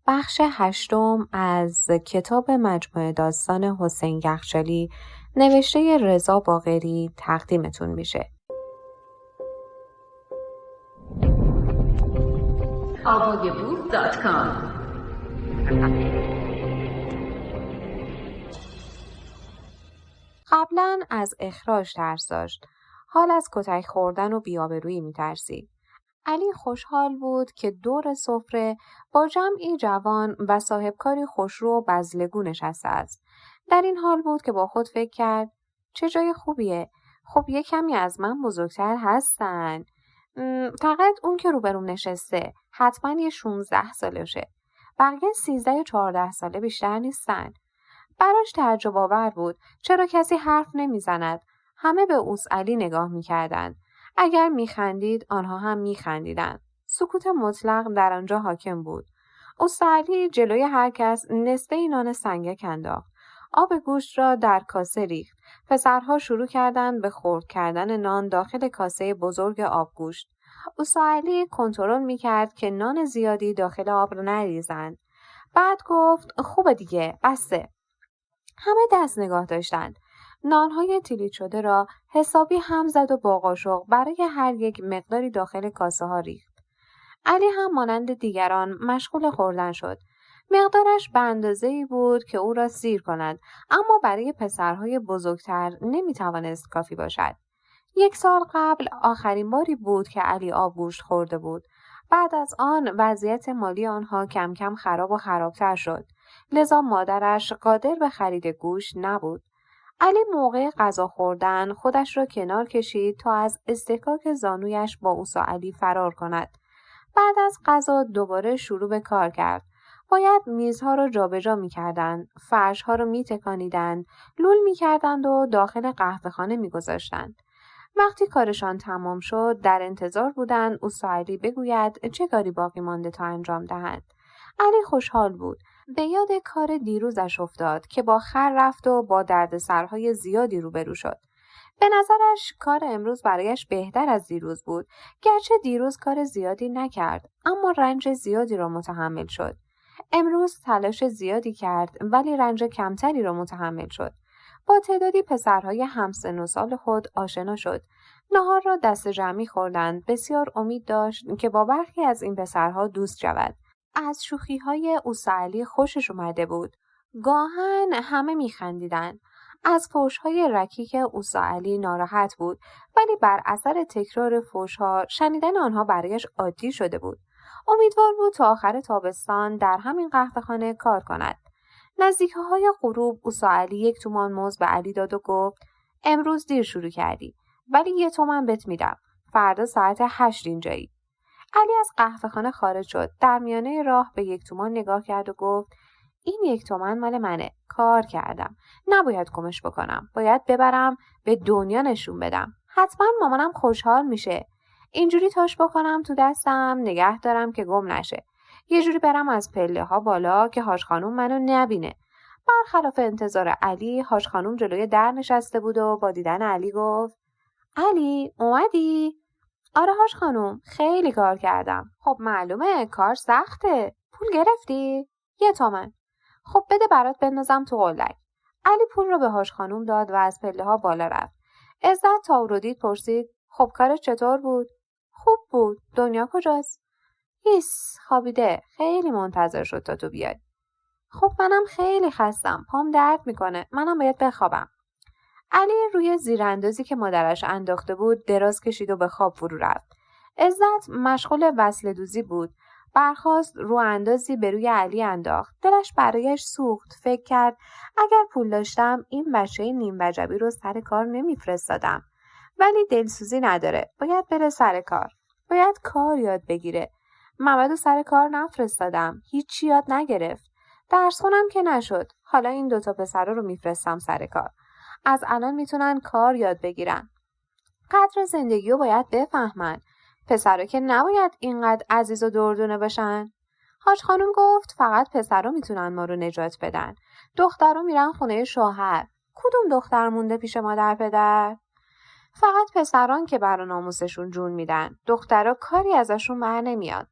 بخش 8 از کتاب مجموعه داستان حسین یخچالی نوشته رضا باقری تقدیمتون میشه. AudioBook.com قبلا از اخراج ترس داشت. حال از کتک خوردن و بی‌آبرویی میترسید. علی خوشحال بود که دور سفره با جمعی جوان و صاحبکاری خوشرو و بزلگو نشسته است. در این حال بود که با خود فکر کرد چه جای خوبیه. خب یه کمی از من بزرگتر هستن. فقط اون که روبروم نشسته حتما یه 16 سالشه. بقیه 13 یا 14 ساله بیشتر نیستن. براش تعجب آور بود چرا کسی حرف نمیزند. همه به علی نگاه میکردند. اگر میخندید آنها هم میخندیدند. سکوت مطلق در آنجا حاکم بود. علی جلوی هر کس نصفه نان سنگک انداخت. آب گوشت را در کاسه ریخت. پسرها شروع کردند به خرد کردن نان داخل کاسه بزرگ آبگوشت. علی کنترل میکرد که نان زیادی داخل آب نریزند. بعد گفت خوبه دیگه بسه. همه دست نگاه داشتند. نانهای تیلیت شده را حسابی هم زد و با قاشق برای هر یک مقداری داخل کاسه ها ریخت. علی هم مانند دیگران مشغول خوردن شد. مقدارش به اندازه‌ای بود که او را سیر کند، اما برای پسرهای بزرگتر نمیتوانست کافی باشد. 1 سال قبل آخرین باری بود که علی آبگوشت خورده بود. بعد از آن وضعیت مالی آنها کم کم خراب و خرابتر شد. لذا مادرش قادر به خرید گوشت نبود. علی موقع غذا خوردن خودش را کنار کشید تا از اصطکاک زانویش با علی فرار کند. بعد از غذا دوباره شروع به کار کرد. باید میزها را جابجا می‌کردند، فرش‌ها را می‌تکانیدند، لول می‌کردند و داخل قهوه‌خانه می‌گذاشتند. وقتی کارشان تمام شد در انتظار بودند علی بگوید چه کاری باقی مانده تا انجام دهند. علی خوشحال بود. به یاد کار دیروزش افتاد که با خر رفت و با دردسرهای زیادی روبرو شد. به نظرش کار امروز برایش بهتر از دیروز بود. گرچه دیروز کار زیادی نکرد اما رنج زیادی را متحمل شد. امروز تلاش زیادی کرد ولی رنج کمتری را متحمل شد. با تعدادی پسرهای همسن و سال خود آشنا شد. نهار را دست جمعی خوردند. بسیار امید داشت که با برخی از این پسرها دوست شود. از شوخی‌های علی خوشش اومده بود. گاهن همه می‌خندیدند. از فحش‌های رکیک علی ناراحت بود ولی بر اثر تکرار فحش‌ها شنیدن آنها برایش عادی شده بود. امیدوار بود تا آخر تابستان در همین قهوه‌خانه کار کند. نزدیکی‌های غروب علی 1 تومان موز به علی داد و گفت امروز دیر شروع کردی ولی 1 تومن بهت میدم. فردا ساعت 8 اینجایی. علی از قهوه‌خانه خارج شد. در میانه راه به 1 تومان نگاه کرد و گفت این 1 تومن مال منه. کار کردم. نباید گمش بکنم. باید ببرم به دنیا نشون بدم. حتما مامانم خوشحال میشه. اینجوری تاش بکنم تو دستم نگه دارم که گم نشه. یه جوری برم از پله ها بالا که حاج خانوم منو نبینه. برخلاف انتظار علی حاج خانوم جلوی در نشسته بود و با دیدن علی گفت علی اومدی؟ آره حاج خانوم خیلی کار کردم. خب معلومه کار سخته. پول گرفتی؟ 1 تومن. خب بده برات بندازم تو قلک. علی پول رو به حاج خانوم داد و از پله ها بالا رفت. عزت تا او رو دید پرسید خب کارش چطور بود؟ خوب بود. دنیا کجاست؟ هیس خوابیده. خیلی منتظر شد تا تو بیای. خب منم خیلی خستم. پام درد میکنه. منم باید بخوابم. علی روی زیراندازی که مادرش انداخته بود دراز کشید و به خواب فرو رفت. عزت مشغول وصله دوزی بود. برخاست رو اندازی به روی علی انداخت. دلش برایش سوخت. فکر کرد اگر پول داشتم این بچه نیم وجبی رو سر کار نمیفرستادم. ولی دلسوزی نداره. باید بره سر کار. باید کار یاد بگیره. محمدو سر کار نفرستادم. هیچی یاد نگرفت. درس خونم که نشد. حالا این 2 تا پسرا رو میفرستم سر کار. از الان میتونن کار یاد بگیرن. قدر زندگی رو باید بفهمن. پسرا که نباید اینقدر عزیز و دردونه باشن. حاج خانم گفت فقط پسرا میتونن ما رو نجات بدن. دخترا میرن خونه شوهر. کدوم دختر مونده پیش مادر پدر؟ فقط پسران که برا ناموسشون جون میدن. دخترا کاری ازشون بر نمیاد.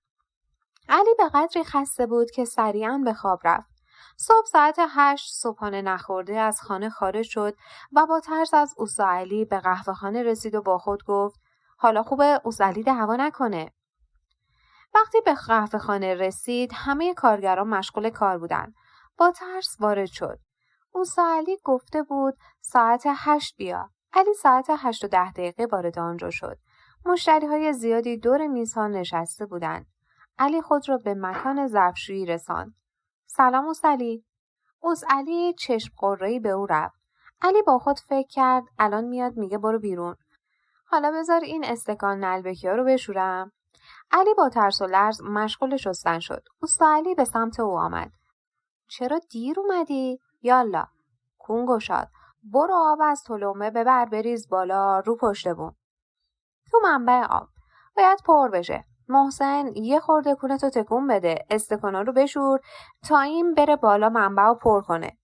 علی به قدری خسته بود که سریعاً به خواب رفت. صبح ساعت 8 صبحانه نخورده از خانه خارج شد و با ترس از اوسا علی به قهوه‌خانه رسید و با خود گفت حالا خوبه اوسا علی دعوا نکنه. وقتی به قهوه‌خانه رسید همه کارگران مشغول کار بودند. با ترس وارد شد. اوسا علی گفته بود ساعت 8 بیا. علی ساعت 8:10 وارد آنجا شد. مشتری‌های زیادی دور میزها نشسته بودند. علی خود را به مکان ظرفشویی رساند. سلام اوسا علی. اوسا علی چشم قره‌ای به او رفت. علی با خود فکر کرد الان میاد میگه برو بیرون. حالا بذار این استکان نلبکی‌ها رو بشورم. علی با ترس و لرز مشغول شستن شد. اوسا علی به سمت او آمد. چرا دیر اومدی؟ یالا. کون گشاد. برو آب از تلمبه ببر بریز بالا رو پشت بوم. تو منبع آب. باید پر بشه. محسن یه خورده کونتو تکون بده. استکانا رو بشور تا این بره بالا منبع رو پر کنه.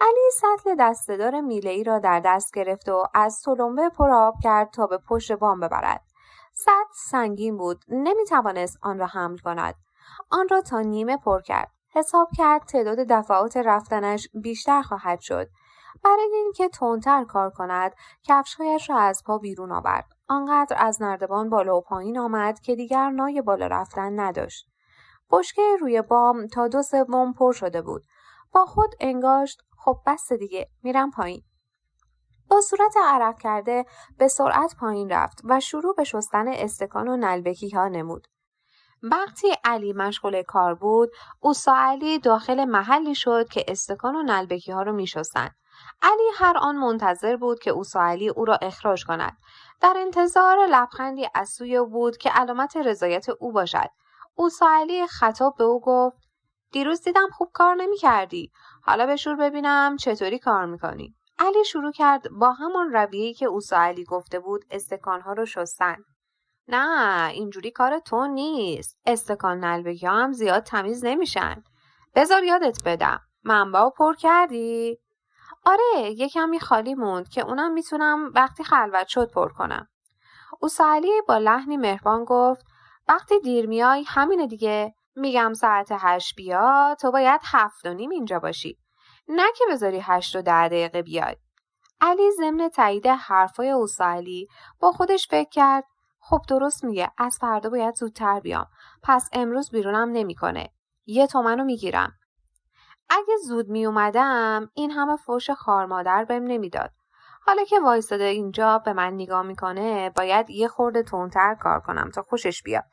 علی سطل دسته‌دار میله‌ای را در دست گرفت و از تلمبه پر آب کرد تا به پشت بام ببرد. سطل سنگین بود. نمیتوانست آن را حمل کند. آن را تا نیمه پر کرد. حساب کرد تعداد دفعات رفتنش بیشتر خواهد شد. برای اینکه تندتر کار کند کفش‌هایش را از پا بیرون آورد. آنقدر از نردبان بالا و پایین آمد که دیگر نای بالا رفتن نداشت. بشکه روی بام تا 2/3 پر شده بود. با خود انگاشت خب بس دیگه میرم پایین. با صورت عرق کرده به سرعت پایین رفت و شروع به شستن استکان و نلبکی ها نمود. وقتی علی مشغول کار بود، اوسا علی داخل محلی شد که استکان و نلبکی ها رو می شستن. علی هر آن منتظر بود که اوسا علی او را اخراج کند. در انتظار لبخندی از سوی او بود که علامت رضایت او باشد. اوسا علی خطاب به او گفت دیروز دیدم خوب کار نمی کردی. حالا بشور ببینم چطوری کار میکنی. علی شروع کرد با همان رویه‌ای که اوسا علی گفته بود استکانها رو شستن. نه اینجوری کار تو نیست. استکان نلبکی ها هم زیاد تمیز نمیشن. بذار یادت بدم. منبع رو پر کردی؟ آره یه کمی خالی موند که اونم میتونم وقتی خلوت شد پر کنم. اوسا علی با لحنی مهربان گفت وقتی دیر میای همینه دیگه. میگم ساعت 8 بیا تو باید 7:30 اینجا باشی. نه که بذاری 8:10 بیای. علی ضمن تایید حرفای اوسا علی با خودش فکر کرد خب درست میگه از فردا باید زودتر بیام. پس امروز بیرونم نمیکنه. 1 تومن میگیرم. اگه زود میومدم این همه فوش خار مادر بهم نمیداد. حالا که وایساده اینجا به من نگاه میکنه باید یه خورده تندتر کار کنم تا خوشش بیاد.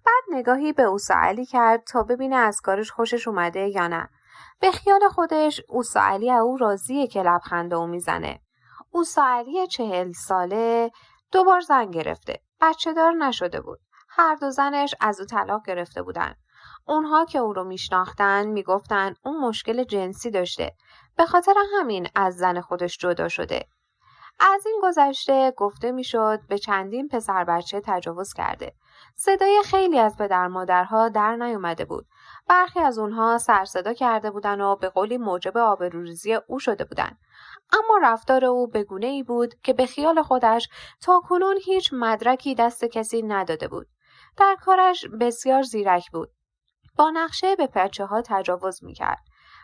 بعد نگاهی به اوسا علی کرد تا ببینه از کارش خوشش اومده یا نه. به خیال خودش اوسا علی او راضیه که لبخند او میزنه. اوسا علی 40 ساله 2 بار زن گرفته. بچه دار نشده بود. هر 2 زنش از او طلاق گرفته بودن. اونها که او رو میشناختن میگفتن اون مشکل جنسی داشته. به خاطر همین از زن خودش جدا شده. از این گذشته گفته میشد به چندین پسر بچه تجاوز کرده. صدای خیلی از پدر مادرها در نیامده بود. برخی از اونها سر صدا کرده بودن و به قولی موجب آبروریزی او شده بودند. اما رفتار او به گونه‌ای بود که به خیال خودش تا کنون هیچ مدرکی دست کسی نداده بود. در کارش بسیار زیرک بود. با نقشه به بچه‌ها تجاوز می‌کرد.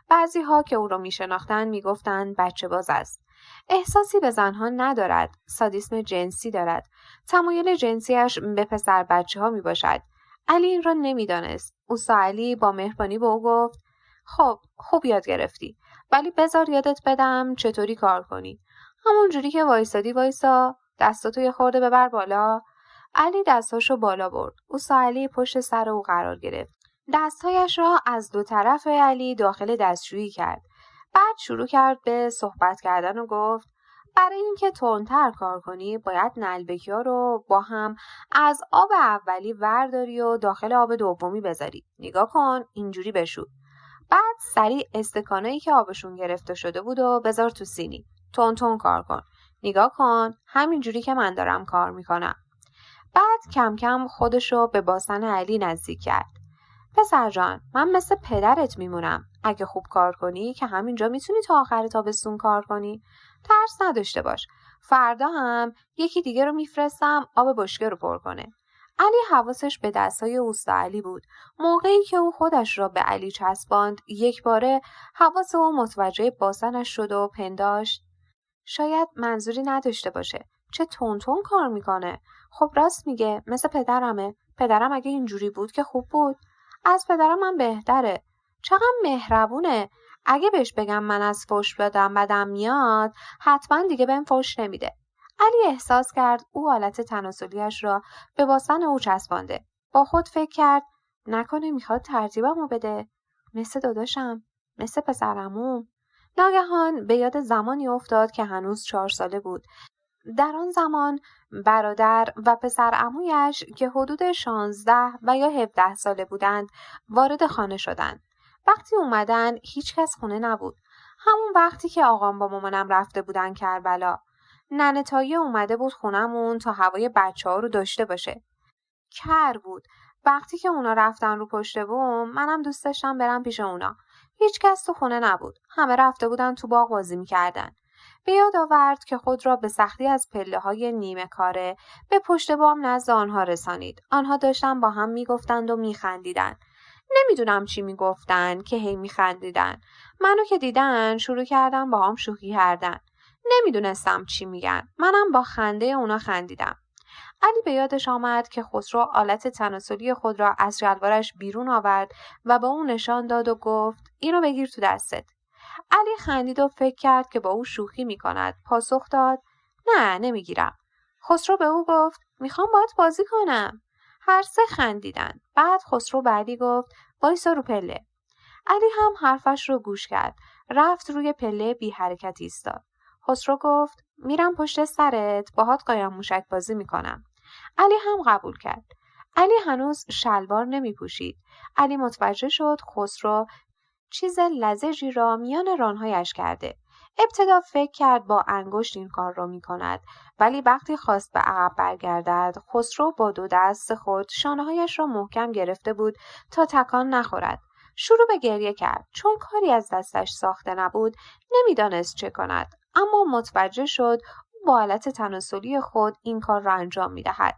بعضی‌ها که او را می‌شناختند می‌گفتند بچه‌باز است. احساسی به زنها ندارد، سادیسم جنسی دارد. تمایل جنسیش به پسر بچه‌ها میباشد. علی این را نمیدانست. اوسا علی با مهربانی به او گفت خب خوب یاد گرفتی. ولی بذار یادت بدم چطوری کار کنی. همون جوری که وایسادی وایسا، دستاتو یه خورده ببر بالا. علی دستاشو بالا برد. اوسا علی پشت سر او قرار گرفت. دستهایش را از 2 طرف علی داخل دستشویی کرد. بعد شروع کرد به صحبت کردن و گفت برای اینکه تندتر کار کنی باید نلبکی‌ها رو با هم از آب اولی ورداری و داخل آب دومی بذاری. نگاه کن اینجوری بشور. بعد سریع استکانایی که آبشون گرفته شده بود و بذار تو سینی. تون کار کن. نگاه کن همینجوری که من دارم کار میکنم. بعد کم کم خودشو به باسن علی نزدیک کرد. پسر جان من مثل پدرت میمونم. اگه خوب کار کنی که همینجا میتونی تا آخر تابستون کار کنی. ترس نداشته باش. فردا هم یکی دیگه رو میفرستم آب بشکه رو پر کنه. علی حواسش به دستای اوستا علی بود. موقعی که او خودش را به علی چسباند، یک باره حواس او متوجه باسنش شد و پنداشت. شاید منظوری نداشته باشه. چه تون کار میکنه. خب راست میگه، مثل پدرمه. پدرم اگه اینجوری بود که خوب بود. از پدرم من بهتره. چقدر مهربونه. اگه بهش بگم من از فحش بدم میاد، حتما دیگه بهم فحش نمیده. علی احساس کرد او آلت تناسلیش را به باسن او چسبانده. با خود فکر کرد نکنه میخواد ترتیبمو بده. مثل داداشم، مثل پسرعموم. ناگهان به یاد زمانی افتاد که هنوز 4 ساله بود. در آن زمان برادر و پسرعمویش که حدود 16 و یا 17 ساله بودند وارد خانه شدند. وقتی اومدن هیچ کس خونه نبود. همون وقتی که آقام با مامانم رفته بودن کربلا. ننه تایه اومده بود خونمون تا هوای بچه‌ها رو داشته باشه. کر بود. وقتی که اونا رفتن رو پشت بوم، منم دوست داشتم برم پیش اونا. هیچ کس تو خونه نبود. همه رفته بودن تو باغ بازی می‌کردن. به یاد آورد که خود را به سختی از پله‌های نیمه کاره به پشت بام نزد آنها رسانید. آنها داشتن با هم میگفتند و میخندیدن. نمیدونم چی میگفتن که هی میخندیدن. منو که دیدن شروع کردن با هم شوخی کردن. نمیدونستم چی میگن. منم با خنده اونا خندیدم. علی به یادش آمد که خسرو آلت تناسلی خود را از شلوارش بیرون آورد و به او نشان داد و گفت اینو بگیر تو دستت. علی خندید و فکر کرد که با او شوخی می کند. پاسخ داد نه نمیگیرم. خسرو به او گفت میخوام باهات بازی کنم. هر سه خندیدن. بعد خسرو به علی گفت وایسا رو پله. علی هم حرفش رو گوش کرد. رفت روی پله بی حرکت ایستاد. خسرو گفت میرم پشت سرت باهات قایم موشک بازی میکنم. علی هم قبول کرد. علی هنوز شلوار نمی پوشید. علی متوجه شد خسرو چیز لزجی را میان رانهایش کرده. ابتدا فکر کرد با انگشت این کار را می کند، ولی وقتی خواست به عقب برگردد، خسرو با 2 دست خود شانه‌هایش را محکم گرفته بود تا تکان نخورد. شروع به گریه کرد. چون کاری از دستش ساخته نبود، نمیدانست چه کند، اما متوجه شد او با آلت تناسلی خود این کار را انجام می‌دهد.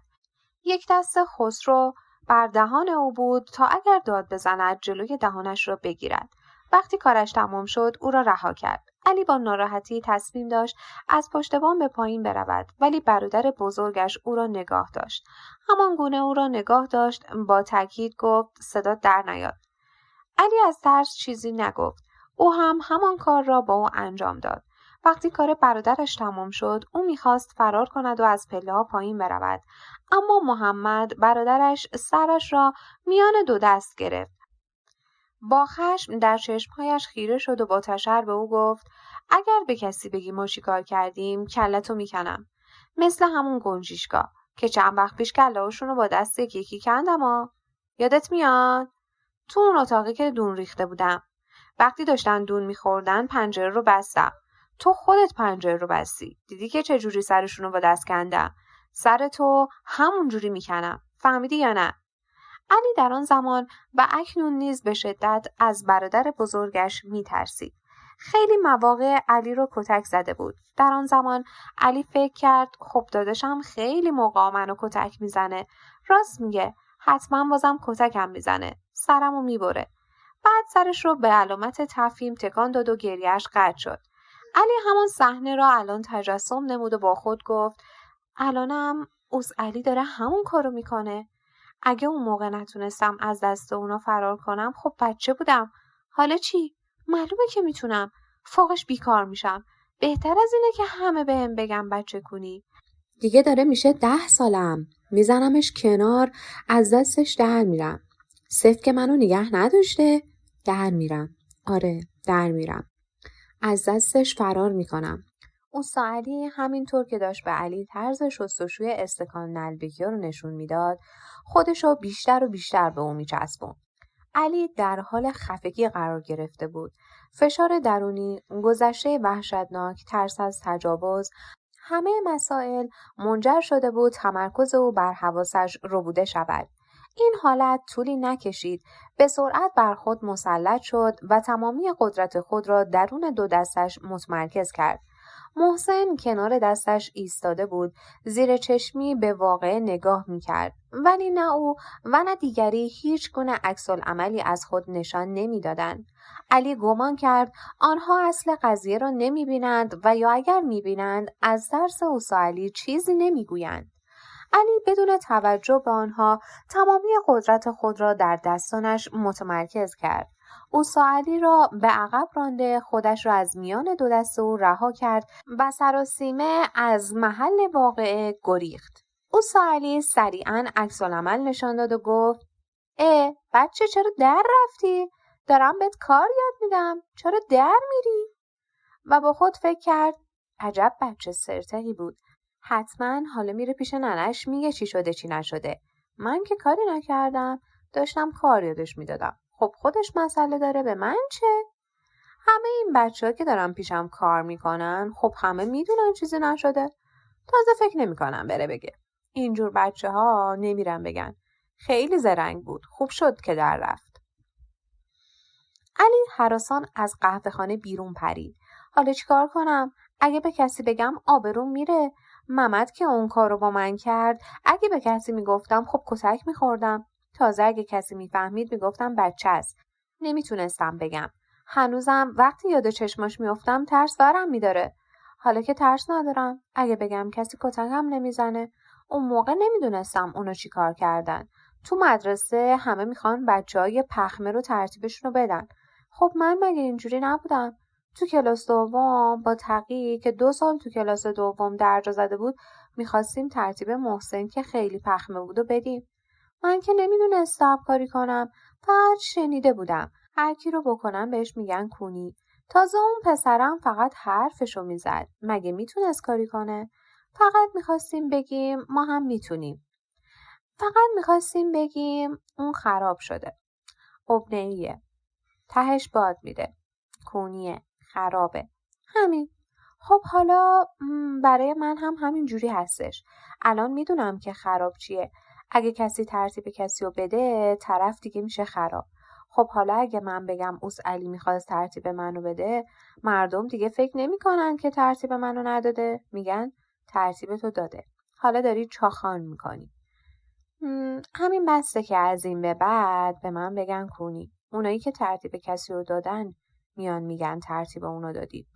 یک دست خسرو بر دهان او بود تا اگر داد بزند جلوی دهانش را بگیرد. وقتی کارش تمام شد او را رها کرد. علی با ناراحتی تصمیم داشت از پشت بام به پایین برود، ولی برادر بزرگش او را نگاه داشت. همان گونه او را نگاه داشت. با تاکید گفت صدا در نیاد. علی از ترس چیزی نگفت. او هم همان کار را با او انجام داد. وقتی کار برادرش تمام شد، او میخواست فرار کند و از پله‌ها پایین برود. اما محمد برادرش سرش را میان 2 دست گرفت. با خشم در چشمهایش خیره شد و با تشر به او گفت اگر به کسی بگی ما چی کار کردیم کلتو میکنم. مثل همون گنجیشکا که چند وقت پیش کله‌هاشون رو با دست یکی کندم ها. یادت میاد؟ تو اون اتاقی که دون ریخته بودم. وقتی داشتن دون میخوردن پنجره رو بستم. تو خودت پنجره رو بستی. دیدی که چجوری سرشون رو با دست کندم. سر تو همون جوری میکنم. فهمیدی یا نه؟ علی در آن زمان و اکنون نیز به شدت از برادر بزرگش میترسید. خیلی مواقع علی رو کتک زده بود. در آن زمان علی فکر کرد خب داداشم خیلی موقع منو کتک میزنه. راست میگه. حتما بازم کتکم میزنه. سرمو میبره. بعد سرش رو به علامت تفهیم تکان داد و گریهش قطع شد. علی همان صحنه را الان تجسم نمود و با خود گفت الانم اوس علی داره همون کارو میکنه. اگه اون موقع نتونستم از دست اونا فرار کنم خب بچه بودم. حالا چی؟ معلومه که میتونم. فوقش بیکار میشم. بهتر از اینه که همه بهم بگم بچه کنی. دیگه داره میشه 10 سالم. میزنمش کنار از دستش در میرم. صفت که منو نگه نداشته در میرم. آره در میرم. از دستش فرار میکنم. اوستا علی همینطور که داشت به علی طرز شستشوی استکان نلبکی رو نشون میداد خودشو بیشتر و بیشتر به اون میچسبون. علی در حال خفگی قرار گرفته بود. فشار درونی، گذشته وحشتناک، ترس از تجاوز، همه مسائل منجر شده بود تمرکز او بر حواسش ربوده شود. این حالت طولی نکشید. به سرعت بر خود مسلط شد و تمامی قدرت خود را درون 2 دستش متمرکز کرد. محسن کنار دستش ایستاده بود، زیر چشمی به واقعه نگاه می‌کرد، ولی نه او و نه دیگری هیچ گونه عکس‌العملی از خود نشان نمی‌دادند. علی گمان کرد آنها اصل قضیه را نمی‌بینند و یا اگر می‌بینند از ترس علی چیزی نمی‌گویند. علی بدون توجه به آنها تمامی قدرت خود را در دستانش متمرکز کرد. علی را به عقب رانده خودش را از میان دو دست او رها کرد و سراسیمه از محل واقعه گریخت. علی سریعاً عکس‌العمل نشان داد و گفت: بچه چرا در رفتی؟ دارم بهت کار یاد میدم. چرا در میری؟ و با خود فکر کرد عجب بچه سرتقی بود. حتما حالا میره پیش ننش میگه چی شده چی نشده. من که کاری نکردم، داشتم کار یادش میدادم. خب خودش مسئله داره، به من چه؟ همه این بچه‌ها که دارن پیشم کار میکنن خب همه میدونن چیزی نشده. تازه فکر نمیکنم بره بگه. اینجور بچه‌ها نمیرن بگن. خیلی زرنگ بود. خوب شد که در رفت. علی هراسان از قهوه‌خانه بیرون پرید. حالا چیکار کنم؟ اگه به کسی بگم آبروم میره. ممد که اون کارو با من کرد، اگه به کسی میگفتم خب کتک میخوردم. تازه اگه کسی میفهمید میگفتم بچه است. نمیتونستم بگم. هنوزم وقتی یاد چشماش میافتم ترس برم میداره. حالا که ترس ندارم، اگه بگم کسی کتکم نمیزنه. اون موقع نمیدونستم اونا چی کار کردن. تو مدرسه همه میخوان بچه‌های پخمه رو ترتیبشون رو بدن. خب من مگه اینجوری نبودم؟ تو کلاس دوم با تقی که 2 سال تو کلاس دوم درجا زده بود میخواستیم ترتیب محسن که خیلی پخمه بود و بدیم. من که نمیدونستم کاری کنم، فقط شنیده بودم هر کی رو بکنم بهش میگن کونی. تازه اون پسرم فقط حرفشو میزد. مگه میتونست کاری کنه؟ فقط میخواستیم بگیم ما هم میتونیم. فقط میخواستیم بگیم اون خراب شده. ابنه‌ایه. تهش باد میده. کونیه. خرابه. همین. خب حالا برای من هم همین جوری هستش. الان میدونم که خراب چیه. اگه کسی ترتیب کسی رو بده طرف دیگه میشه خراب. خب حالا اگه من بگم علی میخواست ترتیب منو بده، مردم دیگه فکر نمیکنن که ترتیب منو نداده، میگن ترتیب تو داده. حالا داری چاخان میکنی. همین بسته که از این به بعد به من بگن کونی. اونایی که ترتیب کسی رو دادن میان میگن ترتیب اونو دادی.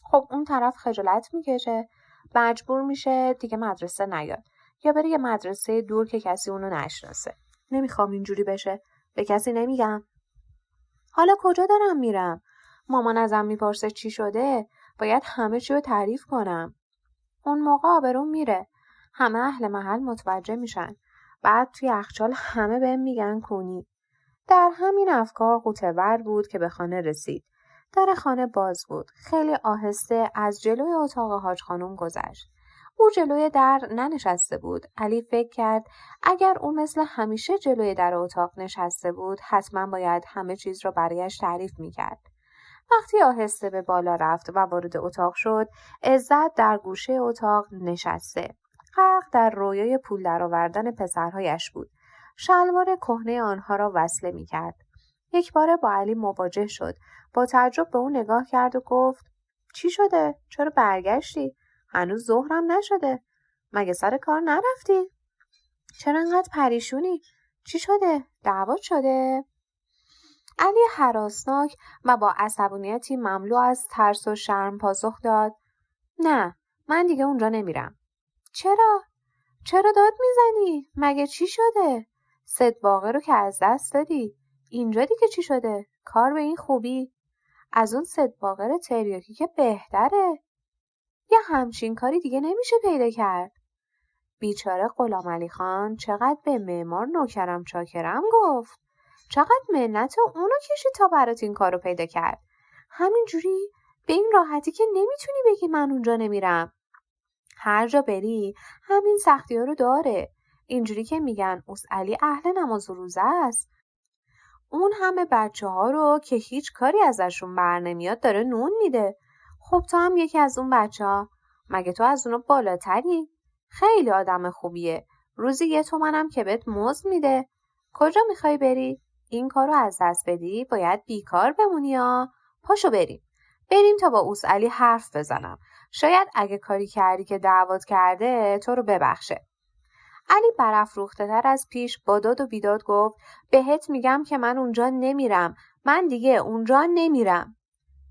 خب اون طرف خجالت میکشه، مجبور میشه دیگه مدرسه نیاد یا بره یه مدرسه دور که کسی اونو نشناسه. نمیخوام اینجوری بشه. به کسی نمیگم. حالا کجا دارم میرم؟ مامان ازم میپرسه چی شده؟ باید همه چی رو تعریف کنم. اون موقع آبروم میره. همه اهل محل متوجه میشن. بعد توی یخچال همه بهم میگن کونی. در همین افکار غوطه‌ور بود که به خانه رسید. در خانه باز بود. خیلی آهسته از جلوی اتاق حاج خانم گذشت. او جلوی در ننشسته بود. علی فکر کرد اگر او مثل همیشه جلوی در اتاق نشسته بود حتما باید همه چیز را برایش تعریف میکرد. وقتی آهسته به بالا رفت و وارد اتاق شد، عزت در گوشه اتاق نشسته. غرق در رویای پول درآوردن پسرهایش بود. شلوار کهنه آنها را وصله میکرد. یک باره با علی مواجه شد. با تعجب به او نگاه کرد و گفت: چی شده؟ چرا برگشتی؟ هنوز ظهرم نشده. مگه سر کار نرفتی؟ چرا انقدر پریشونی؟ چی شده؟ دعوا شده؟ علی هراسناک و با عصبانیتی مملو از ترس و شرم پاسخ داد: نه، من دیگه اونجا نمیرم. چرا؟ چرا داد میزنی؟ مگه چی شده؟ صدباغه رو که از دست دادی. اینجا دیگه چی شده؟ کار به این خوبی؟ از اون صدباغه تریاکی که بهتره. یه همچین کاری دیگه نمیشه پیدا کرد. بیچاره غلامعلی خان چقدر به معمار نوکرم چاکرم گفت. چقدر منت اونو کشید تا برات این کارو پیدا کرد. همینجوری به این راحتی که نمیتونی بگی من اونجا نمیرم. هر جا بری همین سختی ها رو داره. اینجوری که میگن علی اهل نماز و روزه است. اون همه بچه ها رو که هیچ کاری ازشون بر نمیاد داره نون میده. خب تو هم یکی از اون بچه ها. مگه تو از اونا بالاتری؟ خیلی آدم خوبیه. روزی 1 تومنم که بهت مزد میده. کجا میخوای بری؟ این کارو از دست بدی باید بیکار بمونی ها. پاشو بریم. بریم تا با اوسعلی حرف بزنم. شاید اگه کاری کردی که دعوت کرده تو رو ببخشه. علی برافروخته تر از پیش با داد و بیداد گفت بهت میگم که من اونجا نمیرم. من دیگه اونجا نمیرم.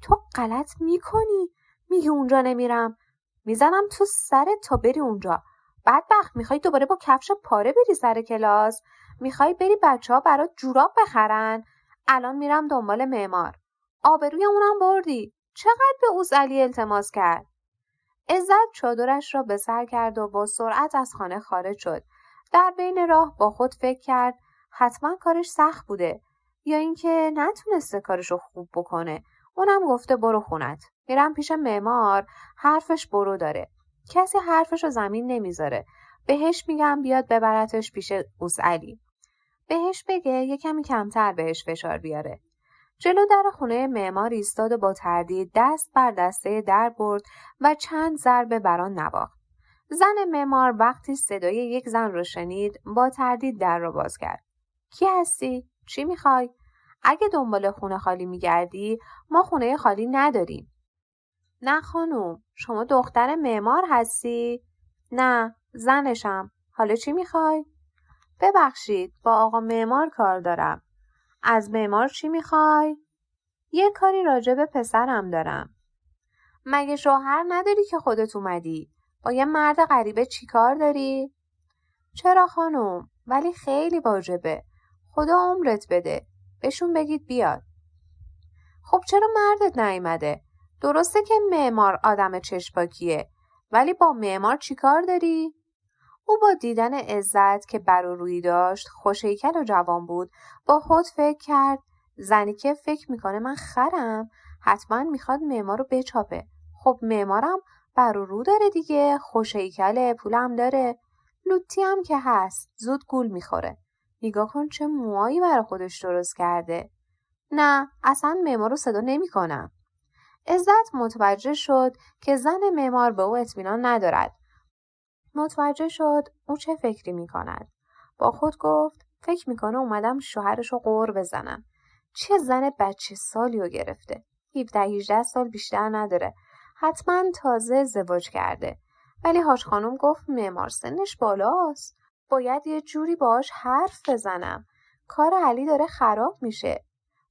تو غلط میکنی. میگی اونجا نمیرم. میزنم تو سرت تا بری اونجا. بدبخت میخوای دوباره با کفش پاره بری سر کلاس؟ میخوای بری بچه‌ها برات جوراب بخرن؟ الان میرم دنبال معمار. آبرویمونم بردی. چقدر به اوسعلی التماس کرد؟ عزت چادرش را به سر کرد و با سرعت از خانه خارج شد. در بین راه با خود فکر کرد حتما کارش سخت بوده یا اینکه نتونسته کارشو خوب بکنه. اونم گفته برو خونت. میرم پیش معمار. حرفش برو داره. کسی حرفشو زمین نمیذاره. بهش میگم بیاد ببرتش پیش اوسعلی. بهش بگه یه کمی کمتر بهش فشار بیاره. جلو در خونه معمار ایستاد و با تردید دست بر دسته در برد و چند ضربه بر آن نواخت. زن معمار وقتی صدای یک زن رو شنید با تردید در را باز کرد. کی هستی؟ چی میخوای؟ اگه دنبال خونه خالی میگردی ما خونه خالی نداریم. نه خانوم، شما دختر معمار هستی؟ نه، زنشم. حالا چی میخوای؟ ببخشید، با آقا معمار کار دارم. از معمار چی میخوای؟ یه کاری راجع به پسرم دارم. مگه شوهر نداری که خودت اومدی؟ با یه مرد غریبه چی کار داری؟ چرا خانوم؟ ولی خیلی واجبه. خدا عمرت بده. بهشون بگید بیاد. خب چرا مردت نیومده؟ درسته که معمار آدم چشپاکیه، ولی با معمار چی کار داری؟ او با دیدن عزت که بر و روی داشت، خوش‌هیکل و جوان بود، با خود فکر کرد زنی که فکر میکنه من خرم حتما میخواد معمار رو بچاپه. خب معمارم بر و رو داره دیگه، خوش‌هیکله، پولم داره، لوتی هم که هست، زود گول میخوره. نگاه کن چه موهایی برای خودش درست کرده. نه، اصلا معمار رو صدا نمیکنم. عزت متوجه شد که زن معمار به او اطمینان ندارد. متوجه شد او چه فکری می کند. با خود گفت فکر میکنه اومدم شوهرشو قور بزنم. چه زن بچه سالیو گرفته. 17-18 سال بیشتر نداره. حتما تازه ازدواج کرده. ولی حاج خانم گفت معمار سنش بالاست. باید یه جوری باهاش حرف بزنم. کار علی داره خراب میشه.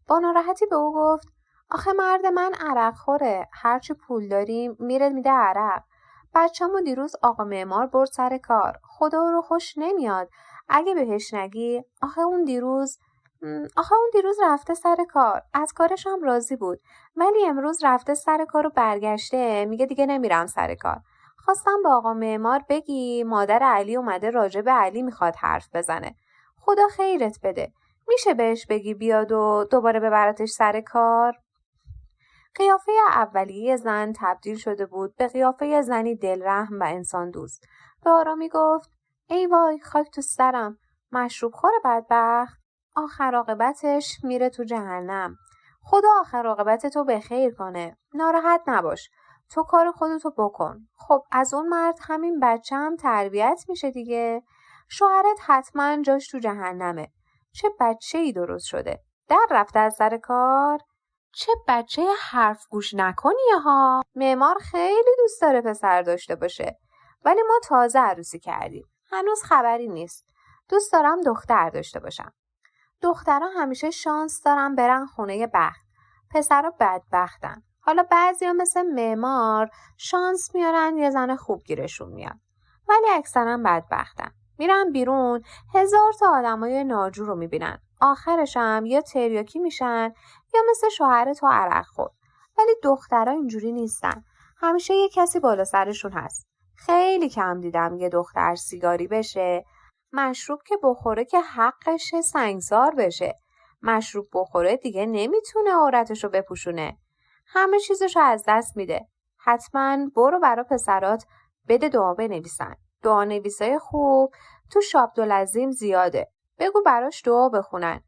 با ناراحتی به او گفت آخه مرد من عرق خوره. هرچی پول داریم میره میده عرق. بچه‌مو دیروز آقا معمار برد سر کار. خدا رو خوش نمیاد. اگه بهش نگی آخه اون دیروز رفته سر کار. از کارش هم راضی بود. ولی امروز رفته سر کار و برگشته میگه دیگه نمیرم سر کار. خواستم با آقا معمار بگی مادر علی اومده راجع به علی میخواد حرف بزنه. خدا خیرت بده. میشه بهش بگی بیاد و دوباره ببرتش سر کار؟ قیافه اولیه زن تبدیل شده بود به قیافه زنی دلرحم و انسان دوست. به آرامی گفت ای وای خاک تو سرم. مشروب خور بدبخت. آخر عاقبتش میره تو جهنم. خدا آخر عاقبت تو به خیر کنه. ناراحت نباش. تو کار خودتو بکن. خب از اون مرد همین بچه هم تربیت میشه دیگه. شوهرت حتما جاش تو جهنمه. چه بچه‌ای درست شده. در رفته از سر کار. چه بچه حرف گوش نکنیه ها. معمار خیلی دوست داره پسر داشته باشه. ولی ما تازه عروسی کردیم. هنوز خبری نیست. دوست دارم دختر داشته باشم. دخترها همیشه شانس دارن برن خونه بخت. پسرها بدبختن. حالا بعضیا مثل معمار شانس میارن یه زن خوب گیرشون میاد. ولی اکثرا بدبختن. میرن بیرون 1000 تا آدمای ناجور رو میبینن. آخرش هم یا تریاکی میشن یا مثل شوهر تو عرق خورد. ولی دخترها اینجوری نیستن. همیشه یه کسی بالا سرشون هست. خیلی کم دیدم یه دختر سیگاری بشه. مشروب که بخوره که حقشه سنگسار بشه. مشروب بخوره دیگه نمیتونه عورتشو بپوشونه. همه چیزشو از دست میده. حتما برو برا پسرات بده دعا بنویسن. دعا نویسای خوب تو شابدالعظیم زیاده. بگو براش دعا بخونن.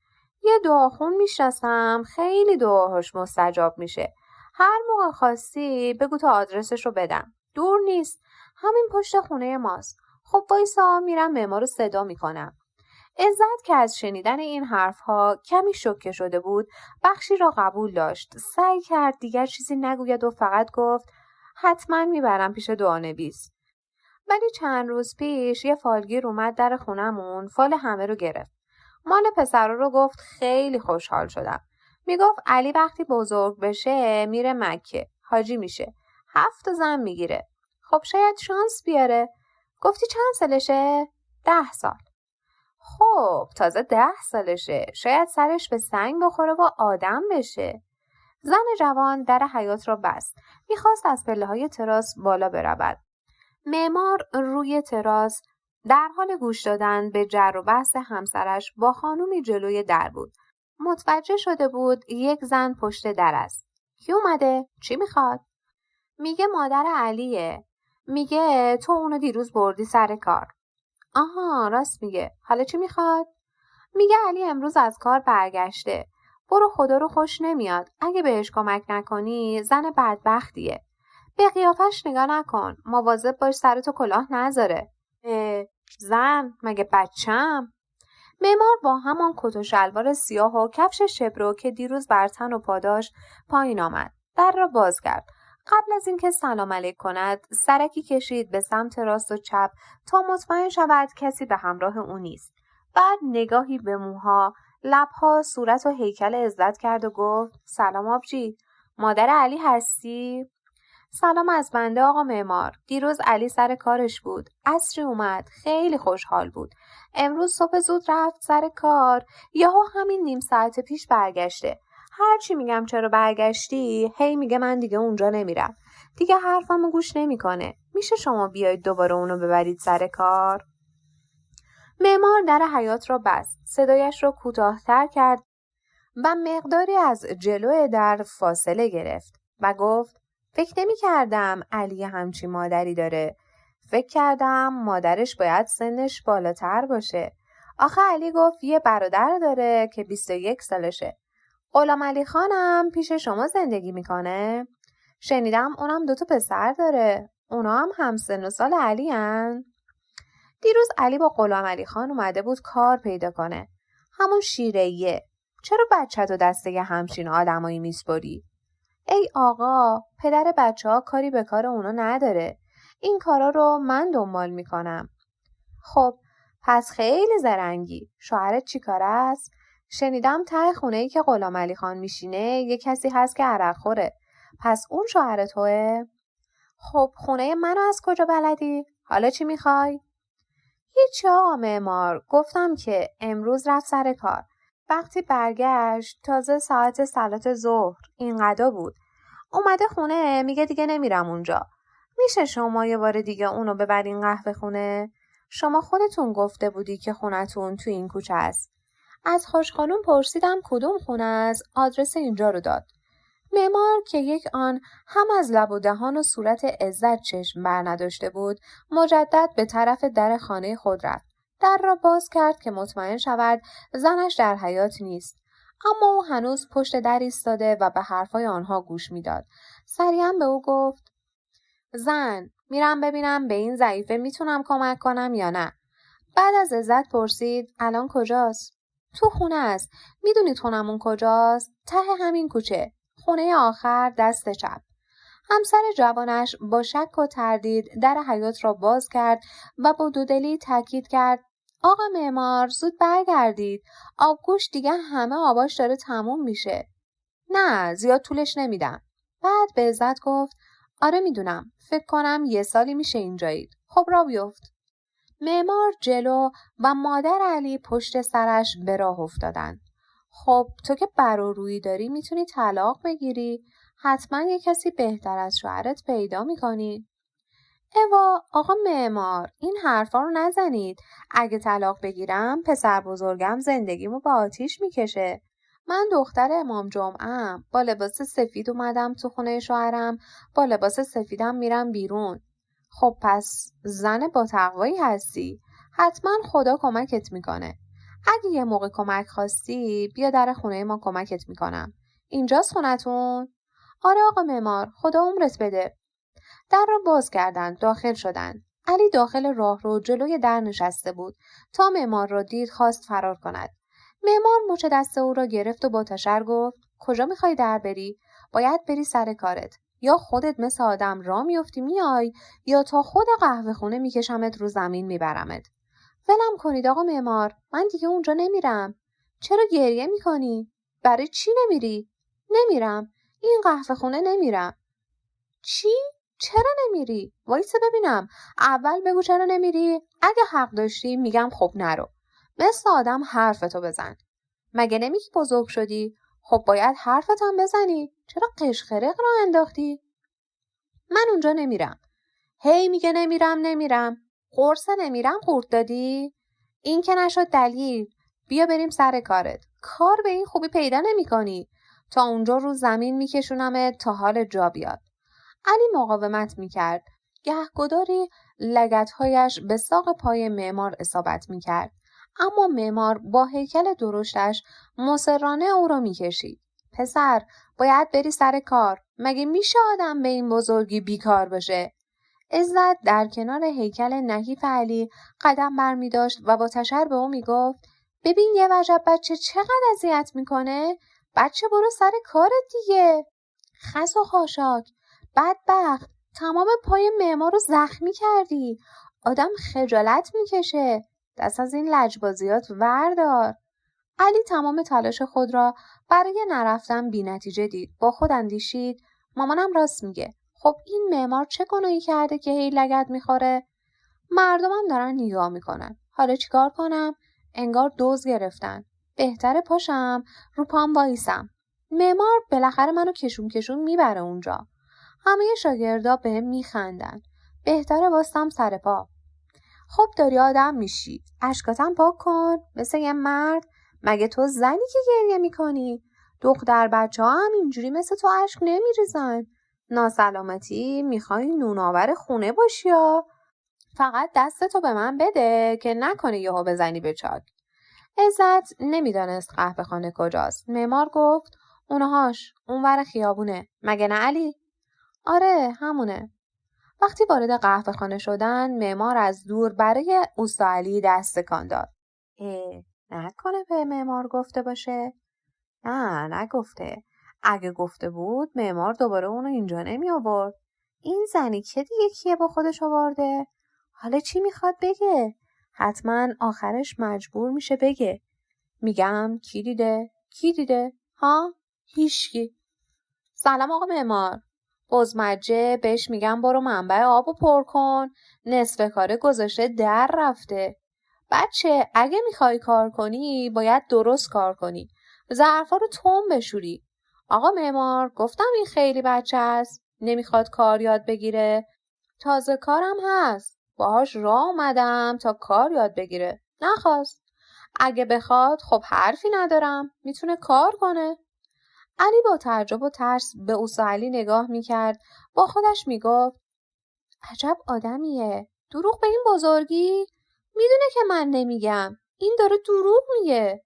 یه دعاخون میشناسم خیلی دعاهاش مستجاب میشه. هر موقع خواستی بگو تا آدرسش رو بدم. دور نیست. همین پشت خونه ماست. خب وایسا میرم معمار رو صدا میکنم. عزت که از شنیدن این حرفها کمی شوکه شده بود، بخشی را قبول داشت. سعی کرد دیگر چیزی نگوید و فقط گفت حتما میبرم پیش دعانویس. ولی چند روز پیش یه فالگیر اومد در خونمون، فال همه رو گرفت. مال پسرا رو گفت خیلی خوشحال شدم. میگفت علی وقتی بزرگ بشه میره مکه، حاجی میشه. 7 زن میگیره. خب شاید شانس بیاره. گفتی چند سالشه؟ 10 سال. خب تازه 10 سالشه. شاید سرش به سنگ بخوره و آدم بشه. زن جوان در حیاط را بست. میخواست از پله‌های تراس بالا برود. معمار روی تراس در حال گوش دادن به جر و بحث همسرش با خانومی جلوی در بود. متوجه شده بود یک زن پشت در است. کی اومده؟ چی میخواد؟ میگه مادر علیه. میگه تو اونو دیروز بردی سر کار. آها راست میگه. حالا چی میخواد؟ میگه علی امروز از کار برگشته. برو خدا رو خوش نمیاد. اگه بهش کمک نکنی زن بدبختیه. به قیافش نگاه نکن. مواظب باش سرتو کلاه نذاره. زن مگه بچم؟ معمار با همان کت و شلوار سیاه و کفش شبرو که دیروز بر تن و پا داشت پایین آمد. در را باز کرد. قبل از اینکه سلام علیک کند سرکی کشید به سمت راست و چپ تا مطمئن شود کسی به همراه او نیست. بعد نگاهی به موها، لبها، صورت و هیکل عزت کرد و گفت سلام آبجی. مادر علی هستی؟ سلام از بنده آقا معمار. دیروز علی سر کارش بود. عصری اومد. خیلی خوشحال بود. امروز صبح زود رفت سر کار. یهو همین نیم ساعت پیش برگشته. هرچی میگم چرا برگشتی؟ هی میگه من دیگه اونجا نمیرم. دیگه حرفمو گوش نمیکنه. میشه شما بیایید دوباره اونو ببرید سر کار؟ معمار در حیاط را بست. صدایش را کوتاه‌تر کرد و مقداری از جلوی در فاصله گرفت و گفت فکر نمی کردم علی همچی مادری داره. فکر کردم مادرش باید سنش بالاتر باشه. آخه علی گفت یه برادر داره که 21 سالشه. غلام علی خانم پیش شما زندگی میکنه؟ شنیدم اونم 2 پسر داره. اونا هم همسن و سال علی هن؟ دیروز علی با غلام علی خان اومده بود کار پیدا کنه. همون شیره‌ایه. چرا بچه‌تو دسته همچین آدمایی میسپری؟ ای آقا، پدر بچه‌ها کاری به کار اونا نداره. این کارا رو من دنبال میکنم. خب، پس خیلی زرنگی. شوهرت چی کاره است؟ شنیدم ته خونه‌ای که غلام علی خان میشینه یه کسی هست که عرق خوره. پس اون شوهر توئه؟ خب خونه منو از کجا بلدی؟ حالا چی میخوای؟ هیچی آقا معمار. گفتم که امروز رفت سر کار. وقتی برگشت تازه ساعت صلات ظهر اینقدر بود. اومده خونه میگه دیگه نمیرم اونجا. میشه شما یه بار دیگه اونو ببرین قهوه خونه؟ شما خودتون گفته بودی که خونتون تو این کوچه است. از خوش خانوم پرسیدم کدوم خونه است، آدرس اینجا رو داد. معمار که یک آن هم از لب و دهان و صورت عزت چشم بر نداشته بود، مجدد به طرف در خانه خود رفت. در را باز کرد که مطمئن شود زنش در حیاط نیست. اما او هنوز پشت در ایستاده و به حرفای آنها گوش میداد. سریعا به او گفت زن، میرم ببینم به این ضعیفه میتونم کمک کنم یا نه. بعد از عزت پرسید الان کجاست؟ تو خونه است. میدونید خونمون کجاست؟ ته همین کوچه. خونه آخر دست چپ. همسر جوانش با شک و تردید در حیاط را باز کرد و با دودلی تاکید کرد آقا معمار زود برگردید. آبگوش دیگه همه آباش داره تموم میشه. نه زیاد طولش نمیدم. بعد به عزت گفت آره میدونم. فکر کنم 1 سالی میشه اینجایید. خب را بیفت. معمار جلو و مادر علی پشت سرش به راه افتادن. خب تو که بر و رویی داری میتونی طلاق بگیری. حتما یه کسی بهتر از شوهرت پیدا میکنی. اوا آقا معمار این حرفا رو نزنید. اگه طلاق بگیرم پسر بزرگم زندگیمو به آتیش میکشه. من دختر امام جمعه‌ام. با لباس سفید اومدم تو خونه شوهرم. با لباس سفیدم میرم بیرون. خب پس زن با تقوایی هستی. حتما خدا کمکت میکنه. اگه یه موقع کمک خواستی بیا در خونه ما کمکت میکنم. اینجاست خونتون؟ آره آقا معمار خدا عمرت بده. در را باز کردند. داخل شدند. علی داخل راهرو جلوی در نشسته بود. تا معمار را دید خواست فرار کند. معمار مچ دست او را گرفت و با تشر گفت: کجا میخوای در بری؟ باید بری سر کارت. یا خودت مثل آدم راه میافتی میای، یا تا خود قهوه خونه میکشمت رو زمین میبرمت. ولم کنید آقا معمار، من دیگه اونجا نمیرم. چرا گریه میکنی؟ برای چی نمیری؟ نمیرم. این قهوه خونه نمیرم. چی؟ چرا نمیری؟ وایسا ببینم. اول بگو چرا نمیری؟ اگه حق داشتی میگم خب نرو. مثل آدم حرفتو بزن. مگه نمیگی بزرگ شدی؟ خب باید حرفت هم بزنی. چرا قشقرق را انداختی؟ من اونجا نمیرم. هی میگه نمیرم. قرص نمیرم قورت دادی؟ این که نشد دلیل. بیا بریم سر کارت. کار به این خوبی پیدا نمی کنی. تا اونجا رو زمین میکشونمت تا حال جا بیاد. علی مقاومت میکرد. گهگداری لگدهایش به ساق پای معمار اصابت میکرد. اما معمار با هیکل درشتش مصرانه او را میکشید. پسر، باید بری سر کار. مگه میشه آدم به این بزرگی بیکار بشه؟ عزت در کنار هیکل نحیف علی قدم برمی داشت و با تشر به او می گفت: ببین یه وجب بچه چقدر اذیت میکنه. بچه برو سر کارت دیگه. خس و خاشاک، بدبخت، تمام پای معمار رو زخمی کردی. آدم خجالت میکشه. دست از این لجبازیات وردار. علی تمام تلاش خود را برای نرفتن بی نتیجه دید. با خود اندیشید: مامانم راست میگه. خب این معمار چه گناهی کرده که هی لگد میخوره؟ مردمم دارن نگاه میکنن. حالا چیکار کنم؟ انگار دوز گرفتن. بهتره پاشم رو پام وایسم. معمار بالاخره منو کشون میبره اونجا. همه شاگردا بهم میخندن. بهتره باستم سر پا. خب داری آدم میشی. اشکاتم پاک کن مثل یه مرد. مگه تو زنی که گریه میکنی؟ دختر بچه ها هم اینجوری مثل تو اشک نمیریزن. ناسلامتی میخوای نونآور خونه باشی یا؟ فقط دستتو به من بده که نکنه یهو بزنی به چاک. عزت نمیدانست قهوه خانه کجاست. معمار گفت: اونهاش اونور خیابونه. مگه نه علی؟ آره همونه. وقتی وارد قهوه خانه شدن، معمار از دور برای اوستا علی دست تکان داد. نکنه به معمار گفته باشه؟ نه نگفته. اگه گفته بود معمار دوباره اونو اینجا نمی آورد. این زنی که دیگه کیه با خودش آورده؟ حالا چی میخواد بگه؟ حتما آخرش مجبور میشه بگه. میگم کی دیده؟ ها؟ هیچکی. سلام آقا معمار. بزمجه بهش میگم برو منبع آبو پر کن. نصف کاره گذاشته در رفته. بچه اگه میخوای کار کنی باید درست کار کنی. ظرفا رو تون بشوری. آقا معمار گفتم این خیلی بچه است. نمیخواد کار یاد بگیره. تازه کارم هست. باهاش راه اومدم تا کار یاد بگیره. نخواست. اگه بخواد خب حرفی ندارم. میتونه کار کنه. علی با تعجب و ترس به اوستا علی نگاه میکرد. با خودش میگفت: عجب آدمیه. دروغ به این بزرگی؟ میدونه که من نمیگم. این داره دروغ میگه.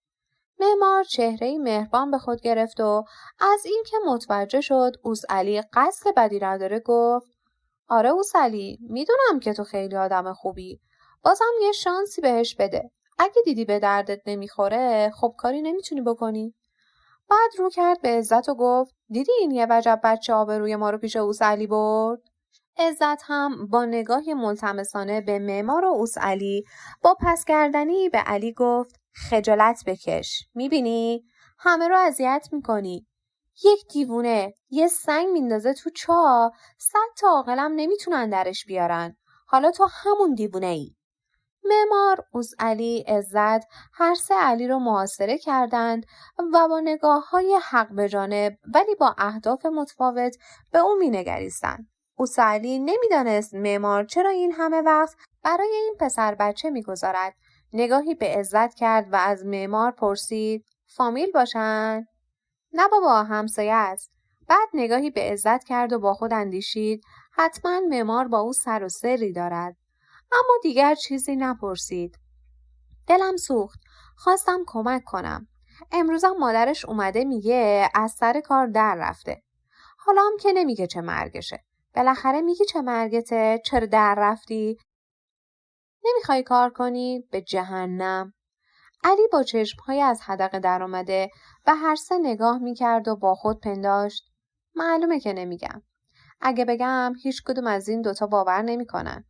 معمار چهره‌ای مهربان به خود گرفت و از این که متوجه شد اوستا علی قصد بدی نداره گفت: آره اوستا علی، میدونم که تو خیلی آدم خوبی. بازم یه شانسی بهش بده. اگه دیدی به دردت نمیخوره خب کاری نمیتونی بکنی. بعد رو کرد به عزت و گفت: دیدی این یه وجب بچه آبروی ما رو پیش اوستا علی برد؟ عزت هم با نگاهی ملتمسانه به معمار و اوستا علی با پس کردنی به علی گفت: خجالت بکش. میبینی؟ همه رو اذیت میکنی. یک دیوونه یه سنگ میندازه تو چاه، 100 تا عاقلم نمیتونن درش بیارن. حالا تو همون دیوونه ای. معمار، اوستا علی، عزت هر سه علی رو محاصره کردند و با نگاه‌های حق به جانب ولی با اهداف متفاوت به او می‌نگریستند. اوستا علی نمی‌دانست معمار چرا این همه وقت برای این پسر بچه می‌گذارد. نگاهی به عزت کرد و از معمار پرسید: فامیل باشن؟ نه بابا، همسایه است. بعد نگاهی به عزت کرد و با خود اندیشید: حتما معمار با او سر و سری دارد. اما دیگر چیزی نپرسید. دلم سوخت. خواستم کمک کنم. امروزم مادرش اومده میگه از سر کار در رفته. حالا هم که نمیگه چه مرگشه. بالاخره میگی چه مرگته؟ چرا در رفتی؟ نمیخوای کار کنی؟ به جهنم. علی با چشمهای از حدقه در آمده و هر سه نگاه میکرد و با خود پنداشت. معلومه که نمیگم. اگه بگم هیچ کدوم از این دوتا باور نمیکنن.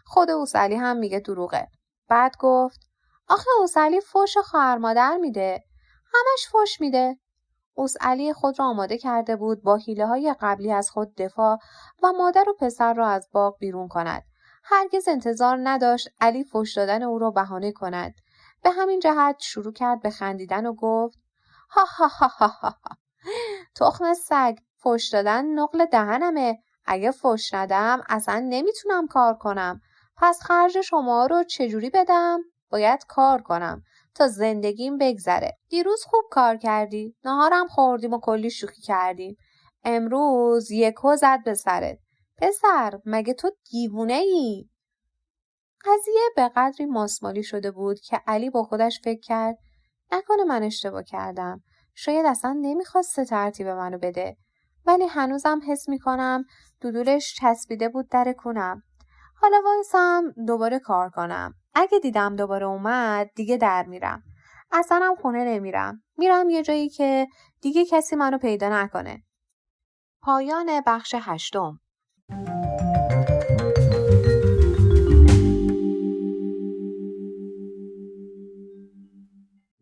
خود اوسعلی هم میگه دروغه. بعد گفت آخه اوسعلی فحش خواهر مادر میده. همش فحش میده. اوسعلی خود را آماده کرده بود با حیله‌های قبلی از خود دفاع و مادر و پسر را از باغ بیرون کند. هرگز انتظار نداشت علی فحش دادن او را بهانه کند. به همین جهت شروع کرد به خندیدن و گفت ها ها ها ها ها. تخم سگ، فحش دادن نقل دهنمه. اگه فحش ندم اصلا نمیتونم کار کنم. پس خرج شما رو چجوری بدم؟ باید کار کنم تا زندگیم بگذره. دیروز خوب کار کردی. ناهارم خوردیم و کلی شوخی کردیم. امروز یکو زد به سرت. پسر مگه تو دیوونه ای؟ قضیه به قدری ماسمالی شده بود که علی با خودش فکر کرد نکنه من اشتباه کردم. شاید اصلا نمیخواسته ترتیب منو بده. ولی هنوزم حس میکنم دودولش چسبیده بود در کونم. حالا وایسم دوباره کار کنم. اگه دیدم دوباره اومد دیگه در میرم. اصلا هم خونه نمیرم. میرم یه جایی که دیگه کسی منو پیدا نکنه. پایان بخش 8.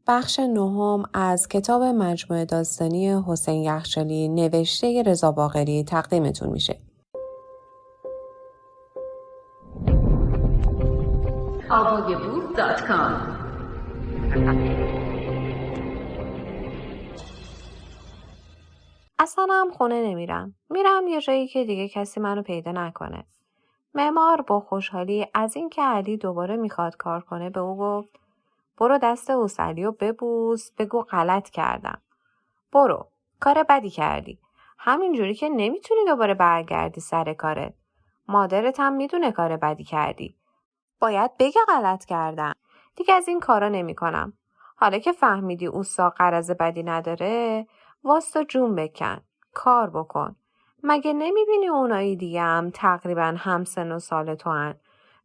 بخش 9 از کتاب مجموعه داستانی حسین یخچالی نوشته رضا باقری تقدیمتون میشه. avogebook.com اصلا هم خونه نمیرم. میرم یه جایی که دیگه کسی منو پیدا نکنه. معمار با خوشحالی از این که علی دوباره میخواد کار کنه به او گفت برو دست اوسعلی رو ببوس، بگو غلط کردم. برو، کار بدی کردی. همینجوری که نمیتونی دوباره برگردی سر کارت. مادرت هم میدونه کار بدی کردی. باید بگی غلط کردم. دیگه از این کارا نمی کنم. حالا که فهمیدی اوستا غرض بدی نداره، واستا جون بکن. کار بکن. مگه نمیبینی اونایی دیگه هم تقریبا همسن و سال تو هن.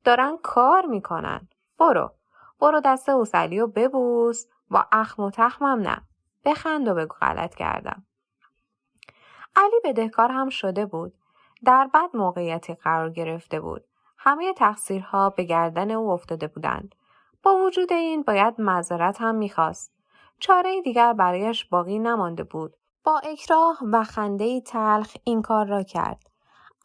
دارن کار میکنن. برو دست اوسعلی رو ببوس با اخم و تخمم نه. بخند و بگو غلط کردم. علی بدهکار هم شده بود. در بد موقعیتی قرار گرفته بود. همه تقصیرها به گردن او افتاده بودند. با وجود این باید معذرت هم میخواست. چاره دیگر برایش باقی نمانده بود. با اکراه و خنده‌ای تلخ این کار را کرد.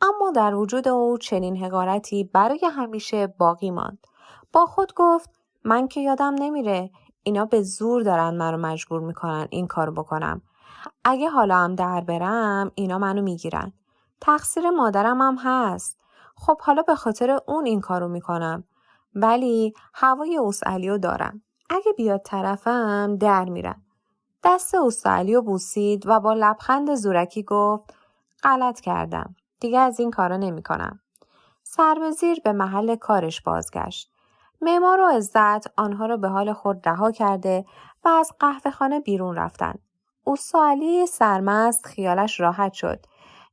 اما در وجود او چنین حقارتی برای همیشه باقی ماند. با خود گفت من که یادم نمیره. اینا به زور دارن منو مجبور میکنن این کارو بکنم. اگه حالا هم در برم اینا منو میگیرن. تقصیر مادرم هم هست. خب حالا به خاطر اون این کارو میکنم. ولی هوای اوسعلیو دارم. اگه بیاد طرفم در میرم. دست اوسعلیو بوسید و با لبخند زورکی گفت غلط کردم. دیگه از این کارا نمیکنم. سر به زیر به محل کارش بازگشت. معمار و عزت آنها را به حال خود رها کرده و از قهوه‌خانه بیرون رفتند. اوسعلی سرمست خیالش راحت شد.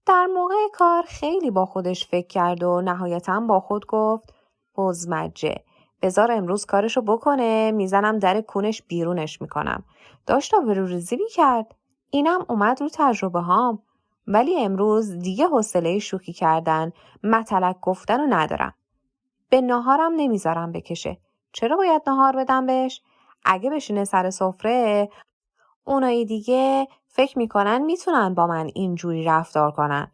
در موقع کار خیلی با خودش فکر کرد و نهایتاً با خود گفت بزمجه. بذار امروز کارشو بکنه، میزنم در کونش بیرونش میکنم. داشت آبروریزی میکرد. اینم اومد رو تجربه هام. ولی امروز دیگه حوصله شوخی کردن، مطلق گفتن رو ندارم. به ناهارم نمیذارم بکشه. چرا باید ناهار بدم بهش؟ اگه بشینه سر سفره، اونایی دیگه فکر میکنن میتونن با من اینجوری رفتار کنن.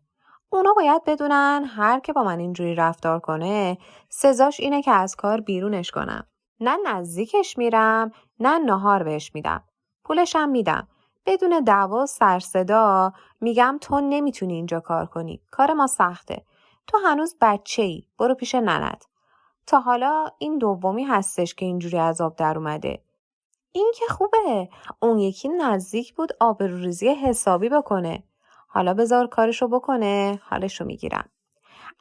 اونا باید بدونن هر که با من اینجوری رفتار کنه، سزاش اینه که از کار بیرونش کنم. نه نزدیکش میرم، نه ناهار بهش میدم. پولشم میدم. بدون دعوا و سر صدا میگم تو نمیتونی اینجا کار کنی. کار ما سخته. تو هنوز بچه‌ای. برو پیش ننت. تا حالا این دومی هستش که اینجوری عذاب در اومده. این که خوبه. اون یکی نزدیک بود آبروریزی حسابی بکنه. حالا بذار کارشو بکنه. حالشو میگیرم.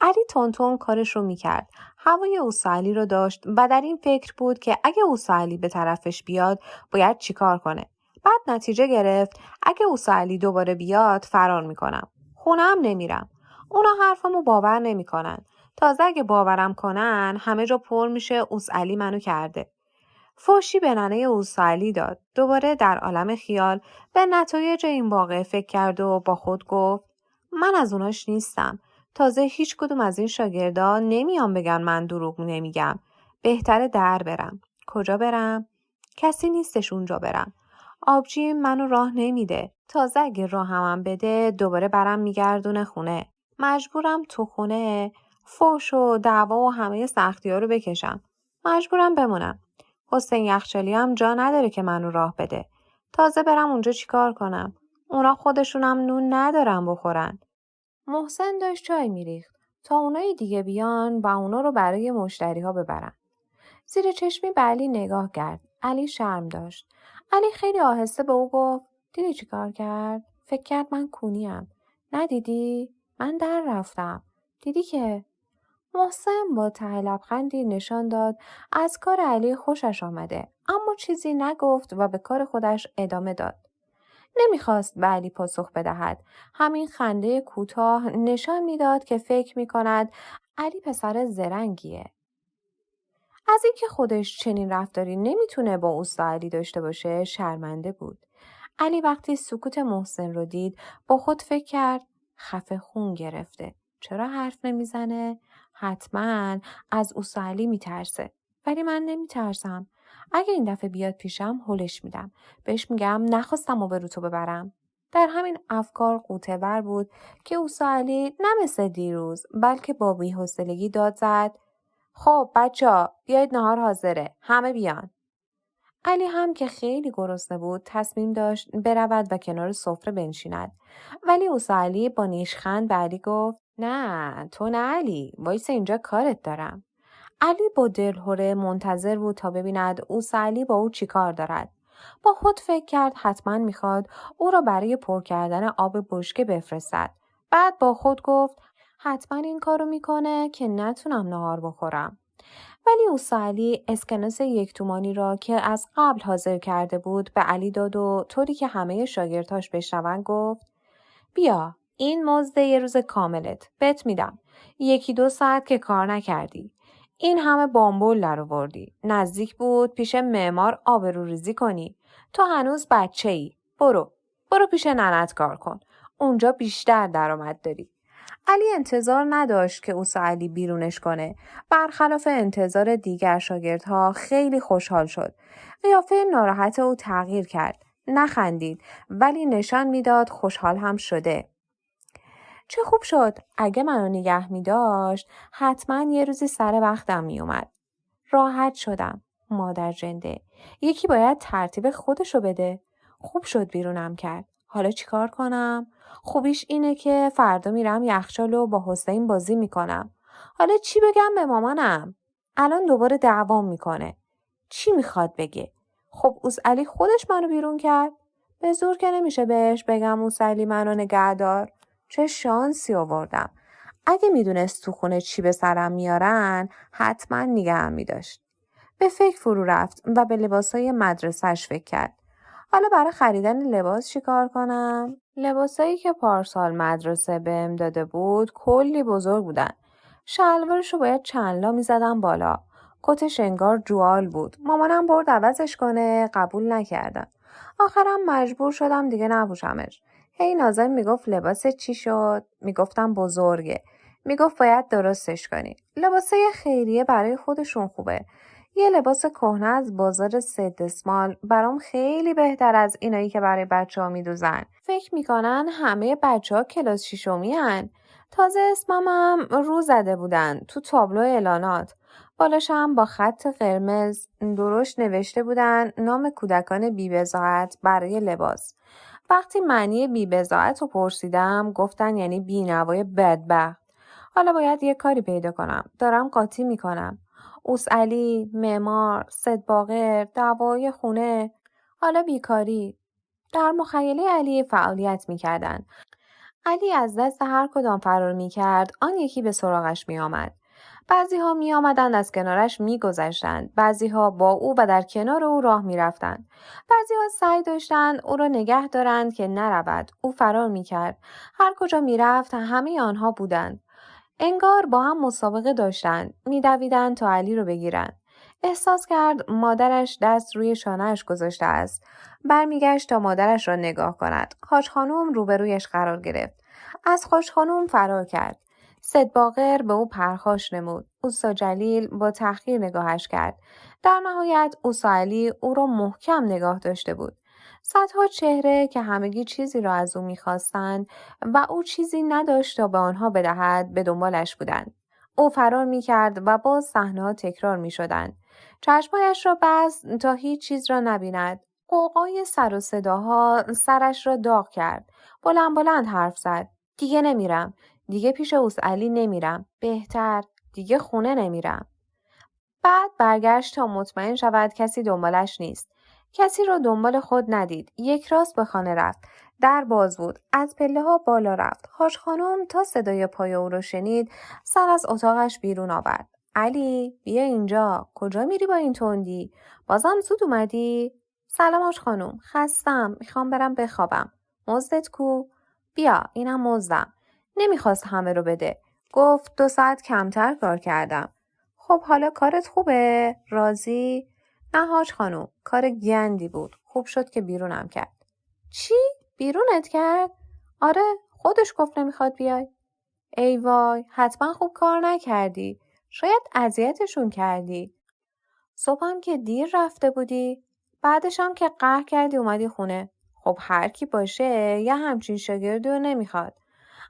علی تونتون کارشو میکرد. هوای اوسعلی رو داشت و در این فکر بود که اگه اوسعلی به طرفش بیاد باید چیکار کنه. بعد نتیجه گرفت اگه اوسعلی دوباره بیاد فرار میکنم. خونم نمیرم. اونا حرفمو باور نمیکنن. تازه اگه باورم کنن همه جا پر میشه علی منو کرده. فوشی به ننه علی داد. دوباره در عالم خیال به نتایج این واقعه فکر کرد و با خود گفت من از اوناش نیستم. تازه هیچ کدوم از این شاگردا نمیان بگن من دروغ نمیگم. بهتره در برم. کجا برم؟ کسی نیستش اونجا برم. آبجی منو راه نمیده. تازه اگه راهمم بده دوباره برم میگردونه خونه. مجبورم تو خونه فوش و دعوا و همه سختی‌ها رو بکشم. مجبورم بمونم. حسین یخچالی هم جا نداره که منو راه بده. تازه برم اونجا چیکار کنم؟ اونا خودشونم نون ندارن بخورن. محسن داشت چای میریخت تا اونای دیگه بیان و اونا رو برای مشتری‌ها ببرن. زیر چشمی به علی نگاه کرد. علی شرم داشت. علی خیلی آهسته به او گفت دیدی چی کار کرد؟ فکر کرد من کونیم. ندیدی؟ من در رفتم. دیدی که؟ محسن با ته لبخندی نشان داد از کار علی خوشش آمده، اما چیزی نگفت و به کار خودش ادامه داد. نمیخواست به علی پاسخ بدهد. همین خنده کوتاه نشان میداد که فکر میکند علی پسر زرنگیه. از اینکه خودش چنین رفتاری نمیتونه با اوستا علی داشته باشه شرمنده بود. علی وقتی سکوت محسن رو دید با خود فکر کرد خفه خون گرفته. چرا حرف نمیزنه؟ حتما از اوستا علی میترسه. ولی من نمیترسم. اگه این دفعه بیاد پیشم هلش میدم. بهش میگم نخواستم و به رو تو ببرم. در همین افکار غوطه‌ور بود که اوستا علی نه مثل دیروز بلکه با بی‌حوصلگی داد زد خب بچه‌ها بیاید نهار حاضره. همه بیان. علی هم که خیلی گرسنه بود تصمیم داشت برود و کنار سفره بنشیند. ولی علی با نیشخند به علی گفت نه تو نه علی وایسا اینجا کارت دارم. علی با دلهره منتظر بود تا ببیند علی با او چی کار دارد. با خود فکر کرد حتما میخواد او را برای پر کردن آب بشکه بفرستد. بعد با خود گفت حتما این کارو میکنه که نتونم نهار بخورم. ولی علی اسکناس 1 تومانی را که از قبل حاضر کرده بود به علی داد و طوری که همه شاگرداش بشنون گفت بیا این مزد یه روز کاملت بهت میدم. 1-2 ساعت که کار نکردی. این همه بامبول درآوردی. نزدیک بود پیش معمار آبروریزی کنی. تو هنوز بچه‌ای. برو پیش ننت کار کن. اونجا بیشتر درآمد داری. علی انتظار نداشت که علی بیرونش کنه. برخلاف انتظار دیگر شاگردها خیلی خوشحال شد. قیافه ناراحت او تغییر کرد. نخندید ولی نشان میداد خوشحال هم شده. چه خوب شد. اگه منو نگه می داشت حتما یه روزی سر وقتم می اومد. راحت شدم. مادر جنده. یکی باید ترتیب خودشو بده. خوب شد بیرونم کرد. حالا چیکار کنم؟ خوبیش اینه که فردا میرم یخچال و با حسین بازی میکنم. حالا چی بگم به مامانم؟ الان دوباره دعوام میکنه. چی میخواد بگه؟ خب علی خودش منو بیرون کرد. به زور که نمیشه بهش بگم علی منو نگه دار. چه شانسی آوردم. اگه میدونست تو خونه چی به سرم میارن حتما نگهم میداشت. به فکر فرو رفت و به لباسای مدرسه‌اش فکر کرد. حالا برای خریدن لباس چی کار کنم؟ لباسایی که پارسال مدرسه بهم داده بود کلی بزرگ بودن. شلوارشو باید چند لا میزدم بالا. کتش انگار جوال بود. مامانم برد عوضش کنه قبول نکردم. آخرم مجبور شدم دیگه نپوشمش. هی نازم میگفت لباس چی شد؟ میگفتم بزرگه. میگفت باید درستش کنی. لباسای خیریه برای خودشون خوبه. یه لباس کهنه از بازار سید اسمال برام خیلی بهتر از اینایی که برای بچه‌ها میدوزن. فکر میکنن همه بچه‌ها کلاس ششمی هن. تازه اسمم رو زده بودن تو تابلو اعلانات. بالاشم با خط قرمز درشت نوشته بودن نام کودکان بی‌بضاعت برای لباس. وقتی معنی بی‌بضاعت رو پرسیدم گفتن یعنی بی‌نوای بدبخت. حالا باید یه کاری پیدا کنم. دارم قاطی میکنم. علی، معمار، صدباغر، دعوای خونه، حالا بیکاری. در مخیله علی فعالیت میکردن. علی از دست هر کدام فرار میکرد آن یکی به سراغش میآمد. بعضی ها می آمدند از کنارش می گذشتند. بعضی ها با او و در کنار او راه می رفتند. بعضی ها سعی داشتند او را نگه دارند که نرود. او فرار می کرد. هر کجا می رفت همه آنها بودند. انگار با هم مسابقه داشتن. میدویدن تا علی رو بگیرن. احساس کرد مادرش دست روی شانه‌اش گذاشته است. برمیگشت تا مادرش را نگاه کند. حاج خانم روبرویش قرار گرفت. از حاج خانم فرار کرد. صدباغر به او پرخاش نمود. اوستا جلیل با تحقیر نگاهش کرد. در نهایت اوستا علی او را محکم نگاه داشته بود. صدها چهره که همگی چیزی را از او می‌خواستند و او چیزی نداشت تا به آنها بدهد به دنبالش بودند. او فرار می‌کرد و باز صحنه‌ها تکرار می‌شدند. چشمایش را بست تا هیچ چیز را نبیند. قوقای سر و صداها سرش را داغ کرد. بلند بلند حرف زد. دیگه نمیرم. دیگه پیش علی نمیرم. بهتر. دیگه خونه نمیرم. بعد برگشت تا مطمئن شود کسی دنبالش نیست. کسی را دنبال خود ندید. یک راست به خانه رفت. در باز بود. از پله ها بالا رفت. حاج خانم تا صدای پای او را شنید سر از اتاقش بیرون آورد. علی بیا اینجا. کجا میری با این تندی؟ بازم زود اومدی؟ سلام حاج خانم. خستم. میخوام برم بخوابم. مزدت کو؟ بیا اینم مزدم. نمیخواست همه رو بده. گفت 2 ساعت کمتر کار کردم. خب حالا کارت خوبه؟ راضی؟ نه حاج خانوم. کار گندی بود. خوب شد که بیرونم کرد. چی؟ بیرونت کرد؟ آره خودش گفت نمیخواد بیای. ای وای حتما خوب کار نکردی. شاید اذیتشون کردی. صبحم که دیر رفته بودی. بعدش هم که قهر کردی اومدی خونه. خب هر کی باشه یه همچین شاگردی رو نمیخواد.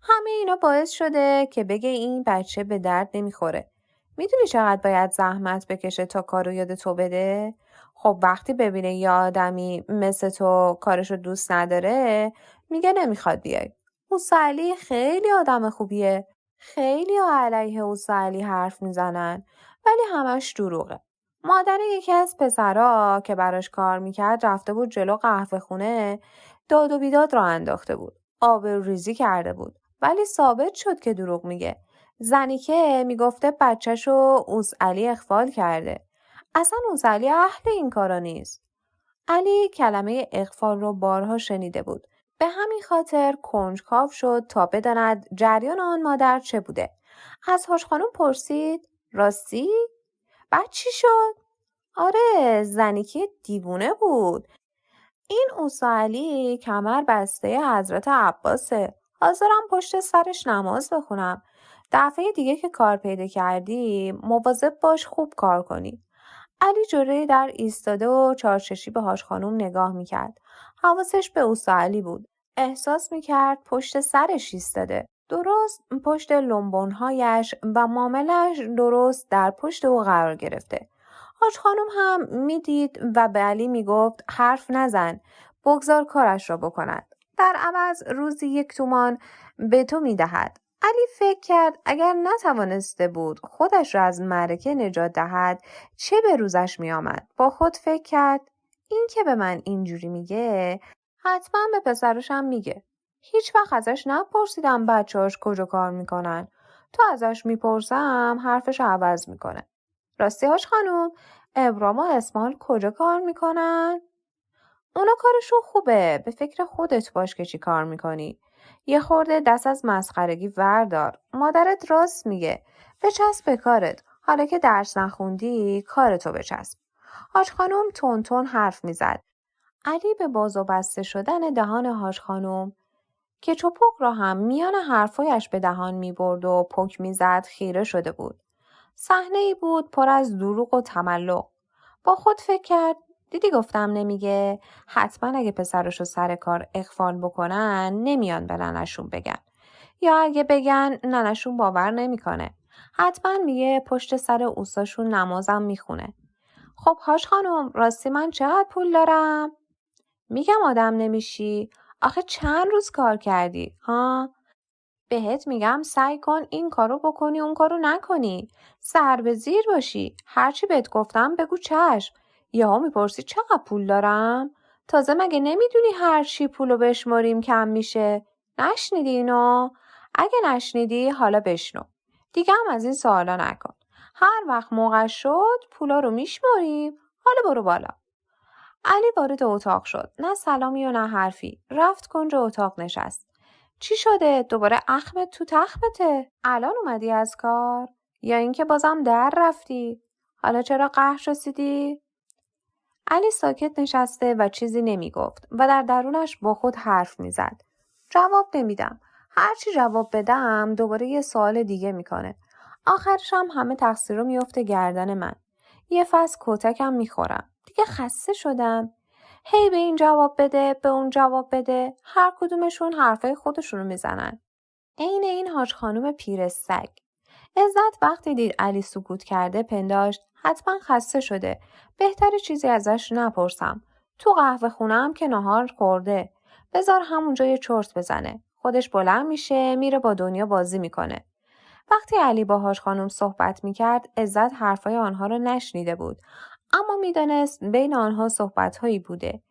همه اینا باعث شده که بگه این بچه به درد نمیخوره. میدونی چقدر باید زحمت بکشه تا کارو یاد تو بده؟ خب وقتی ببینه یه آدمی مثل تو کارشو دوست نداره میگه نمیخواد بیای. موسیلی خیلی آدم خوبیه. خیلی علیه موسیلی حرف میزنن ولی همش دروغه. مادر یکی از پسرا که براش کار میکرد رفته بود جلو قهوه خونه داد و بیداد را انداخته بود. آبروریزی کرده بود. ولی ثابت شد که دروغ میگه. زنی که میگفته بچه‌شو علی اخفال کرده. اصلا علی اهل این کارا نیست. علی کلمه اخفال رو بارها شنیده بود. به همین خاطر کنجکاو شد تا بداند جریان آن مادر چه بوده. از حاج خانم پرسید راستی؟ بعد چی شد؟ آره زنی که دیوونه بود. این علی کمر بسته حضرت عباسه. حاضرم پشت سرش نماز بخونم. دفعه دیگه که کار پیدا کردی مواظب باش خوب کار کنی. علی جلوی در ایستاده و چارچشی به حاج خانوم نگاه میکرد. حواسش به علی بود. احساس میکرد پشت سرش ایستاده. درست پشت لنبونهایش و معاملش درست در پشت او قرار گرفته. حاج خانم هم میدید و به علی میگفت حرف نزن. بگذار کارش را بکند. در عوض روزی 1 تومان به تو میدهد. علی فکر کرد اگر نتوانسته بود خودش را از معرکه نجات دهد چه به روزش می آمد. با خود فکر کرد این که به من اینجوری میگه حتما به پسرشم میگه. هیچ وقت ازش نپرسیدم بچه‌هاش کجا کار میکنن. تو ازش میپرسم حرفش عوض میکنه. راستی حاج خانوم ابرام و اسمال کجا کار میکنن؟ اونا کارشون خوبه. به فکر خودت باش که چی کار میکنی. یه خورده دست از مسخرگی وردار. مادرت راست میگه. بچسب به کارت. حالا که درس نخوندی کارتو بچسب. حاج خانوم تون تون حرف میزد. علی به باز و بسته شدن دهان حاج خانوم که چپق را هم میان حرفایش به دهان میبرد و پک میزد خیره شده بود. صحنه ای بود پر از دروغ و تملق. با خود فکر کرد دیدی گفتم نمیگه. حتما اگه پسرشو سر کار اخفال بکنن نمیان به ننشون بگن. یا اگه بگن ننشون باور نمیکنه. حتما میگه پشت سر اوستاشون نمازم میخونه. خب حاج خانم راستی من چقدر پول دارم؟ میگم آدم نمیشی. آخه چند روز کار کردی ها؟ بهت میگم سعی کن این کارو بکنی اون کارو نکنی. سر به زیر باشی. هرچی بهت گفتم بگو چشم. یهو میپرسی چقدر پول دارم؟ تازه مگه نمیدونی هر چی پولو بشماریم کم میشه؟ نشنیدی اینو؟ اگه نشنیدی حالا بشنو. دیگه هم از این سوالا نکن. هر وقت موقع شد پولا رو میشماریم. حالا برو بالا. علی وارد اتاق شد. نه سلامی و نه حرفی. رفت کنج اتاق نشست. چی شده؟ دوباره اخمت تو تخمته؟ الان اومدی از کار؟ یا اینکه بازم در رفتی؟ حالا چرا قهر رسیدی؟ علی ساکت نشسته و چیزی نمی گفت و در درونش با خود حرف می زد. جواب نمیدم. هرچی جواب بدم دوباره یه سوال دیگه میکنه. آخرش هم همه تقصیر رو میفته گردن من. یه فصل کتکم میخورم. دیگه خسته شدم. هی به این جواب بده، به اون جواب بده. هر کدومشون حرفای خودشونو میزنن. عین این حاج خانوم پیر سگ. عزت وقتی دید علی سکوت کرده پنداشت حتما خسته شده. بهتره چیزی ازش نپرسم. تو قهوه خونم که نهار خورده. بذار همونجا یه چرت بزنه. خودش بلند میشه میره با دنیا بازی میکنه. وقتی علی با حاج خانم صحبت میکرد عزت حرفای آنها رو نشنیده بود. اما میدانست بین آنها صحبتهایی بوده.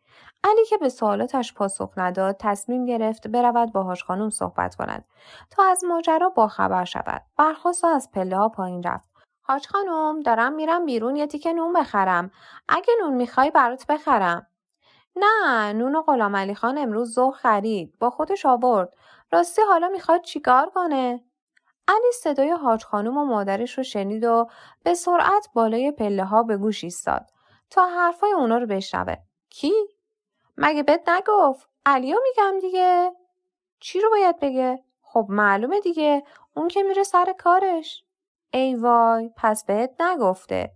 علی که به سوالاتش پاسخ نداد تصمیم گرفت برود با حاج خانم صحبت کند تا از ماجرا باخبر شود. برخاست و از پله ها پایین رفت. حاج خانم دارم میرم بیرون یه تیکه نون بخرم. اگه نون میخوای برات بخرم. نه نون غلامعلی خان امروز ظهر خرید. با خودش آورد. راستی حالا میخواد چیکار کنه؟ علی صدای حاج خانم و مادرش رو شنید و به سرعت بالای پله ها به گوش ایستاد تا حرفای اونا رو بشنوه. کی؟ مگه بهت نگفت؟ علیو میگم دیگه. چی رو باید بگه؟ خب معلومه دیگه. اون که میره سر کارش. ای وای پس بهت نگفته.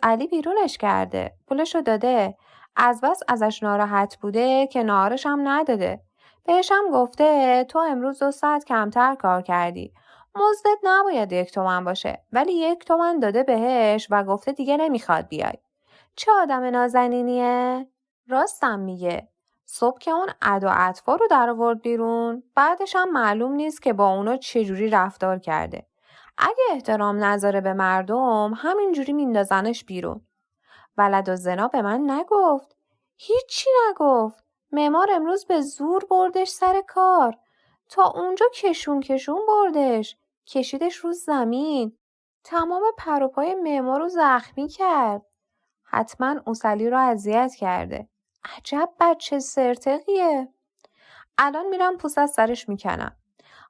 علی بیرونش کرده. پولشو داده. از بس ازش ناراحت بوده که ناهارش هم نداده. بهش هم گفته تو امروز 2 ساعت کمتر کار کردی. مزدت نباید 1 تومن باشه. ولی 1 تومن داده بهش و گفته دیگه نمیخواد بیای. چه آدم نازنینیه؟ راستم میگه. صبح که اون ادا اطفال رو در آورد بیرون بعدش هم معلوم نیست که با اونا چجوری رفتار کرده. اگه احترام نذاره به مردم همینجوری میندازنش بیرون. ولد و زنا به من نگفت. هیچی نگفت. معمار امروز به زور بردش سر کار. تا اونجا کشون بردش. کشیدش رو زمین. تمام پر و پای معمار رو زخمی کرد. حتما علی رو اذیت کرده. عجب بچه سرتقیه. الان میرم پوست از سرش میکنم.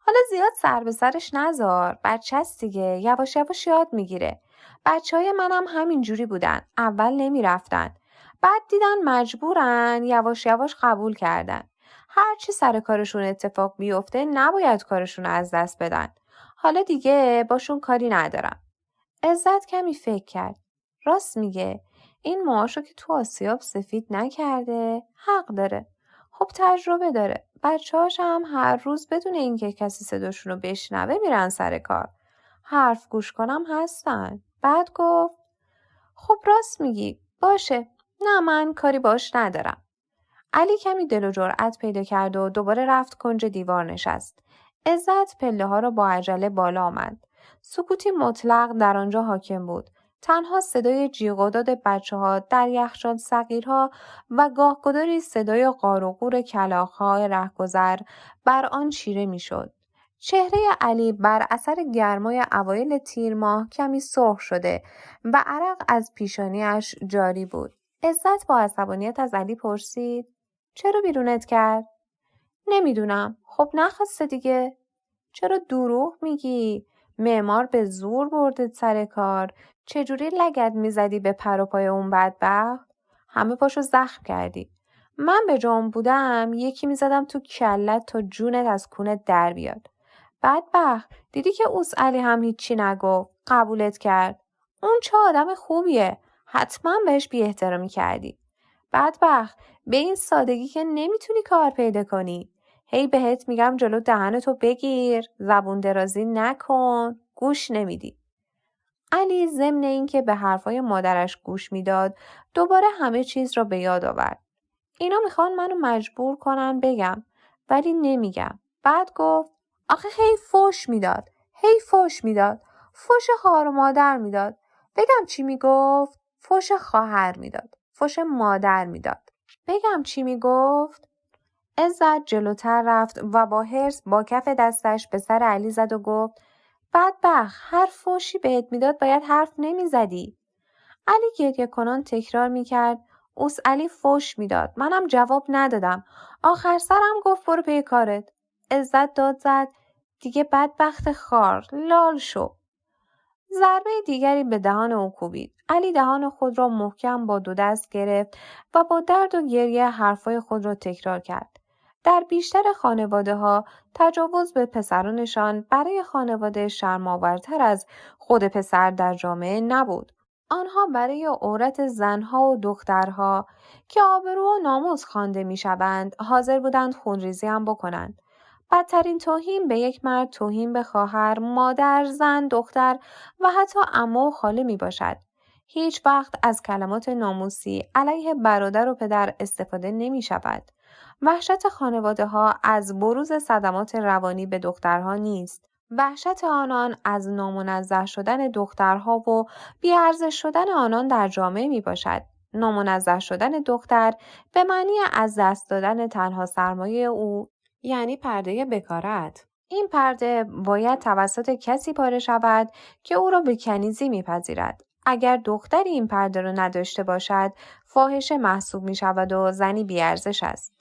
حالا زیاد سر به سرش نذار. بچه است دیگه. یواش یواش یاد میگیره. بچهای منم همینجوری بودن. اول نمیرفتن. بعد دیدن مجبورن. یواش یواش قبول کردن. هرچی سر کارشون اتفاق بیفته نباید کارشون از دست بدن. حالا دیگه باشون کاری ندارم. عزت کمی فکر کرد. راست میگه. این موهاشو که تو آسیاب سفید نکرده حق داره. خب تجربه داره. بچه‌هاش هم هر روز بدون اینکه کسی صداشونو بشنوه میرن سر کار. حرف گوش کنم هستن. بعد گفت خب راست میگی. باشه. نه من کاری باش ندارم. علی کمی دل و جرأت پیدا کرد و دوباره رفت کنج دیوار نشست. عزت پله ها را با عجله بالا آمد. سکوتی مطلق در آنجا حاکم بود. تنها صدای جیغ و داد بچه‌ها در یخچال صغیرها و گاهگداری صدای غار و غور کلاغ‌های رهگذر بر آن چیره میشد. چهره علی بر اثر گرمای اوایل تیر ماه کمی سرخ شده و عرق از پیشانیش جاری بود. عزت با عصبانیت از علی پرسید: چرا بیرونت کرد؟ نمیدونم. خب نخواسته دیگه. چرا دروغ میگی؟ معمار به زور بردت سر کار. چجوری لگد میزدی به پر و پای اون بدبخت؟ همه پاشو زخم کردی. من به جام بودم یکی میزدم تو کلت تا جونت از کونت در بیاد. بدبخت دیدی که علی هم هیچی نگفت. قبولت کرد. اون چه آدم خوبیه. حتما بهش بی احترامی کردی. بدبخت به این سادگی که نمیتونی کار پیدا کنی. هی بهت میگم جلو دهنتو بگیر. زبون درازی نکن. گوش نمیدی. علی ضمن اینکه به حرفای مادرش گوش میداد دوباره همه چیز را به یاد آورد. اینا میخوان منو مجبور کنن بگم ولی نمیگم. بعد گفت آخه هی فوش میداد. فوش خواهر و مادر میداد. بگم چی میگفت؟ فوش خواهر میداد. فوش مادر میداد. بگم چی میگفت؟ عزت جلوتر رفت و با حرص با کف دستش به سر علی زد و گفت بدبخت هر فوشی بهت میداد باید حرف نمیزدی. علی گریه کنان تکرار میکرد علی فوش میداد. منم جواب ندادم. آخر سرم گفت برو پی کارت. عزت داد زد: دیگه بدبخت خار، لال شو. ضربه دیگری به دهان او کوبید. علی دهان خود را محکم با 2 دست گرفت و با درد و گریه حرفای خود را تکرار کرد. در بیشتر خانواده‌ها تجاوز به پسرانشان برای خانواده شرم‌آورتر از خود پسر در جامعه نبود. آنها برای عورت زنها و دخترها که آبرو و ناموس خوانده می‌شوند حاضر بودند خونریزی هم بکنند. بدترین توهین به یک مرد توهین به خواهر، مادر، زن، دختر و حتی عمه و خاله می باشد. هیچ وقت از کلمات ناموسی علیه برادر و پدر استفاده نمی شود. وحشت خانواده ها از بروز صدمات روانی به دخترها نیست. وحشت آنان از نامنظم شدن دخترها و بی‌ارزش شدن آنان در جامعه می باشد. نامنظم شدن دختر به معنی از دست دادن تنها سرمایه او، یعنی پرده بکارت. این پرده باید توسط کسی پاره شود که او را به کنیزی میپذیرد. اگر دختری این پرده را نداشته باشد، فاحشه محسوب می شود و زنی بی‌ارزش است.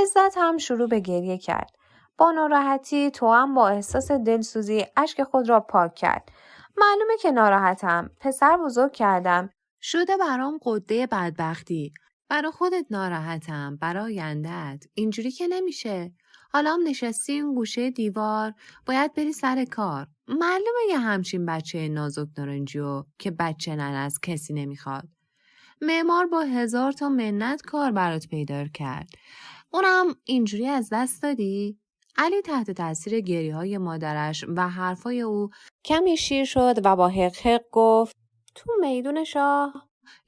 عزت هم شروع به گریه کرد. با ناراحتی توأم با احساس دلسوزی اشک خود را پاک کرد. معلومه که ناراحتم. پسر بزرگ کردم. شده برام قده بدبختی. برا خودت ناراحتم. برا آینده‌ات. اینجوری که نمیشه. حالا هم نشستی این گوشه دیوار، باید بری سر کار. معلومه یه همچین بچه نازک نارنجیو که بچه نن از کسی نمیخواد. معمار با 1000 تا منت کار برات پیدا کرد. اونم اینجوری از دست دادی؟ علی تحت تاثیر گریه‌های مادرش و حرفای او کمی شیر شد و با حق گفت: تو میدون شاه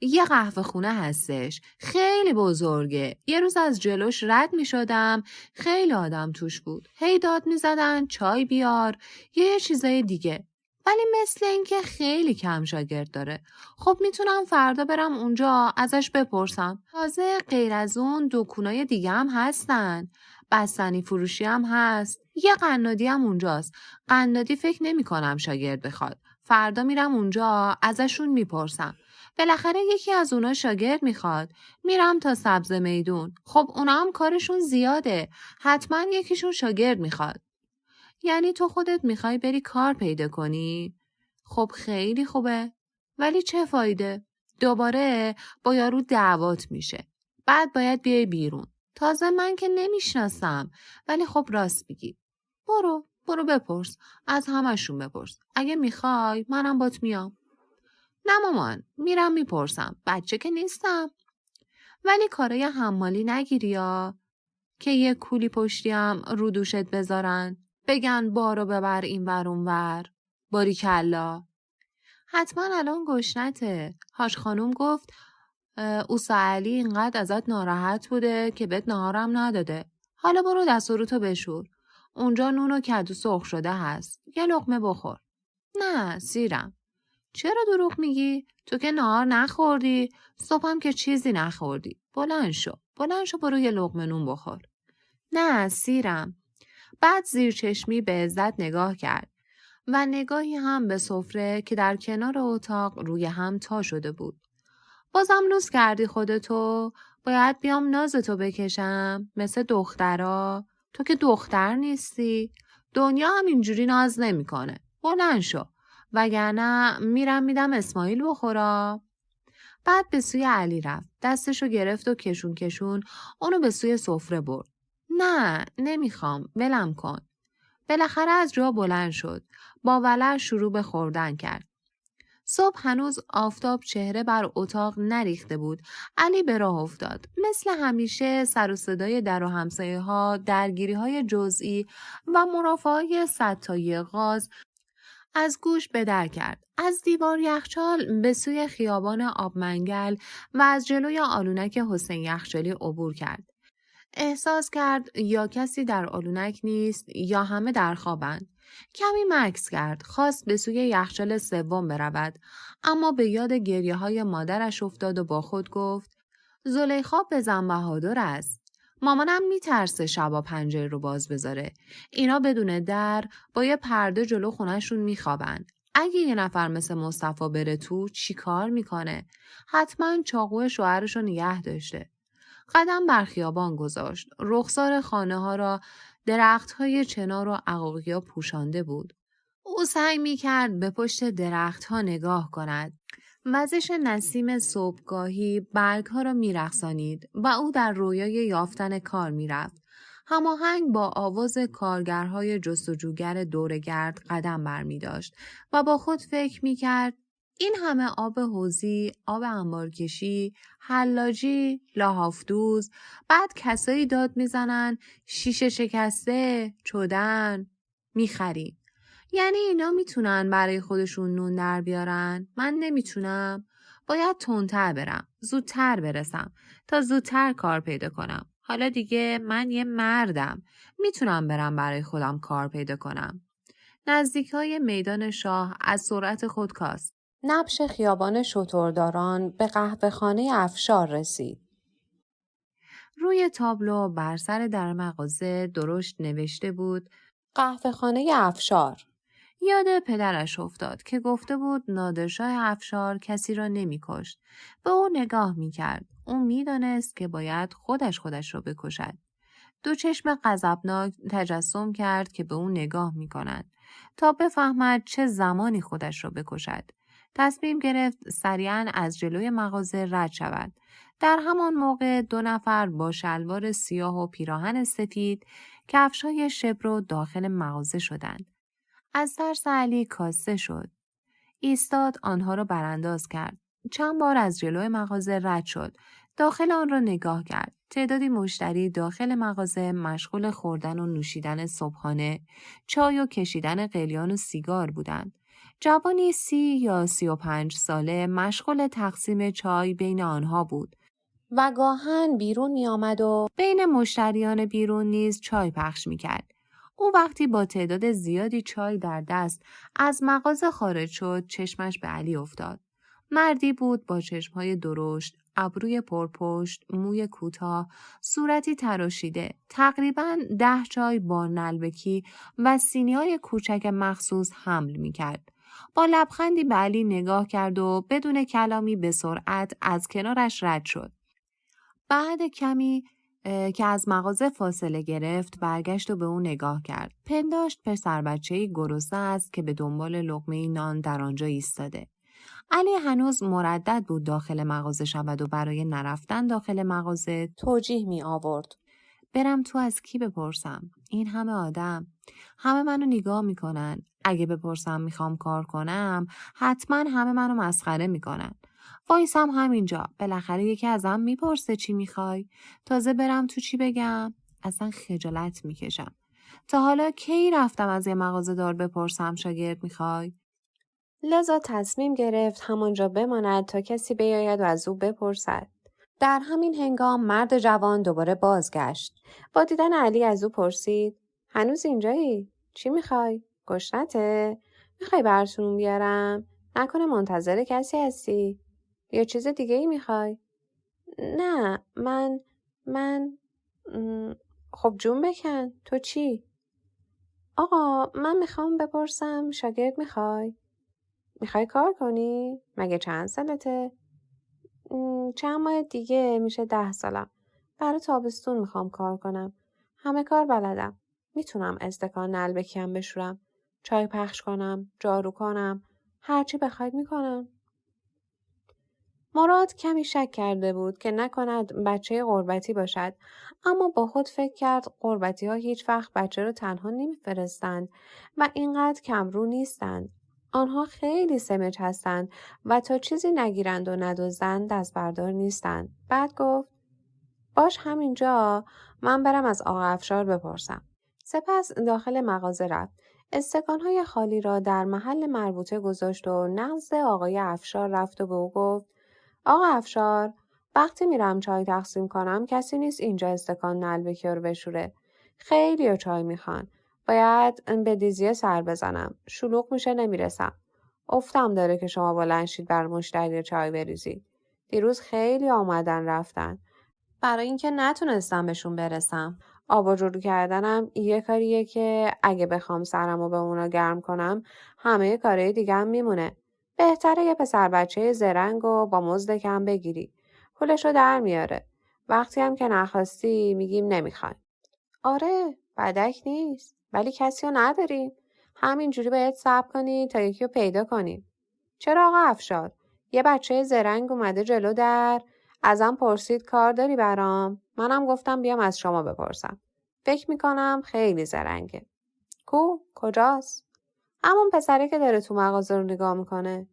یه قهوه خونه هستش. خیلی بزرگه. یه روز از جلوش رد می شدم. خیلی آدم توش بود. هی داد می زدن چای بیار. یه چیزای دیگه. ولی مثل این که خیلی کم شاگرد داره. خب میتونم فردا برم اونجا ازش بپرسم. تازه غیر از اون دکونای دیگه هم هستن. بستنی فروشی هم هست. یه قنادی هم اونجاست. قنادی فکر نمی کنم شاگرد بخواد. فردا میرم اونجا ازشون میپرسم. بالاخره یکی از اونا شاگرد میخواد. میرم تا سبز میدون. خب اونا هم کارشون زیاده. حتما یکیشون شاگرد میخواد. یعنی تو خودت میخوای بری کار پیدا کنی؟ خب خیلی خوبه. ولی چه فایده؟ دوباره با یارو دعوات میشه. بعد باید بیای بیرون. تازه من که نمیشناسم. ولی خب راست میگی. برو بپرس. از همشون بپرس. اگه میخوای منم بات میام. نه مامان، میرم میپرسم. بچه که نیستم. ولی کارای حمالی نگیری یا که یه کولی پشتیم رو دوشت بذارن. بگن بارو ببر این ور اون ور. باریکلا. حتما الان گشنته. هاش خانوم گفت اوسا علی اینقدر ازت ناراحت بوده که بهت نهارم نداده. حالا برو دست و روتو بشور. اونجا نون و کدو سرخ شده هست. یه لقمه بخور. نه سیرم. چرا دروغ میگی؟ تو که نهار نخوردی، صبحم که چیزی نخوردی. بلند شو برو یه لقمه نون بخور. نه سیرم. بعد زیر چشمی به عزت نگاه کرد و نگاهی هم به سفره که در کنار اتاق روی هم تا شده بود. بازم لوس کردی خودتو؟ باید بیام نازتو بکشم مثل دخترا؟ تو که دختر نیستی. دنیا هم اینجوری ناز نمیکنه. بلند شو. وگرنه میدم اسماعیل بخورا. بعد به سوی علی رفت. دستشو گرفت و کشون اونو به سوی سفره برد. نه نمیخوام. ولم کن. بالاخره از جا بلند شد. با ولع شروع به خوردن کرد. صبح هنوز آفتاب چهره بر اتاق نریخته بود. علی به راه افتاد. مثل همیشه سر و صدای در و همسایه ها، درگیری های جزئی و مرافعای صدتایی غاز از گوش به در کرد. از دیوار یخچال به سوی خیابان آبمنگل و از جلوی آلونک حسین یخچالی عبور کرد. احساس کرد یا کسی در آلونک نیست یا همه در خوابند. کمی مکث کرد. خواست به سوی یخچال سوم برود. اما به یاد گریه های مادرش افتاد و با خود گفت زلیخا بزن بهادر است. مامانم میترسه شبا پنجره رو باز بذاره. اینا بدون در با یه پرده جلو خونه‌شون میخوابن. اگه یه نفر مثل مصطفی بره تو چی کار میکنه؟ حتما چاقو شوهرشو نگه داشته. قدم بر خیابان گذاشت. رخسار خانه ها را درخت‌های چنار و عقاقیا پوشانده بود. او سعی می‌کرد به پشت درخت‌ها نگاه کند. وزش نسیم صبحگاهی برگ‌ها را می‌رقصانید و او در رویای یافتن کار می‌رفت. هماهنگ با آواز کارگرهای جستجوگر دورگرد قدم برمی‌داشت و با خود فکر می‌کرد این همه آب حوضی، آب انبارکشی، حلاجی، لاحاف‌دوز، بعد کسایی داد میزنن شیشه شکسته، چدن، میخریم. یعنی اینا میتونن برای خودشون نون در بیارن؟ من نمیتونم؟ باید تندتر برم، زودتر برسم تا زودتر کار پیدا کنم. حالا دیگه من یه مردم، میتونم برم برای خودم کار پیدا کنم. نزدیکای میدان شاه از سرعت خود کاست. نبش خیابان شترداران به قهوه‌خانه افشار رسید. روی تابلو بر سر در مغازه درشت نوشته بود قهوه‌خانه افشار. یاد پدرش افتاد که گفته بود نادرشاه افشار کسی را نمی‌کشت. به او نگاه می‌کرد. او می‌دانست که باید خودش را بکشد. دو چشم غضبناک تجسم کرد که به او نگاه می‌کنند تا بفهمد چه زمانی خودش را بکشد. تصمیم گرفت سریعاً از جلوی مغازه رد شود. در همان موقع 2 نفر با شلوار سیاه و پیراهن سفید کفش‌های شبرو داخل مغازه شدند. از ترس علی کاسته شد. ایستاد آنها را برانداز کرد. چند بار از جلوی مغازه رد شد. داخل آن را نگاه کرد. تعدادی مشتری داخل مغازه مشغول خوردن و نوشیدن صبحانه، چای و کشیدن قلیان و سیگار بودند. جوانی 30 یا 35 ساله مشغول تقسیم چای بین آنها بود و گاهن بیرون می آمد و بین مشتریان بیرون نیز چای پخش می کرد. او وقتی با تعداد زیادی چای در دست از مغازه خارج شد چشمش به علی افتاد. مردی بود با چشمهای درشت، ابروی پرپشت، موی کوتاه، صورتی تراشیده، تقریباً 10 چای با نلبکی و سینی‌های کوچک مخصوص حمل می‌کرد. با لبخندی به علی نگاه کرد و بدون کلامی به سرعت از کنارش رد شد. بعد کمی که از مغازه فاصله گرفت برگشت و به او نگاه کرد. پنداشت پسر بچه‌ای گرسنه است که به دنبال لقمه نان در آنجا ایستاده. علی هنوز مردد بود داخل مغازه شود و برای نرفتن داخل مغازه توجیه می آورد. برم تو از کی بپرسم؟ این همه آدم. همه منو نگاه میکنن. اگه بپرسم میخوام کار کنم حتما همه منو مسخره میکنن. وایسم همینجا. بالاخره یکی ازم میپرسه چی میخوای؟ تازه برم تو چی بگم؟ اصلا خجالت میکشم. تا حالا کی رفتم از یه مغازه دار بپرسم شاگرد میخوای؟ لذا تصمیم گرفت همانجا بماند تا کسی بیاید و از او بپرسد. در همین هنگام مرد جوان دوباره بازگشت. با دیدن علی از او پرسید هنوز اینجایی؟ چی میخوای؟ گشنته؟ میخوای براتون بیارم؟ نکنه منتظر کسی هستی؟ یا چیز دیگه ای میخوای؟ نه من خب جون بکن. تو چی؟ آقا من میخوام بپرسم شاگرد میخوای؟ میخوای کار کنی؟ مگه چند سالته؟ چند ماه دیگه میشه 10 سالم. برای تابستون میخوام کار کنم. همه کار بلدم. میتونم استکان نلبکیم بشورم. چای پخش کنم. جارو کنم. هرچی بخواید میکنم. مراد کمی شک کرده بود که نکند بچه غربتی باشد. اما با خود فکر کرد غربتی ها هیچ وقت بچه رو تنها نمیفرستند و اینقدر کمرو نیستند. آنها خیلی سمج هستند و تا چیزی نگیرند و ندزدند دست بردار نیستند. بعد گفت باش همینجا من برم از آقا افشار بپرسم. سپس داخل مغازه رفت. استکانهای خالی را در محل مربوطه گذاشت و نزد آقای افشار رفت و به او گفت آقا افشار وقتی میرم چای تقسیم کنم کسی نیست اینجا استکان نلبکی رو بشوره. خیلی چای میخوان. باید به دیزیه سر بزنم. شلوغ میشه نمیرسم. افتم داره که شما بلند شید بر مشتری چای بریزید. دیروز خیلی آمدن رفتن. برای اینکه نتونستم بهشون برسم. آباجورو کردنم یه کاریه که اگه بخوام سرمو به اونا گرم کنم همه کارهای دیگم میمونه. بهتره یه پسر بچه زرنگ و با مزد کم بگیری. پولشو در میاره. وقتی هم که نخواستی میگیم نمیخوایم. آره بدک نیست. ولی کسی رو نداریم. همینجوری باید صبر کنی تا یکی رو پیدا کنیم. چرا آقا افشار؟ یه بچه زرنگ اومده جلو در. ازم پرسید کار داری برام؟ منم گفتم بیام از شما بپرسم. فکر میکنم خیلی زرنگه. کجاست؟ همون پسره که داره تو مغازه رو نگاه میکنه.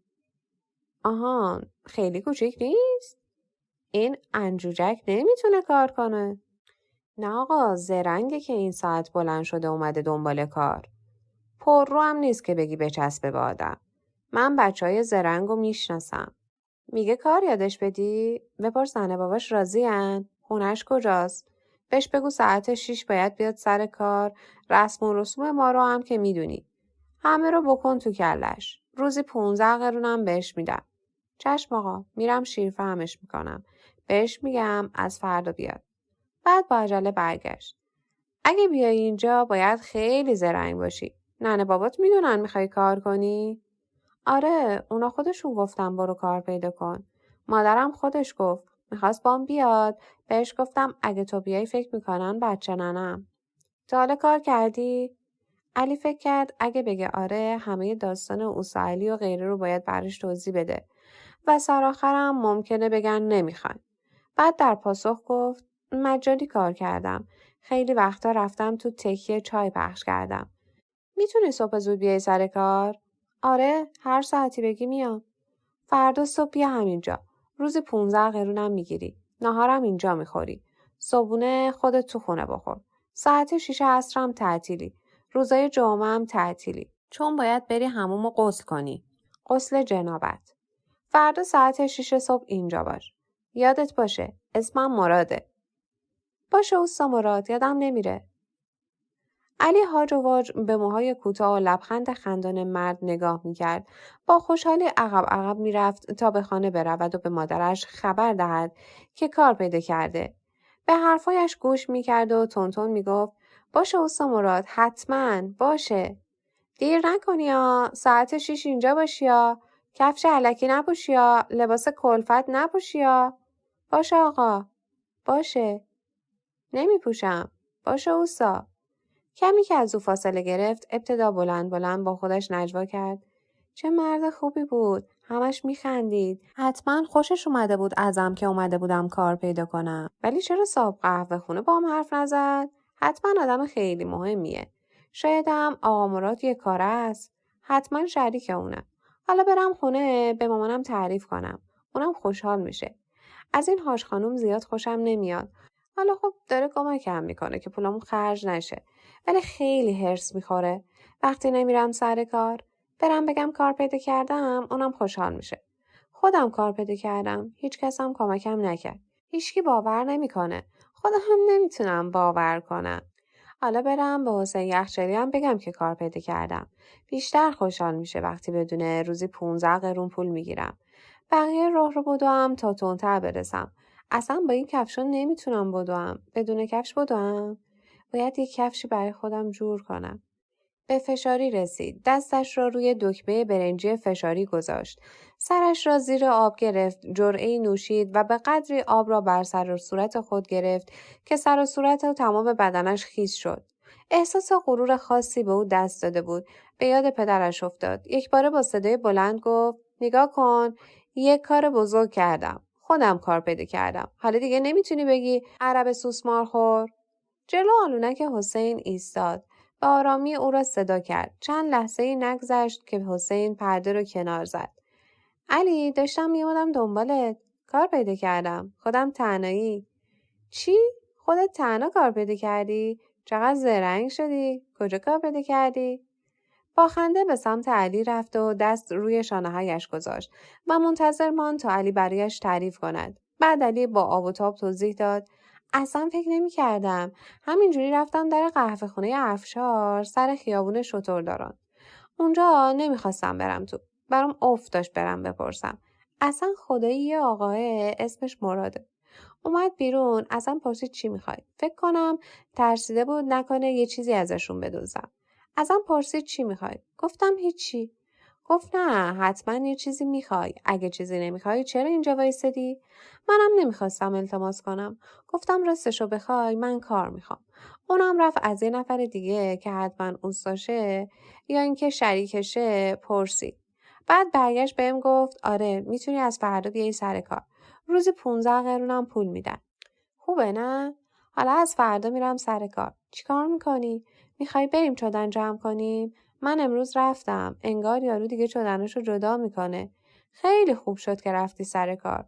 آهان، خیلی کوچیک نیست؟ این انجوجک نمیتونه کار کنه. نه آقا، زرنگه که این ساعت بلند شده اومده دنبال کار. پر رو هم نیست که بگی بچسبه به آدم. من بچهای زرنگ رو میشناسم. میگه کار یادش بدی؟ بپرس زن باباش راضین؟ خونش کجاست؟ بهش بگو ساعت 6 باید بیاد سر کار. رسم و رسوم ما رو هم که میدونی. همه رو بکن تو کلش. روزی 15 قرونم بهش میدم. چشم آقا، میرم شیرفهمش میکنم. بهش میگم از فردا بیاد. بعد با عجله برگشت. اگه بیای اینجا باید خیلی زرنگ باشی. ننه بابات میدونن میخوای کار کنی؟ آره، اونا خودشون گفتن برو کار پیدا کن. مادرم خودش گفت. میخواست بام بیاد. بهش گفتم اگه تو بیای فکر میکنن بچه ننم. تا حالا کار کردی؟ علی فکر کرد اگه بگه آره همه داستان اوسا علی و غیره رو باید برش توضیح بده. و سرآخرم ممکنه بگن نمیخوان. بعد در پاسخ گفت مجانی کار کردم. خیلی وقتا رفتم تو تکیه چای پخش کردم. میتونی صبح زود بیای سر کار؟ آره، هر ساعتی بگی میام. فردا صبح بیا همینجا. روزی 15 قرونم میگیری. ناهارم اینجا میخوری. صبحونه خودت تو خونه بخور. ساعت 6 عصرم تعطیلی. روزای جمعه هم تعطیلی. چون باید بری حموم و غسل کنی. غسل جنابت. فردا ساعت 6 صبح اینجا باش. یادت باشه اسمم مراده. باشه اوستا مراد، یادم نمیره. علی هاج و واج به موهای کوتاه و لبخند خندان مرد نگاه میکرد. با خوشحالی عقب میرفت تا به خانه برود و به مادرش خبر دهد که کار پیدا کرده. به حرفایش گوش میکرد و تونتون میگفت باشه اوستا مراد، حتما باشه. دیر نکنی ها، ساعت 6 اینجا باشی ها. کفش علکی نپوشی ها، لباس کلفت نپوشی ها. باشه آقا. باشه. نمیپوشم. باشه اوستا. کمی که از او فاصله گرفت ابتدا بلند با خودش نجوا کرد. چه مرد خوبی بود. همش میخندید. حتما خوشش اومده بود ازم که اومده بودم کار پیدا کنم. ولی چرا صاحب قهوه خونه با هم حرف نزد؟ حتما آدم خیلی مهمیه. شاید هم آقا مراد یه کار است. حتما شریک اونه. حالا برم خونه به مامانم تعریف کنم. اونم خوشحال میشه. از این هاش خانوم زیاد خوشم نمیاد. حالا خب داره کمکم میکنه که پولامون خرج نشه. ولی خیلی هرس میخوره. وقتی نمیرم سر کار، برم بگم کار پیدا کردم، اونم خوشحال میشه. خودم کار پیدا کردم، هیچ کس هم کمکم نکرد. هیچکی باور نمیکنه. خودم هم نمیتونم باور کنم. حالا برم به حسین یخچالی هم بگم که کار پیدا کردم. بیشتر خوشحال میشه وقتی بدونه روزی 15 قرون پول میگیرم. بقیه راه رو بدوم تا تندتر برسم. اصلا با این کفشا نمیتونم بدوم. بدون کفش بدوم. باید یک کفشی برای خودم جور کنم. به فشاری رسید. دستش را روی دکمه برنجی فشاری گذاشت. سرش را زیر آب گرفت. جرعه‌ای نوشید و به قدری آب را بر سر و صورت خود گرفت که سر و صورت و تمام بدنش خیس شد. احساس غرور خاصی به او دست داده بود. به یاد پدرش افتاد. یک باره با صدای بلند گفت نگاه کن. یک کار بزرگ کردم. خودم کار پیدا کردم. حالا دیگه نمیتونی بگی عرب سوسمار خور. جلو آلونک حسین ایستاد. به آرامی او را صدا کرد. چند لحظه‌ای نگذشت که حسین پرده رو کنار زد. علی داشتم میومدم دنبالت. کار پیدا کردم. خودم تنهایی. چی؟ خودت تنها کار پیدا کردی؟ چقدر زرنگ شدی؟ کجا کار پیدا کردی؟ با خنده به سمت علی رفت و دست روی شانه‌هایش گذاشت و منتظر ماند تا علی برایش تعریف کند. بعد علی با آب و تاب توضیح داد اصلا فکر نمی‌کردم. همینجوری رفتم در قهوه خونه افشار سر خیابون شترداران. اونجا نمیخواستم برم تو. برام افت داشت برم بپرسم. اصلا خدایی یه آقاه اسمش مراده. اومد بیرون ازم پرسید چی میخوای. فکر کنم ترسیده بود نکنه یه چیزی ازشون بدزدم. ازم پرسید چی میخوای. گفتم هیچی. گفت نه حتما یه چیزی میخوای. اگه چیزی نمیخوای چرا اینجا وایسادی؟ منم نمیخواستم التماس کنم. گفتم راستشو بخوای من کار میخوام. اونم رفت از یه نفر دیگه که حتما اوستاشه یا اینکه شریکشه پرسید. بعد برگشت بهم گفت آره میتونی از فردا بیای سر کار. روزی 15 قرونم پول میدن. خوبه نه؟ حالا از فردا میرم سر کار. چیکار میکنی؟ میخوای بریم چدن جمع کنیم؟ من امروز رفتم. انگار یارو دیگه چدنشو جدا میکنه. خیلی خوب شد که رفتی سر کار.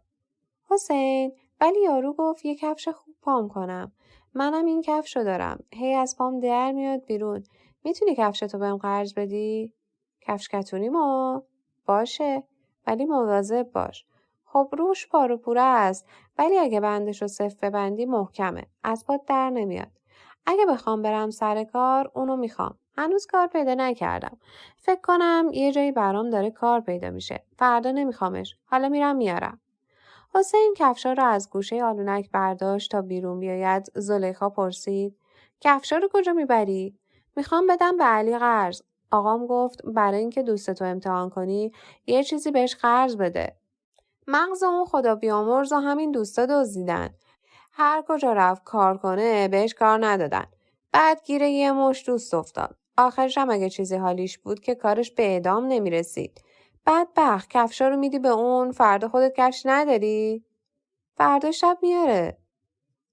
حسین، ولی یارو گفت یه کفش خوب پام کنم. منم این کفشو دارم. هی از پام در میاد بیرون. میتونی کفشتو بهم قرض بدی؟ کفش کتونی ما؟ باشه. ولی مواظب باش. خب روش پارو پوره است. ولی اگه بندشو صفر ببندی محکمه. از پات در نمیاد. اگه بخوام برم سر کار اونو میخوام. هنوز کار پیدا نکردم. فکر کنم یه جایی برام داره کار پیدا میشه. فردا نمیخوامش. حالا میرم میارم. حسین کفشا رو از گوشه آلونک برداشت تا بیرون بیاید. زلیخا پرسید کفشا رو کجا میبری؟ میخوام بدم به علی قرض. آقام گفت برای اینکه دوستتو امتحان کنی یه چیزی بهش قرض بده. مغز اون خدا بیامرز و همین دوستا دزدیدن. هر کجا رفت کار کنه بهش کار ندادن. بعد گیر یه مش دوست افتاد. آخرش هم اگه چیزی حالیش بود که کارش به اعدام نمیرسید. بدبخت کفشا رو میدی به اون فردا خودت کفش نداری؟ فردا شب میاره.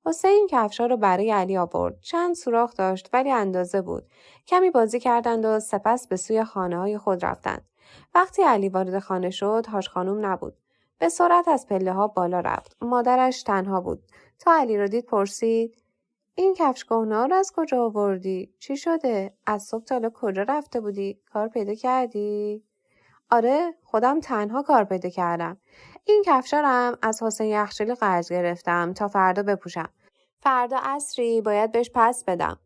حسین کفشا رو برای علی آورد. چند سوراخ داشت ولی اندازه بود. کمی بازی کردند و سپس به سوی خانه های خود رفتند. وقتی علی وارد خانه شد حاج خانوم نبود. به سرعت از پله ها بالا رفت. مادرش تنها بود. تا علی را دید پرسید این کفش کهنه رو از کجا آوردی؟ چی شده؟ از صبح تا حالا کجا رفته بودی؟ کار پیدا کردی؟ آره خودم تنها کار پیدا کردم. این کفشارم از حسین یخچالی قرض گرفتم تا فردا بپوشم. فردا عصری باید بهش پس بدم.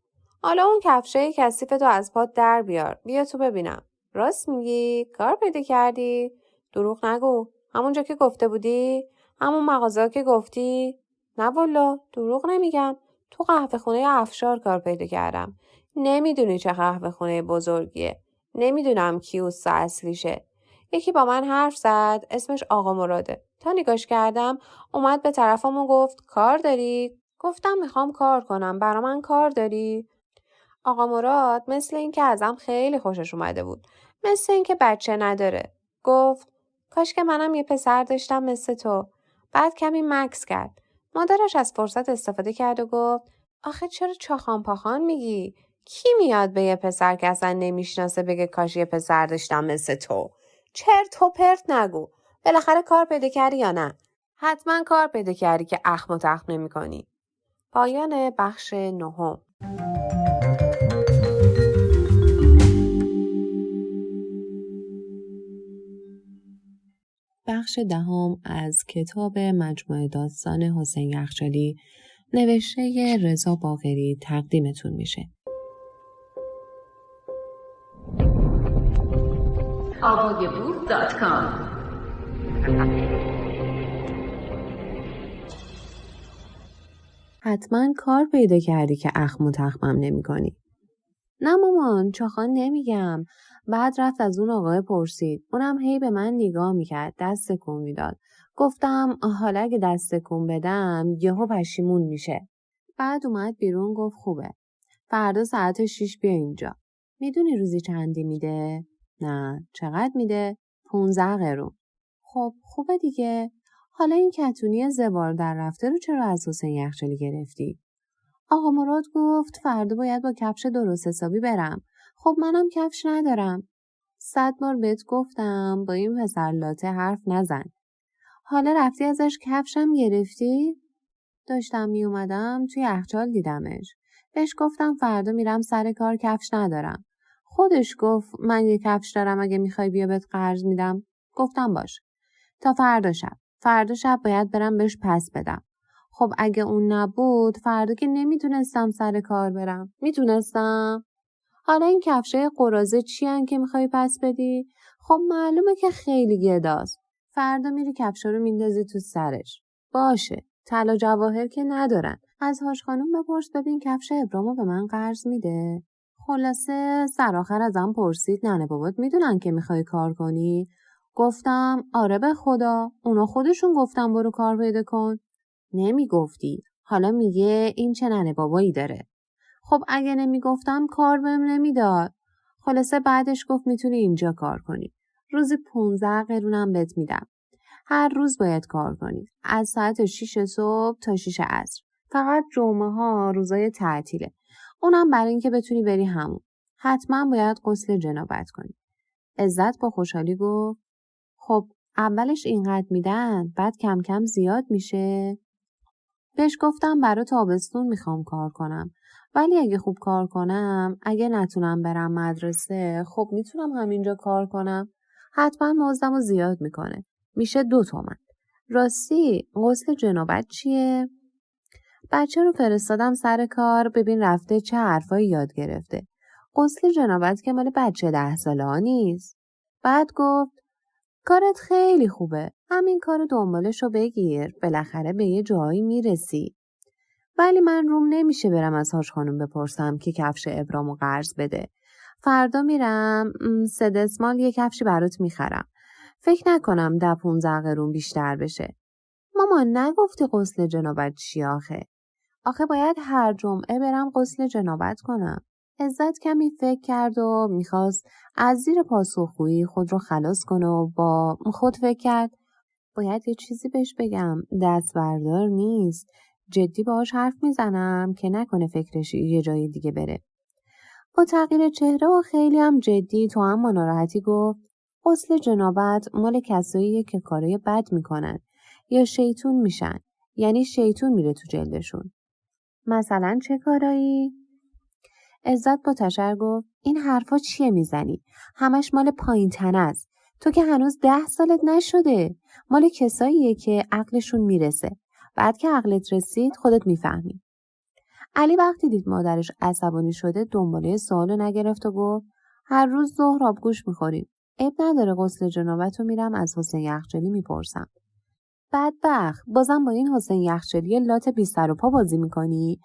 حالا اون کفشای کثیف تو از پات در بیار. بیا تو ببینم. راست میگی؟ کار پیدا کردی؟ دروغ نگو. همونجا که گفته بودی؟ همون مغازه که گفتی؟ نه والا دروغ نمیگم. تو قهوه خونه افشار کار پیدا کردم. نمیدونی چه قهوه خونه بزرگیه. نمیدونم کی اوست اصلیشه. یکی با من حرف زد اسمش آقا مراده. تا نگاش کردم اومد به طرفم و گفت کار داری؟ گفتم میخوام کار کنم. برا من کار داری؟ آقا مراد مثل این که ازم خیلی خوشش اومده بود. مثل این که بچه نداره. گفت کاش که منم یه پسر داشتم مثل تو. بعد کمی مکس کرد. مادرش از فرصت استفاده کرد و گفت آخه چرا چاخان پاخان میگی؟ کی میاد به یه پسر که اصلا نمیشناسه بگه کاش یه پسر داشتم مثل تو؟ چرت و پرت نگو. بالاخره کار پیدا کردی یا نه؟ حتما کار پیدا کردی که اخم و تخم نمی کنی. پایان بخش 9. بخش 10 از کتاب مجموعه داستان حسین یخچالی نوشته رضا باقری تقدیمتون میشه. آوایبور.com حتما کار پیدا کردی که اخم و تخمم نمی کنی. نه مامان چاخان نمیگم. بعد رفت از اون آقای پرسید. اونم هی به من نگاه میکرد. دست تکون میداد. گفتم حالا اگه دست تکون بدم یهو پشیمون میشه. بعد اومد بیرون گفت خوبه. فردا ساعت 6 بیا اینجا. میدونی روزی چندی میده؟ نه. چقدر میده؟ 15 قرون. خب خوبه دیگه. حالا این کتونی زبار در رفته رو چرا از حسین یخچالی گرفتی؟ آقا مراد گفت فردا باید با کفش درست حسابی برم. خب منم کفش ندارم. 100 بار بهت گفتم با این پسر لاته حرف نزن. حالا رفتی ازش کفشم گرفتی؟ داشتم می اومدم توی یخچال دیدمش. بهش گفتم فردا میرم سر کار کفش ندارم. خودش گفت من یه کفش دارم اگه میخوای بیا بهت قرض میدم. گفتم باش. تا فردا شب. فردا شب باید برم بهش پس بدم. خب اگه اون نبود فردا که نمیتونستم سر کار برم. میتونستم؟ حالا این کفشای قرازه چی هن که میخوای پس بدی؟ خب معلومه که خیلی گداست. فردا میری کفشا رو میندازی تو سرش. باشه. طلا جواهر که ندارن. از حاج خانوم بپرس ببین کفش ابرامو به من قرض میده. خلاصه سرآخر ازم پرسید ننه بابات میدونن که میخوای کار کنی؟ گفتم آره به خدا، اونا خودشون گفتن برو کار پیدا کن. نمیگفتی، حالا میگه این چه ننه بابایی داره. خب اگه نمیگفتم کار بهم نمیداد. خلاصه بعدش گفت میتونی اینجا کار کنی. روزی 15 قرونم بهت میدم. هر روز باید کار کنی. از ساعت 6 صبح تا 6 عصر. فقط جمعه ها روزای تعطیله. اونم برای اینکه بتونی بری همون. حتما باید غسل جنابت کنی. عزت با خوشحالی گفت خب اولش اینقدر میدن بعد کم کم زیاد میشه. بهش گفتم برای تابستون میخوام کار کنم. ولی اگه خوب کار کنم، اگه نتونم برم مدرسه، خب میتونم همینجا کار کنم. حتما مزدمو زیاد میکنه. میشه 2 تومن. راستی غسل جنابت چیه؟ بچه رو فرستادم سر کار ببین رفته چه حرفایی یاد گرفته. غسل جنابت که مال بچه 10 ساله ها نیست. بعد گفت کارت خیلی خوبه. همین کار دنبالش رو بگیر. بالاخره به یه جایی میرسی. ولی من روم نمیشه برم از حاج خانم بپرسم که کفش ابرامو قرض بده. فردا میرم 3 دسمال یه کفشی برات میخرم. فکر نکنم 10-15 قرون بیشتر بشه. مامان نگفتی غسل جنابت چی آخه؟ آخه باید هر جمعه برم غسل جنابت کنم. عزت کمی فکر کرد و میخواست از زیر پاسخگویی خود رو خلاص کنه و با خود فکر کرد باید یه چیزی بهش بگم. دست بردار نیست. جدی باهاش حرف میزنم که نکنه فکرش یه جای دیگه بره. با تغییر چهره و خیلی هم جدی تو هم ناراحتی گفت غسل جنابت مال کساییه که کارای بد میکنن یا شیطون میشن. یعنی شیطون میره تو جلدشون. مثلا چه کارایی؟ عزت با تشر گفت این حرفا چیه میزنی؟ همش مال پایین تنه است. تو که هنوز 10 سالت نشده. مال کساییه که عقلشون میرسه. بعد که عقلت رسید خودت میفهمی. علی وقتی دید مادرش عصبانی شده دنباله سوالو نگرفت و گفت هر روز ظهر آبگوش میخوریم. عیب نداره غسل جنابت رو میرم از حسین یخچالی میپرسم. بدبخت بازم با این حسین یخچالی لات بی سر و پا بازی میکنی؟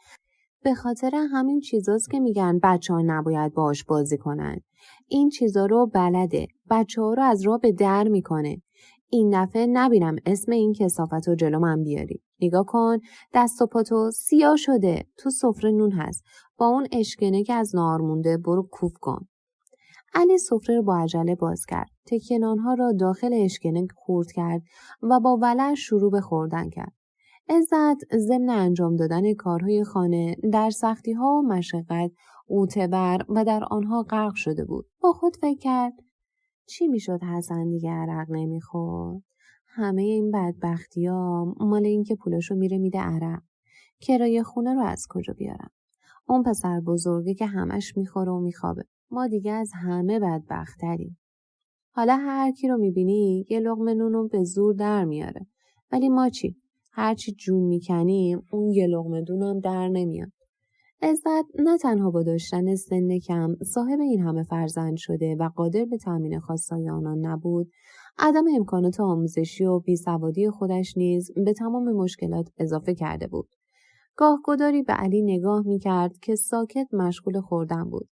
به خاطر همین چیزاست که میگن بچه ها نباید باهاش بازی کنن. این چیزا رو بلده. بچه ها رو از راه به در میکنه. این دفعه نبینم اسم این کثافت رو جلو من بیاری. نگاه کن دست و پاتو سیاه شده. تو سفره نون هست. با اون اشکنه که از نهار مونده برو کوف کن. علی سفره رو با عجله باز کرد. تکه نانها را داخل اشکنه خورد کرد و با ولع شروع به خوردن کرد. عزت ضمن انجام دادن کارهای خانه در سختی‌ها و مشقت غوطه‌ور و در آنها غرق شده بود. با خود فکر کرد چی میشد حسن دیگه عرق نمیخورد؟ همه این بدبختی‌ها مال این که پولاشو میده عرق. کرایه خونه رو از کجا بیارم؟ اون پسر بزرگی که همش میخوره و میخوابه. ما دیگه از همه بدبخت‌تریم. حالا هر کی رو میبینی یه لقمه نون رو به زور در میاره. ولی ما چی؟ هرچی جون میکنیم اون یه لقمه دونم در نمیاد. عزت نه تنها با داشتن سن کم صاحب این همه فرزند شده و قادر به تامین خواستای آنان نبود، عدم امکانات آموزشی و بیسوادی خودش نیز به تمام مشکلات اضافه کرده بود. گاهگداری به علی نگاه میکرد که ساکت مشغول خوردن بود.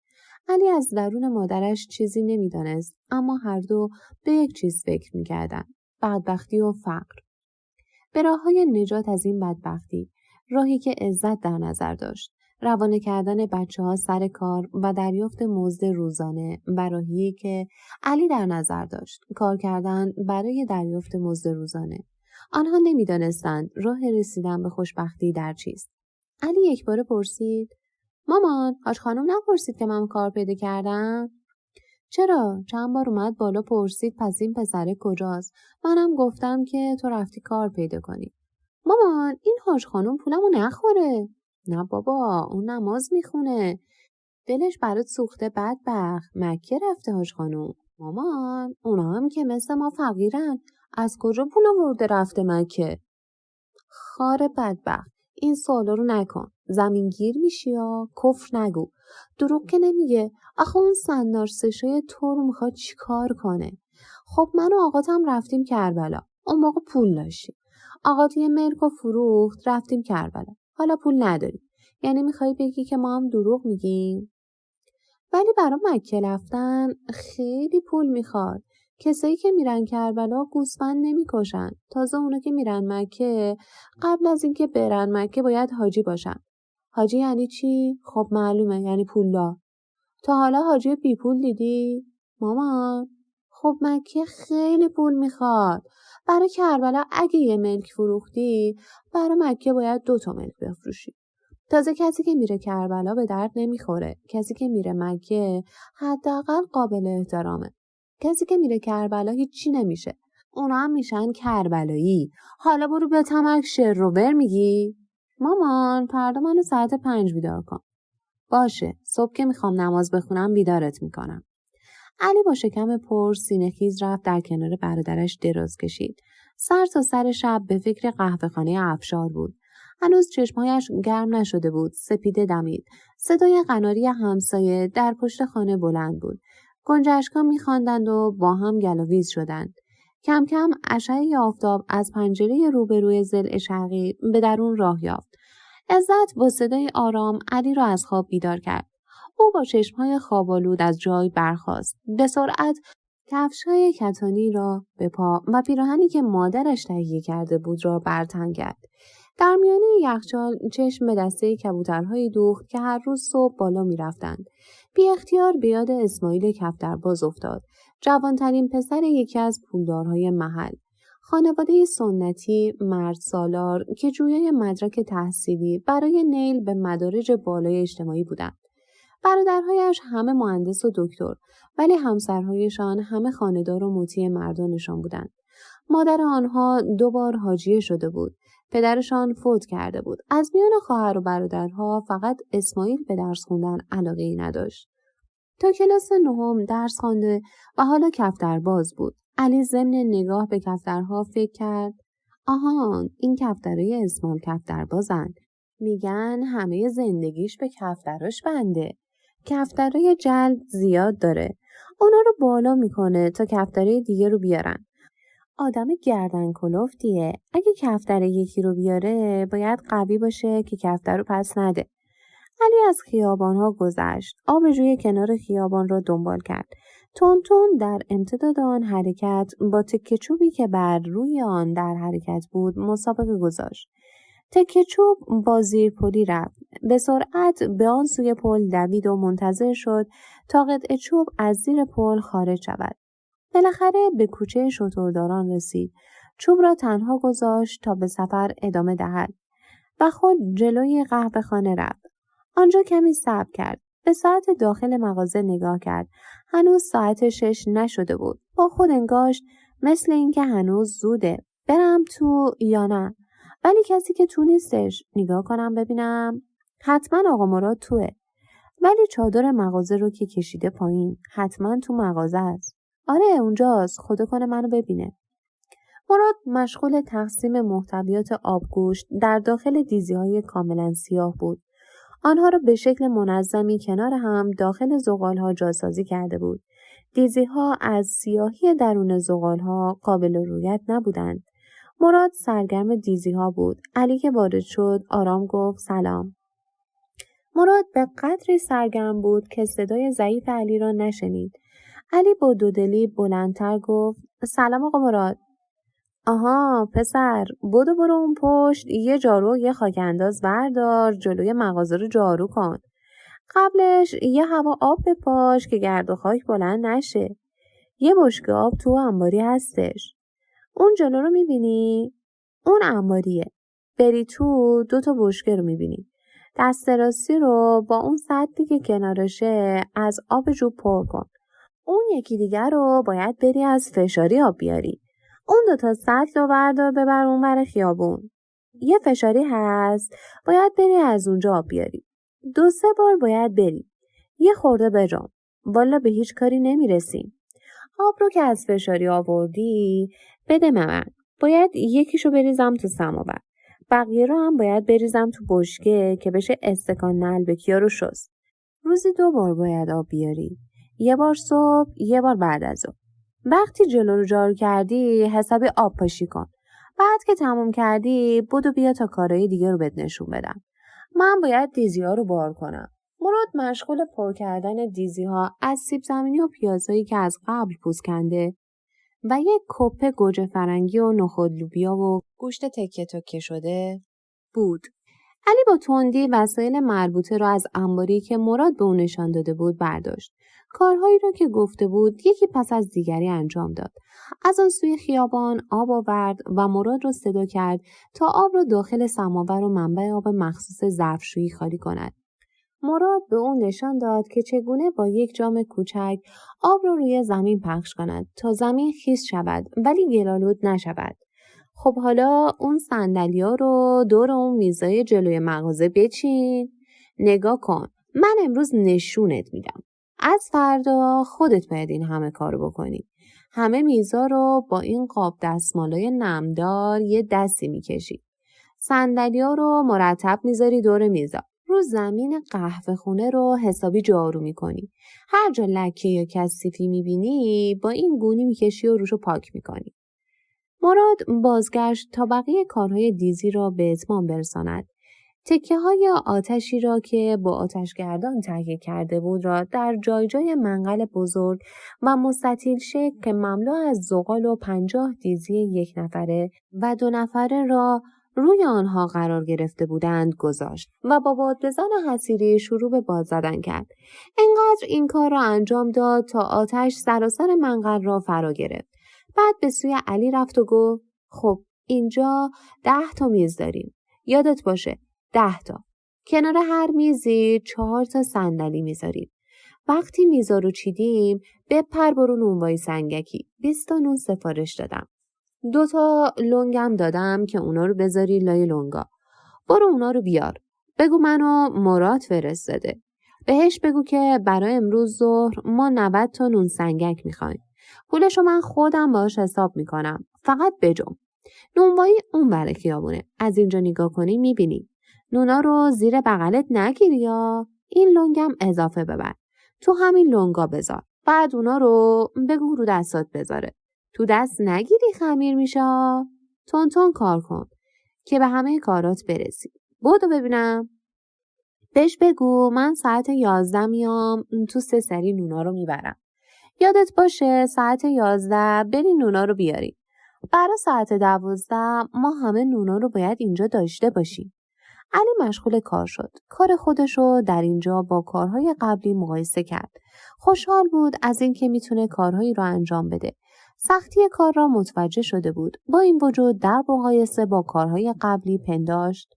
علی از درون مادرش چیزی نمیدانست، اما هر دو به یک چیز فکر میکردند: بدبختی و فقر. به راههای نجات از این بدبختی، راهی که عزت در نظر داشت، روانه کردن بچه‌ها سر کار و دریافت مزد روزانه، و راهی که علی در نظر داشت، کار کردن برای دریافت مزد روزانه. آنها نمیدانستند راه رسیدن به خوشبختی در چیست. علی یک بار پرسید: مامان، حاج خانم نپرسید که من کار پیدا کردم؟ چرا؟ چند بار اومد بالا پرسید پس این پسره کجاست؟ منم گفتم که تو رفتی کار پیدا کنی. مامان، این حاج خانم پولمو نخوره. نه بابا، اون نماز میخونه. دلش برات سوخته بدبخت. مکه رفته حاج خانم. مامان، اونا هم که مثل ما فقیرن. از کجا پول آورده رفته مکه؟ خار بدبخت، این سوالا رو نکن. زمینگیر میشی یا کفر نگو. دروغ که نمیگه. آخه اون سنار سشای تو رو میخواد چی کار کنه؟ خب من و آقاتم رفتیم کربلا. اون موقع پول داشتیم. آقات یه ملک و فروخت رفتیم کربلا. حالا پول نداریم. یعنی میخوای بگی که ما هم دروغ میگیم؟ ولی برای مکه رفتن خیلی پول میخواد. کسایی که میرن کربلا گوسفند نمیکشن. تازه اونا که میرن مکه قبل از اینکه برن مکه باید حاجی باشن. حاجی یعنی چی؟ خب معلومه، یعنی پولدار. تا حالا حاجی بی پول دیدی؟ مامان، خب مکه خیلی پول میخواد. برای کربلا اگه یه ملک فروختی، برای مکه باید 2 ملک بفروشی. تازه کسی که میره کربلا به درد نمیخوره. کسی که میره مکه حداقل قابل احترامه. کسی که میره کربلا هیچی نمیشه. اونا هم میشن کربلایی. حالا برو به تمک شعر رو بر میگی؟ مامان، فردا منو ساعت 5 بیدار کن. باشه، صبح که میخوام نماز بخونم بیدارت میکنم. علی با شکم پر سینه‌خیز رفت در کنار برادرش دراز کشید. سر تا سر شب به فکر قهوه‌خانه افشار بود. هنوز چشمهایش گرم نشده بود. سپیده دمید. صدای قناری همسایه در پشت خانه بلند بود. گنجشک‌ها می‌خواندند و با هم گلاویز شدند. کم کم اشعه آفتاب از پنجره روبروی ضلع شرقی به درون راه یافت. عزت با صدای آرام علی را از خواب بیدار کرد. او با چشمهای خواب‌آلود از جای برخاست. به سرعت کفش‌های کتانی را به پا و پیراهنی که مادرش تهیه کرده بود را بر تن کرد. در میانه یخچال چشم به دسته کبوترهایی دوخت که هر روز صبح بالا می‌رفتند. بی اختیار به یاد اسماعیل کفترباز افتاد. جوانترین پسر یکی از پولدارهای محل. خانواده سنتی مرد سالار که جویای مدرک تحصیلی برای نیل به مدارج بالای اجتماعی بودند. برادرهایش همه مهندس و دکتر، ولی همسرهایشان همه خانه‌دار و مطیع مردانشان بودند. مادر آنها 2 بار حاجیه شده بود. پدرشان فوت کرده بود. از میان خواهر و برادرها فقط اسماعیل به درس خوندن علاقه‌ای نداشت. تا کلاس 9 درس خوانده و حالا کفترباز بود. علی ضمن نگاه به کفترها فکر کرد: آهان، این کفترهای اسمال کفتربازن. میگن همه زندگیش به کفتراش بنده. کفترهای جلد زیاد داره. اونا رو بالا میکنه تا کفترهای دیگه رو بیارن. آدم گردن کلفتیه. اگه کفتر یکی رو بیاره باید قوی باشه که کفتر رو پس نده. علی از خیابان‌ها گذشت. آبجوی کنار خیابان را دنبال کرد. تون در امتداد آن حرکت با تکه چوبی که بر روی آن در حرکت بود مسابقه گذاشت. تکه چوب با زیر پلی رفت. به سرعت به آن سوی پل دوید و منتظر شد تا قطعه چوب از زیر پل خارج شود. بالاخره به کوچه شترداران رسید. چوب را تنها گذاشت تا به سفر ادامه دهد و خود جلوی قهوه‌خانه رفت. آنجا کمی صبر کرد. به ساعت داخل مغازه نگاه کرد. هنوز ساعت 6 نشده بود. با خود انگاشت مثل اینکه هنوز زوده. برم تو یا نه؟ ولی کسی که تو نیستش. نگاه کنم ببینم. حتما آقا مراد توه. ولی چادر مغازه رو که کشیده پایین. حتما تو مغازه است. آره اونجاست. خدا کنه منو ببینه. مراد مشغول تقسیم محتویات آبگوشت در داخل دیزی‌های کاملا سیاه بود. آنها را به شکل منظمی کنار هم داخل زغال‌ها جاسازی کرده بود. دیزی‌ها از سیاهی درون زغال‌ها قابل رویت نبودند. مراد سرگرم دیزی‌ها بود. علی که وارد شد آرام گفت سلام. مراد به قدری سرگرم بود که صدای ضعیف علی را نشنید. علی با دودلی بلندتر گفت سلام آقا مراد. آها پسر، برو اون پشت یه جارو و یه خاک‌انداز بردار، جلوی مغازه رو جارو کن. قبلش یه هوا آب بپاش که گرد و خاک بلند نشه. یه بشکه آب تو انباری هستش. اون جلو رو میبینی؟ اون انباریه. بری تو 2 بشکه رو میبینی. دست راستی رو با اون سطلی که کنارشه از آب جوب پر کن. اون یکی دیگر رو باید بری از فشاری آب بیاری. اون 2 سطل رو بردار ببر اون ور خیابون. یه فشاری هست باید بری از اونجا آب بیاری. 2-3 بار باید بری. یه خورده بجام. والا به هیچ کاری نمیرسیم. آب رو که از فشاری آوردی بده من. باید یکیشو بریزم تو سماور. بقیه رو هم باید بریزم تو بشکه که بشه استکان نعلبکیا رو شست. روزی 2 بار باید آب بیاری. یه بار صبح، یه بار بعد از ظهر. وقتی جلو رو جارو کردی حسابی آب پاشی کن. بعد که تموم کردی بدو بیا تا کارهای دیگه رو بهت نشون بدم. من باید دیزی‌ها رو بار کنم. مراد مشغول پر کردن دیزی‌ها از سیب زمینی و پیازایی که از قبل پوست کنده و یک کپه گوجه فرنگی و نخود لوبیا و گوشت تکه تکه شده بود. علی با تندی وسایل مربوطه را از انباری که مراد به او نشان داده بود برداشت. کارهایی را که گفته بود یکی پس از دیگری انجام داد. از آن سوی خیابان آب آورد و مراد را صدا کرد تا آب را داخل سماور و منبع آب مخصوص ظرفشویی خالی کند. مراد به او نشان داد که چگونه با یک جام کوچک آب را روی زمین پخش کند تا زمین خیس شود ولی گل‌آلود نشود. خب حالا اون صندلی‌ها رو دور اون میزای جلوی مغازه بچین. نگاه کن. من امروز نشونت میدم. از فردا خودت باید این همه کارو بکنی. همه میزا رو با این قاب دستمالای نمدار یه دستی میکشی. صندلی‌ها رو مرتب میذاری دور میزا. رو زمین قهوه خونه رو حسابی جارو میکنی. هر جا لکه یا کثیفی میبینی با این گونی میکشی و روشو پاک میکنی. مراد بازگشت تا بقیه کارهای دیزی را به اتمام برساند. تکه های آتشی را که با آتشگردان تهیه کرده بود را در جای جای منقل بزرگ و مستطیل شکل که مملو از زغال و 50 دیزی 1 نفره و 2 نفره را روی آنها قرار گرفته بودند گذاشت و با بادبزن حصیری شروع به باد زدن کرد. انقدر این کار را انجام داد تا آتش سراسر منقل را فرا گرفت. بعد به سوی علی رفت و گفت خب اینجا 10 تا میز داریم. یادت باشه 10 تا. کنار هر میزی 4 تا صندلی میذاریم. وقتی میزا رو چیدیم بپر برو نونوایی سنگکی. 20 تا نون سفارش دادم. 2 تا لنگم دادم که اونا رو بذاری لای لنگا. برو اونا رو بیار. بگو منو مراد فرستاده. بهش بگو که برای امروز ظهر ما 90 تا نون سنگک میخوایم. پولشو من خودم باهاش حساب میکنم. فقط بجم. نونوایی اون بره خیابونه. از اینجا نگاه کنی میبینی. نونا رو زیر بغلت نگیری یا این لنگم اضافه ببر. تو همین لنگا بذار. بعد اونا رو بگو رو دستات بذاره. تو دست نگیری خمیر میشه. تون کار کن که به همه کارات برسی. بودو ببینم. بهش بگو من ساعت 11 میام تو 3 سری نونا رو میبرم. یادت باشه ساعت 11 بری نونا رو بیاری. برای ساعت 12 ما همه نونا رو باید اینجا داشته باشیم. علی مشغول کار شد. کار خودش رو در اینجا با کارهای قبلی مقایسه کرد. خوشحال بود از اینکه میتونه کارهایی رو انجام بده. سختی کار را متوجه شده بود. با این وجود در مقایسه با کارهای قبلی پنداشت.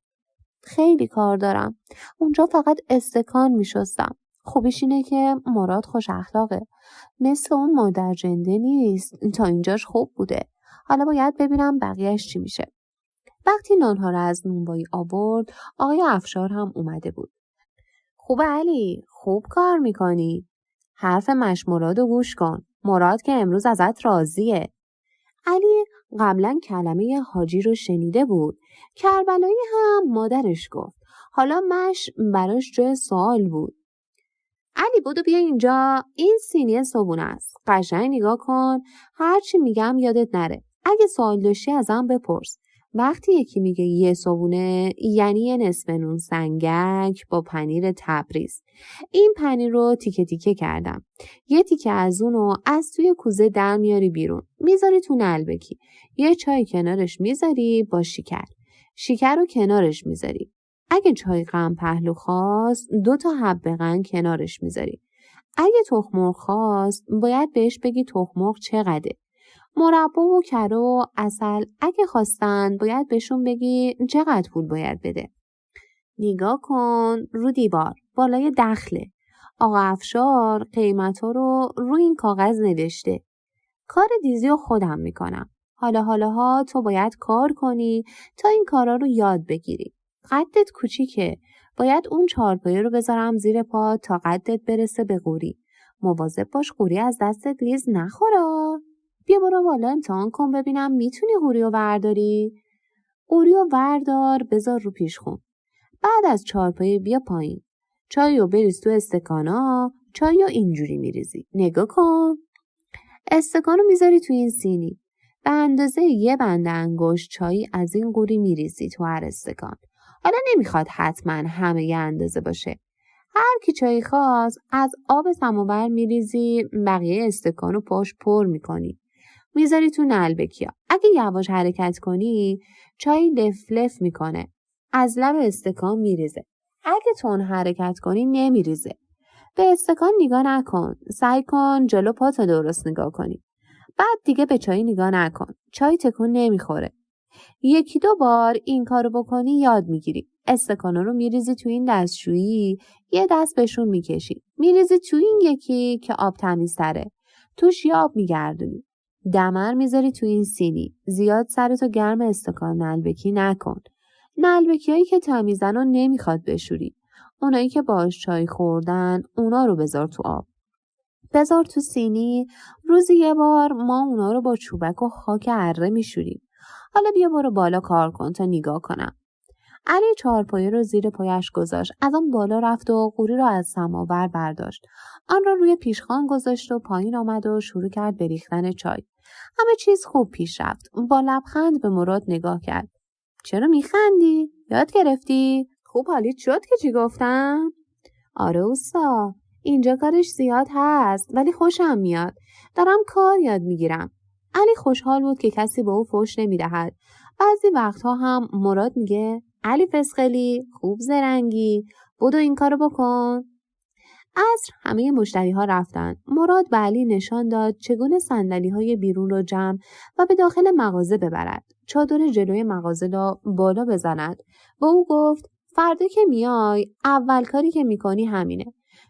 خیلی کار دارم. اونجا فقط استکان میشستم. خوبیش اینه که مراد خوش اخلاقه. مثل اون مادر جنده نیست. تا اینجاش خوب بوده. حالا باید ببینم بقیهش چی میشه. وقتی نانها را از نونوایی آورد، آقای افشار هم اومده بود. خوبه علی، خوب کار میکنی. حرف مراد رو گوش کن. مراد که امروز ازت راضیه. علی قبلا کلمه حاجی رو شنیده بود. کربلایی هم مادرش گفت. حالا براش جای سوال بود. علی بودو بیا اینجا. این سینی صبونه است. قشنگ نگاه کن. هرچی میگم یادت نره. اگه سوال داشتی ازم بپرس. وقتی یکی میگه یه صبونه یعنی یه نصف نون سنگک با پنیر تبریز. این پنیر رو تیکه تیکه کردم. یه تیکه از اونو از توی کوزه در میاری بیرون. میذاری تو نلبکی. یه چای کنارش میذاری با شکر. شکر رو کنارش میذاری. اگه چای قند پهلو خواست 2 تا حب قند کنارش میذاری. اگه تخم مرغ خواست باید بهش بگی تخم مرغ چقدره. مربا و کره و عسل اگه خواستن باید بهشون بگی چقدر پول باید بده. نگاه کن رو دیوار بالای دخله. آقا افشار قیمتا رو روی این کاغذ نوشته. کار دیزی رو خودم میکنم. حالا تو باید کار کنی تا این کارا رو یاد بگیری. قدت کوچیکه. باید اون چارپایه رو بذارم زیر پا تا قدت برسه به قوری. مواظب باش قوری از دستت لیز نخوره. بیا برو بالا امتحان کن ببینم میتونی قوری رو برداری. قوری رو بردار بذار رو پیشخون. بعد از چارپایه بیا پایین. چای رو بریز تو استکانا. چای رو اینجوری میریزی. نگاه کن. استکان رو میذاری تو این سینی. به اندازه یه بند انگشت چای از این قوری میریزی تو هر استکان. حالا نمیخواد حتما همه یه اندازه باشه. هر کی چای خواست از آب سماور میریزی، بقیه استکانو پاش پر میکنی. میذاری تو نلبکیا. اگه یواش حرکت کنی چای لف لف میکنه. از لب استکان میریزه. اگه تون حرکت کنی نمیریزه. به استکان نگاه نکن. سعی کن جلو پاتو درست نگاه کنی. بعد دیگه به چای نگاه نکن. چای تکون نمیخوره. 1-2 بار این کارو بکنی یاد میگیری. استکانا رو میریزی تو این دستشویی، یه دست بهشون میکشی. میریزی تو این یکی که آب تمیزتره. توش یه آب میگردونی. دمر میذاری تو این سینی. زیاد سرتو گرم استکان نلبکی نکن. نلبکیایی که تمیزن رو نمیخواد بشوری. اونایی که باهاش چای خوردن اونا رو بذار تو آب. بذار تو سینی. روزی 1 بار ما اونا رو با چوبک و خاک اره میشوریم. حالا بیا برو بالا کار کن تا نگاه کنم. علی چهارپایه رو زیر پایش گذاشت. از آن بالا رفت و قوری رو از سماور برداشت. آن را روی پیشخوان گذاشت و پایین آمد و شروع کرد به ریختن چای. همه چیز خوب پیش رفت. با لبخند به مراد نگاه کرد. چرا میخندی؟ یاد گرفتی؟ خوب حالیت شد که چی گفتم؟ آره اوستا. اینجا کارش زیاد هست ولی خوشم میاد. دارم کار یاد میگیرم. علی خوشحال بود که کسی به او فحش نمیدهد. بعضی وقتها هم مراد میگه علی فسخلی خوب زرنگی، بدو این کارو بکن. عصر همه مشتری ها رفتن. مراد به علی نشان داد چگونه صندلی های بیرون رو جمع و به داخل مغازه ببرد. چادر جلوی مغازه را بالا بزند. با او گفت فردا که میای اول کاری که میکنی همینه.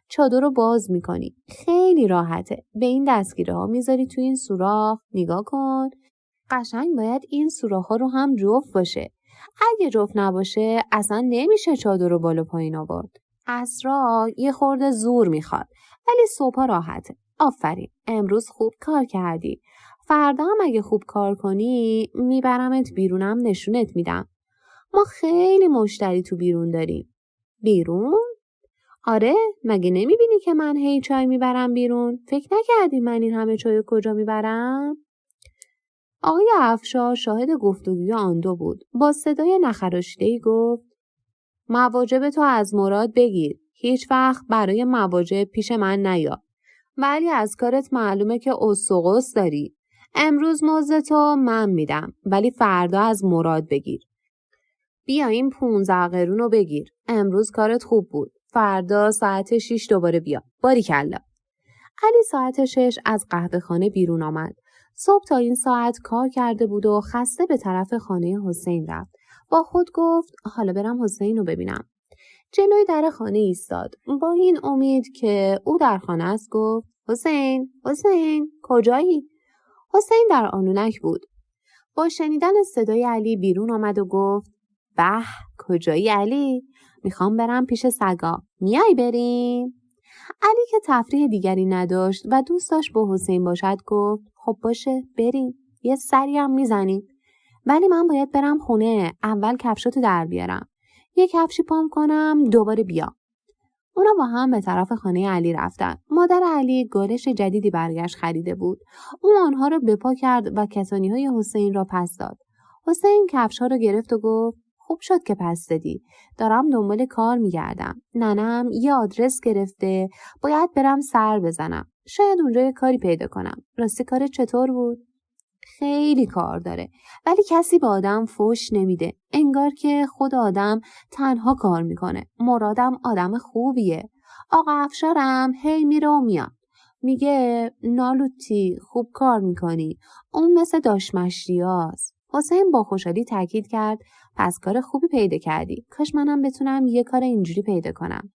چادر رو باز میکنی. خیلی راحته. به این دستگیره ها میذاری تو این سوراخ. نگاه کن. قشنگ باید این سوراخ ها رو هم جفت باشه. اگه جفت نباشه اصلا نمیشه چادر رو بالا پایین آورد. عصرا یه خورده زور میخواد ولی صبح راحته. آفرین. امروز خوب کار کردی. فردا هم اگه خوب کار کنی میبرمت بیرونم نشونت میدم. ما خیلی مشتری تو بیرون داریم. بیرون؟ آره، مگه نمیبینی که من هی چای میبرم بیرون؟ فکر نکردی من این همه چای کجا میبرم؟ آقای افشار شاهد گفتگوی آن دو بود. با صدای نخراشیده‌ای گفت مواجب تو از مراد بگیر. هیچ وقت برای مواجب پیش من نیا. ولی از کارت معلومه که اسوقس داری. امروز موزه تو من میدم ولی فردا از مراد بگیر. بیا این 15 قرون رو بگیر. امروز کارت خوب بود. فردا ساعت 6 دوباره بیا. باریکلا. علی ساعت 6 از قهوه‌خانه بیرون آمد. صبح تا این ساعت کار کرده بود و خسته به طرف خانه حسین رفت. با خود گفت حالا برم حسین رو ببینم. جلوی در خانه ایستاد. با این امید که او در خانه است گفت حسین کجایی؟ حسین در آنونک بود. با شنیدن صدای علی بیرون آمد و گفت به کجایی علی؟ میخوام برم پیش سگا. میای بریم؟ علی که تفریح دیگری نداشت و دوست داشت با حسین باشد گفت خب باشه بریم. یه سری هم میزنیم. ولی من باید برم خونه. اول کفشاتو در بیارم. یه کفشی پام کنم دوباره بیام. اونا با هم به طرف خانه علی رفتن. مادر علی گالش جدیدی برگشت خریده بود. اون آنها رو به پا کرد و کتانی‌های حسین را پس داد. حسین کفش‌ها رو گرفت و گفت خوب شد که پس دادی. دارم دنبال کار میگردم. ننم یه آدرس گرفته. باید برم سر بزنم. شاید اونجا یه کاری پیدا کنم. راستی کار چطور بود؟ خیلی کار داره ولی کسی به آدم فحش نمیده. انگار که خود آدم تنها کار میکنه. مرادم آدم خوبیه. آقا افشارم هی میره و میاد. میگه نالوتی خوب کار میکنی. اون مثل داشمشریاست. حسین با خوشحالی تاکید کرد پس کار خوبی پیدا کردی. کاش منم بتونم یه کار اینجوری پیدا کنم.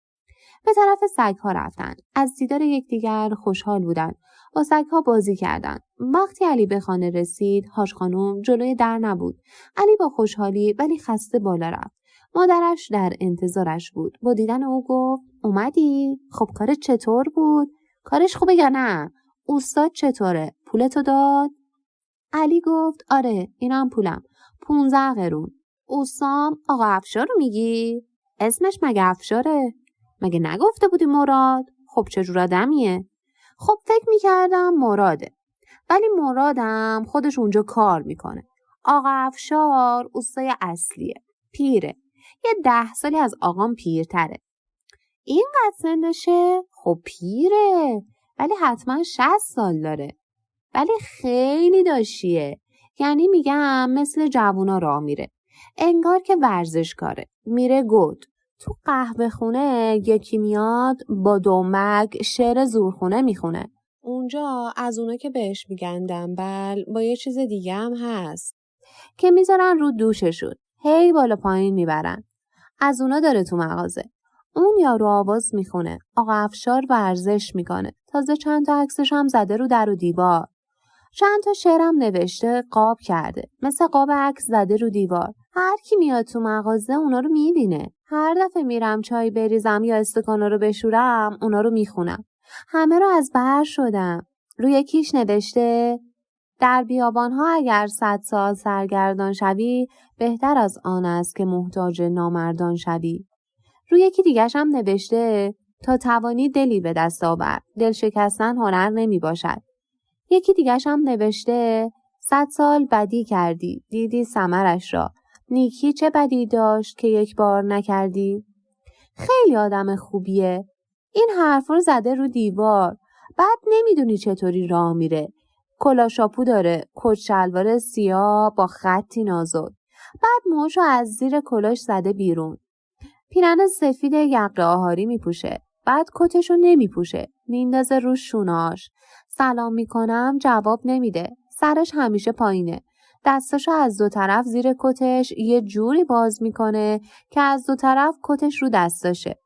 به طرف سگ‌ها رفتن. از دیدار یکدیگر خوشحال بودند. با سگ‌ها بازی کردند. وقتی علی به خانه رسید، حاج خانم جلوی در نبود. علی با خوشحالی ولی خسته بالا رفت. مادرش در انتظارش بود. با دیدن او گفت اومدی؟ خب کارت چطور بود؟ کارش خوبه یا نه؟ استاد چطوره؟ پولتو داد؟ علی گفت آره اینم پولم. 15 قرون. اوسام آقا افشار رو میگی؟ اسمش مگه افشاره؟ مگه نگفته بودی مراد؟ خب چجور آدمیه؟ خب فکر میکردم مراده. ولی مرادم خودش اونجا کار میکنه. آقا افشار اوستای اصلیه. پیره. یه 10 سالی از آقام پیرتره. اینقدر سنشه؟ خب پیره، ولی حتما 60 سال داره. ولی خیلی داشیه. یعنی میگم مثل جوونا راه میره. انگار که ورزشکاره. میره گود. تو قهوه خونه یکی میاد با دمک شعر زورخونه میخونه. اونجا از اونا که بهش میگن دنبل با یه چیز دیگه هم هست که میذارن رو دوششون. هی بالا پایین میبرن. از اونا داره تو مغازه. اون یارو آواز میخونه. آقا افشار ورزش میکنه. تازه چند تا عکسش هم زده رو در و دیوار. چند تا شعرم نوشته قاب کرده. مثل قاب عکس زده رو دیوار. هر کی میاد تو مغازه اونا رو میبینه. هر دفعه میرم چای بریزم یا استکانا رو بشورم اونا رو میخونم. همه رو از بر شدم. روی یکیش نوشته در بیابانها اگر 100 سال سرگردان شوی بهتر از آن است که محتاج نامردان شوی. روی یکی دیگرش هم نوشته تا توانی دلی به دست آور. دل شکستن هنر نمی باشد. یکی دیگرش هم نوشته 100 سال بدی کردی دیدی ثمرش را. نیکی چه بدی داشت که یک بار نکردی؟ خیلی آدم خوبیه. این حرف رو زده رو دیوار. بعد نمیدونی چطوری راه میره. کلاشاپو داره. کت شلوار سیاه با خطی نازک. بعد موهاشو از زیر کلاش زده بیرون. پیرن سفید یقه آهاری میپوشه. بعد کتشو نمیپوشه. میندازه رو شوناش. سلام میکنم جواب نمیده. سرش همیشه پایینه. دستاشو از دو طرف زیر کتش یه جوری باز میکنه که از دو طرف کتش رو دستاشه.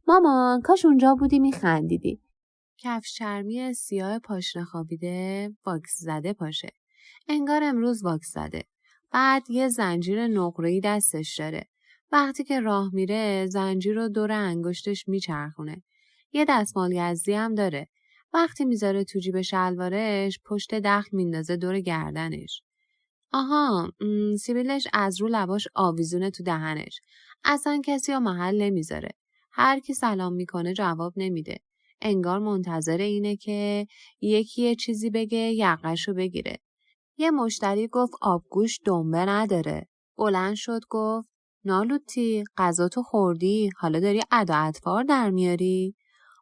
مامان کاش اونجا بودی میخندیدی. کفش چرمی سیاه پاشنه خوابیده واکس زده پاشه. انگار امروز واکس زده. بعد یه زنجیر نقره‌ای دستش داره. وقتی که راه میره زنجیر رو دور انگشتش میچرخونه. یه دستمال یزدی هم داره. وقتی میذاره تو جیب شلوارش پشت دخل میندازه دور گردنش. آها سیبیلش از رو لباش آویزونه تو دهنش. اصلا کسی رو محل نمیذاره. هر کی سلام میکنه جواب نمیده. انگار منتظر اینه که یکی یه چیزی بگه یقه‌شو بگیره. یه مشتری گفت آبگوش دنبه نداره. بلند شد گفت نالوتی غذاتو خوردی حالا داری ادا اطوار در میاری؟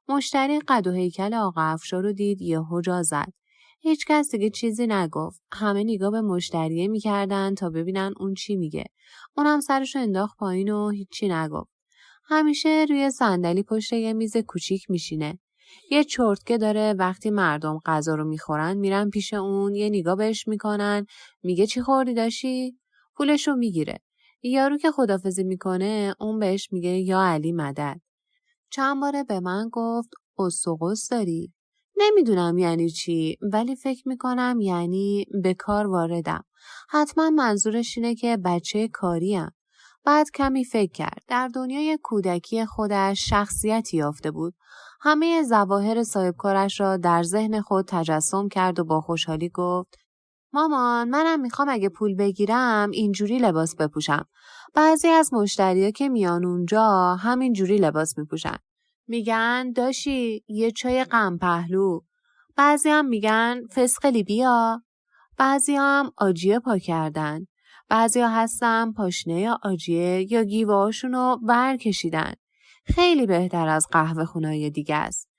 مشتری قد و هیکل آقا افشار رو دید یهو جا زد. هیچ کس دیگه چیزی نگفت. همه نگاه به مشتریه میکردن تا ببینن اون چی میگه. اونم سرشو انداخت پایین و هیچی نگفت. همیشه روی صندلی پشت یه میز کوچیک میشینه. یه چرتکه داره وقتی مردم غذا رو میخورن میرن پیش اون یه نگاه بهش میکنن میگه چی خوردی داشی؟ پولشو میگیره. یارو که خدافزی میکنه اون بهش میگه یا علی مدد. چند باره به من گفت قص و قص داری؟ نمیدونم یعنی چی ولی فکر میکنم یعنی به کار واردم. حتما منظورش اینه که بچه کاریم. بعد کمی فکر کرد. در دنیای کودکی خودش شخصیتی یافته بود. همه ظواهر صاحبکارش را در ذهن خود تجسم کرد و با خوشحالی گفت مامان منم میخوام اگه پول بگیرم اینجوری لباس بپوشم. بعضی از مشتریا که میان اونجا همینجوری لباس میپوشن. میگن داشی یه چای غم پهلو. بعضی هم میگن فسقلی بیا. بعضی هم آجیه پا کردن. بعضی ها هستن پاشنه آجیه یا گیوهاشونو ور کشیدن. خیلی بهتر از قهوه خونای دیگه است.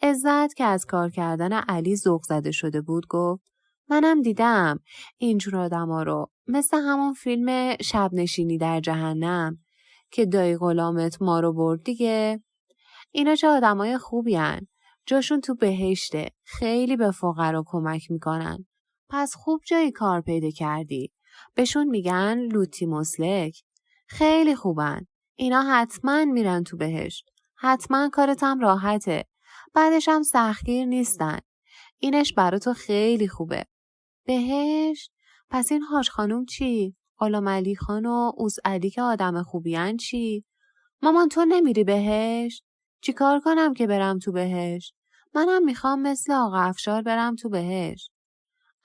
عزت که از کار کردن علی ذوق زده شده بود گفت منم دیدم اینجور آدما رو مثل همون فیلم شب نشینی در جهنم که دایی غلامت ما رو برد دیگه. اینا چه آدمای خوبی هن. جاشون تو بهشته. خیلی به فقرا کمک میکنن. پس خوب جایی کار پیدا کردی. بهشون میگن لوتی مسلک. خیلی خوبن. اینا حتما میرن تو بهشت. حتما کارتم راحته. بعدش هم سختگیر نیستن. اینش برا تو خیلی خوبه. بهشت؟ پس این حاج خانوم چی؟ غلام علی خان و اوس علی که آدم خوبیان چی؟ مامان تو نمیری بهشت؟ چی کار کنم که برم تو بهشت؟ منم میخوام مثل آقا افشار برم تو بهشت.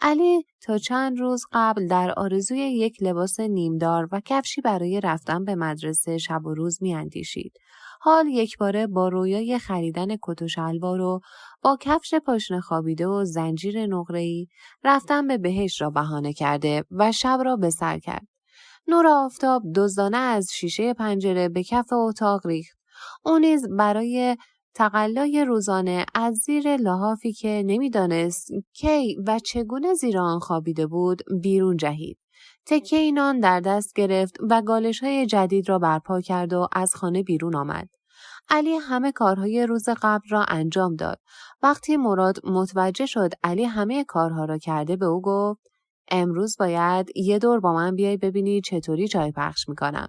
علی تا چند روز قبل در آرزوی یک لباس نیمدار و کفشی برای رفتن به مدرسه شب و روز میاندیشید. حال یکباره با رویای خریدن کت و شلوار و با کفش پاشنه خوابیده و زنجیر نقره‌ای رفتن به بهشت را بهانه کرده و شب را به سر کرد. نور آفتاب دزدانه از شیشه پنجره به کف اتاق ریخت. او نیز برای تقلای روزانه از زیر لحافی که نمیدانست کی و چگونه زیر آن خوابیده بود بیرون جهید. تکه نان در دست گرفت و گالش‌های جدید را برپا کرد و از خانه بیرون آمد. علی همه کارهای روز قبل را انجام داد. وقتی مراد متوجه شد علی همه کارها را کرده به او گفت امروز باید یه دور با من بیای ببینی چطوری چای پخش میکنم.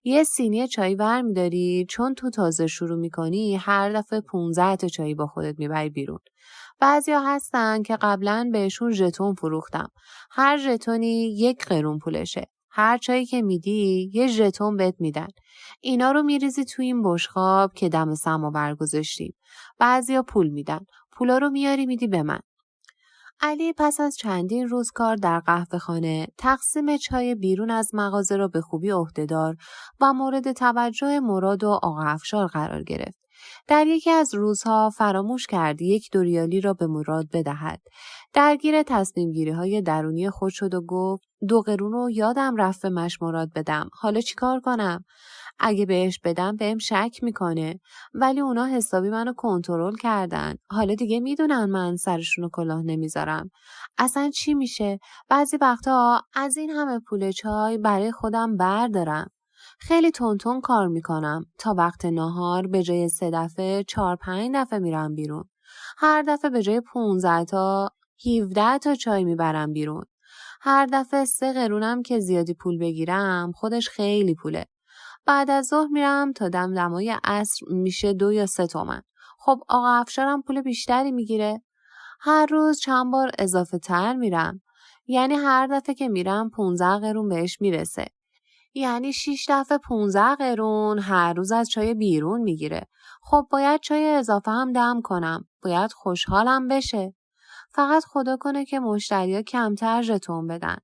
یه سینی چای ور میداری چون تو تازه شروع میکنی هر دفعه 15 تا چای با خودت میبری بیرون. بعضیا هستن که قبلا بهشون ژتون فروختم. هر ژتونی 1 قرون پولشه. هر چایی که میدی یه ژتون بهت میدن. اینا رو میریزی تو این بشقاب که دم سماور گذاشتیم. بعضیا پول میدن. پولا رو میاری میدی به من. علی پس از چندین روز کار در قهوه‌خانه تقسیم چای بیرون از مغازه را به خوبی عهدهدار و مورد توجه مراد و آقا افشار قرار گرفت. در یکی از روزها فراموش کرد 1 ریالی را به مراد بدهد. درگیر تصمیم گیری های درونی خود شد و گفت 2 قرون رو یادم رفت به مراد بدم. حالا چیکار کنم؟ اگه بهش بدم بهم شک میکنه، ولی اونا حسابی منو کنترل کردن. حالا دیگه میدونن من سرشونو کلاه نمیذارم. اصلا چی میشه؟ بعضی وقتا از این همه پول چای برای خودم بردارم. خیلی تون کار میکنم تا وقت ناهار به جای 3 دفعه 4-5 دفعه میرم بیرون. هر دفعه به جای 15 تا 17 تا چای میبرم بیرون. هر دفعه 3 قرونم که زیادی پول بگیرم خودش خیلی پوله. بعد از ظهر میرم تا دمدمای عصر میشه 2 یا 3 تومن. خب آقا افشارم پول بیشتری میگیره. هر روز چند بار اضافه تر میرم. یعنی هر دفعه که میرم 15 قرون بهش میرسه. یعنی 6 دفعه 15 قرون هر روز از چای بیرون میگیره. خب باید چای اضافه هم دم کنم. باید خوشحالم بشه. فقط خدا کنه که مشتریا کمتر ژتون بدن.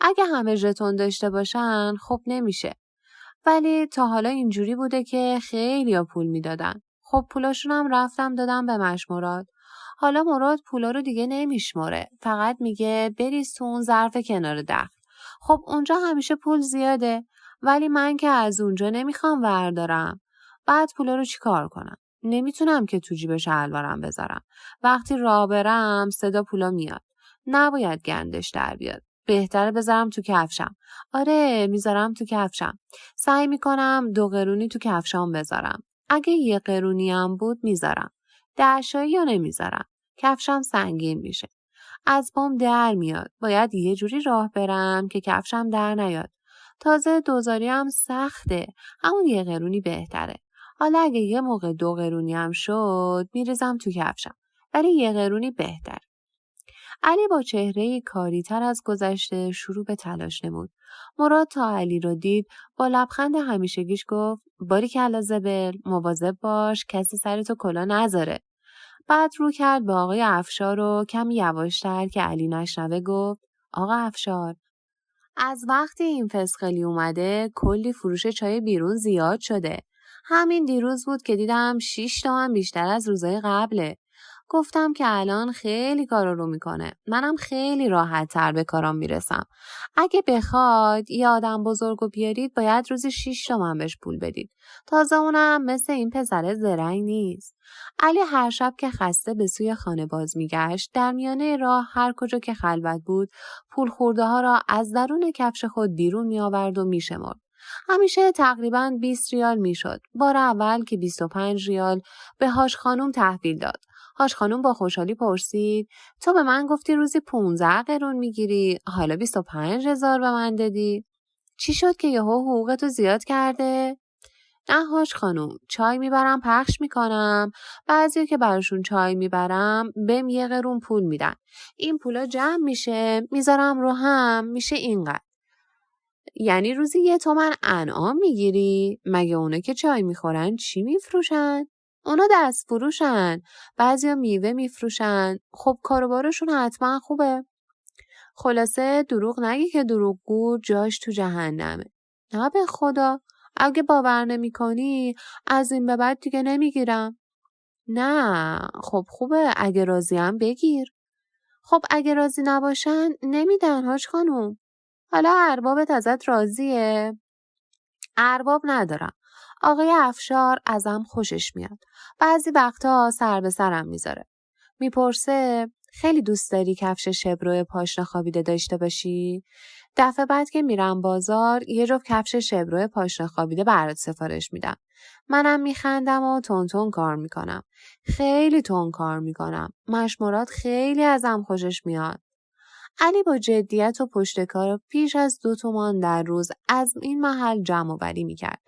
اگه همه ژتون داشته باشن خب نمیشه. ولی تا حالا اینجوری بوده که خیلیا پول میدادن. خب پولاشون هم رفتم دادم به مراد. حالا مراد پولا رو دیگه نمیشماره. فقط میگه بریز تو اون ظرف کنار دخل. خب اونجا همیشه پول زیاده. ولی من که از اونجا نمیخوام وردارم. بعد پولا رو چیکار کنم؟ نمیتونم که تو جیب شلوارم بذارم. وقتی راه برم صدا پولا میاد. نباید گندش در بیاد. بهتره بذارم تو کفشم. آره میذارم تو کفشم. سعی میکنم 2 قرونی تو کفشام بذارم. اگه 1 قرونی هم بود میذارم. 10 یا نمیذارم. کفشم سنگین میشه. از پام در میاد. باید یه جوری راه برم که کفشم در نیاد. تازه دوزاری هم سخته. همون 1 قرونی بهتره. حالا اگه یه موقع 2 قرونی هم شد میریزم تو کفشم. ولی 1 قرونی بهتر. علی با چهره‌ای کاری‌تر از گذشته شروع به تلاش نمود. مراد تا علی را دید با لبخند همیشگیش گفت باریکلا زبل، مواظب باش کسی سرتو کلاه نذاره. بعد رو کرد به آقای افشار و کمی یواشتر که علی نشنوه گفت آقا افشار، از وقتی این فسقلی اومده کلی فروش چای بیرون زیاد شده. همین دیروز بود که دیدم 6 تومن بیشتر از روزای قبله. گفتم که الان خیلی کارا رو میکنه. منم خیلی راحت تر به کارام میرسم. اگه بخواد یه آدم بزرگو بیارید باید روزی 6 تومن بهش پول بدید. تازه اونم مثل این پسره زرنگ نیست. علی هر شب که خسته به سوی خانه باز میگشت در میانه راه هر کجا که خلوت بود پول خورده ها را از درون کفش خود بیرون می آورد و می شمرد. همیشه تقریباً 20 ریال می شد. بار اول که 25 ریال به هاش خانوم تحویل داد. هاش خانوم با خوشحالی پرسید تو به من گفتی روزی 15 قرون میگیری، حالا 25,000 به من دادی؟ چی شد که یهو حقوقتو زیاد کرده؟ نه هاش خانوم، چای میبرم پخش میکنم. بعضیا که براشون چای میبرم بهم 1 قرون پول میدن. این پولا جمع میشه میذارم رو هم میشه اینقدر. یعنی روزی 1 تومن انعام میگیری؟ مگه اونا که چای میخورن چی میفروشن؟ اونا دست فروشن. بعضیا میوه میفروشن. خب کاروبارشون حتما خوبه. خلاصه دروغ نگی که دروغگو جاش تو جهنمه. نه به خدا، اگه باور نمی کنی از این به بعد دیگه نمیگیرم. نه خب خوبه اگه راضیم بگیر. خب اگه راضی نباشن نمیدن هاش خانوم. حالا اربابت ازت راضیه؟ ارباب ندارم. آقای افشار ازم خوشش میاد. بعضی وقتا سر به سرم میذاره. میپرسه خیلی دوست داری کفش شبرو پاشنه خوابیده داشته باشی؟ دفعه بعد که میرم بازار یه جفت کفش شبرو پاشنه خوابیده برات سفارش میدم. منم میخندم و تون کار میکنم. خیلی تون کار میکنم. مشمورات خیلی ازم خوشش میاد. علی با جدیت و پشتکار پیش از 2 تومان در روز از این محل جمع آوری میکرد.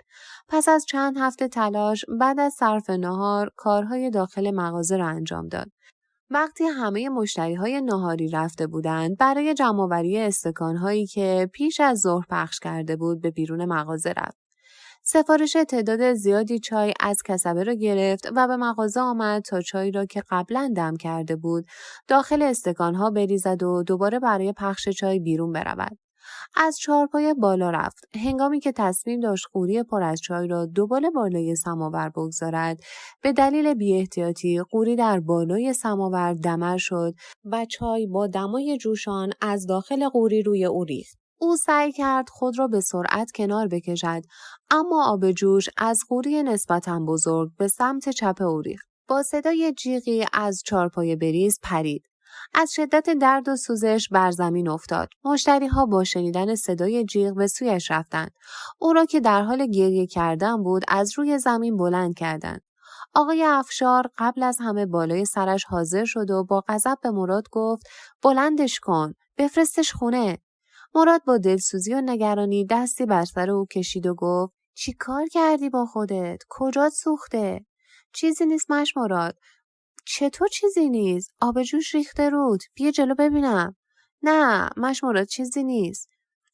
پس از چند هفته تلاش بعد از صرف نهار کارهای داخل مغازه را انجام داد. وقتی همه مشتریهای ناهاری رفته بودند برای جمع‌آوری استکان‌هایی که پیش از ظهر پخش کرده بود به بیرون مغازه رفت. سفارش تعداد زیادی چای از کسبه را گرفت و به مغازه آمد تا چای را که قبلا دم کرده بود داخل استکان‌ها بریزد و دوباره برای پخش چای بیرون برود. از چهارپای بالا رفت. هنگامی که تصمیم داشت قوری پر از چای را دوباره بالای سماور بگذارد، به دلیل بی‌احتیاطی قوری در بالای سماور دمر شد و چای با دمای جوشان از داخل قوری روی او ریخت. او سعی کرد خود را به سرعت کنار بکشد، اما آب جوش از قوری نسبتاً بزرگ به سمت چپ او ریخت. با صدای جیغی از چهارپای بریز پرید. از شدت درد و سوزش بر زمین افتاد. مشتری‌ها با شنیدن صدای جیغ به سویش رفتند. او را که در حال گریه کردن بود از روی زمین بلند کردند. آقای افشار قبل از همه بالای سرش حاضر شد و با غضب به مراد گفت بلندش کن، بفرستش خونه. مراد با دلسوزی و نگرانی دستی بر سر او کشید و گفت چی کار کردی با خودت؟ کجات سوخته؟ چیزی نیست مراد. چطور چیزی نیست؟ آب جوش ریخته رود. بیا جلو ببینم. نه مراد چیزی نیست.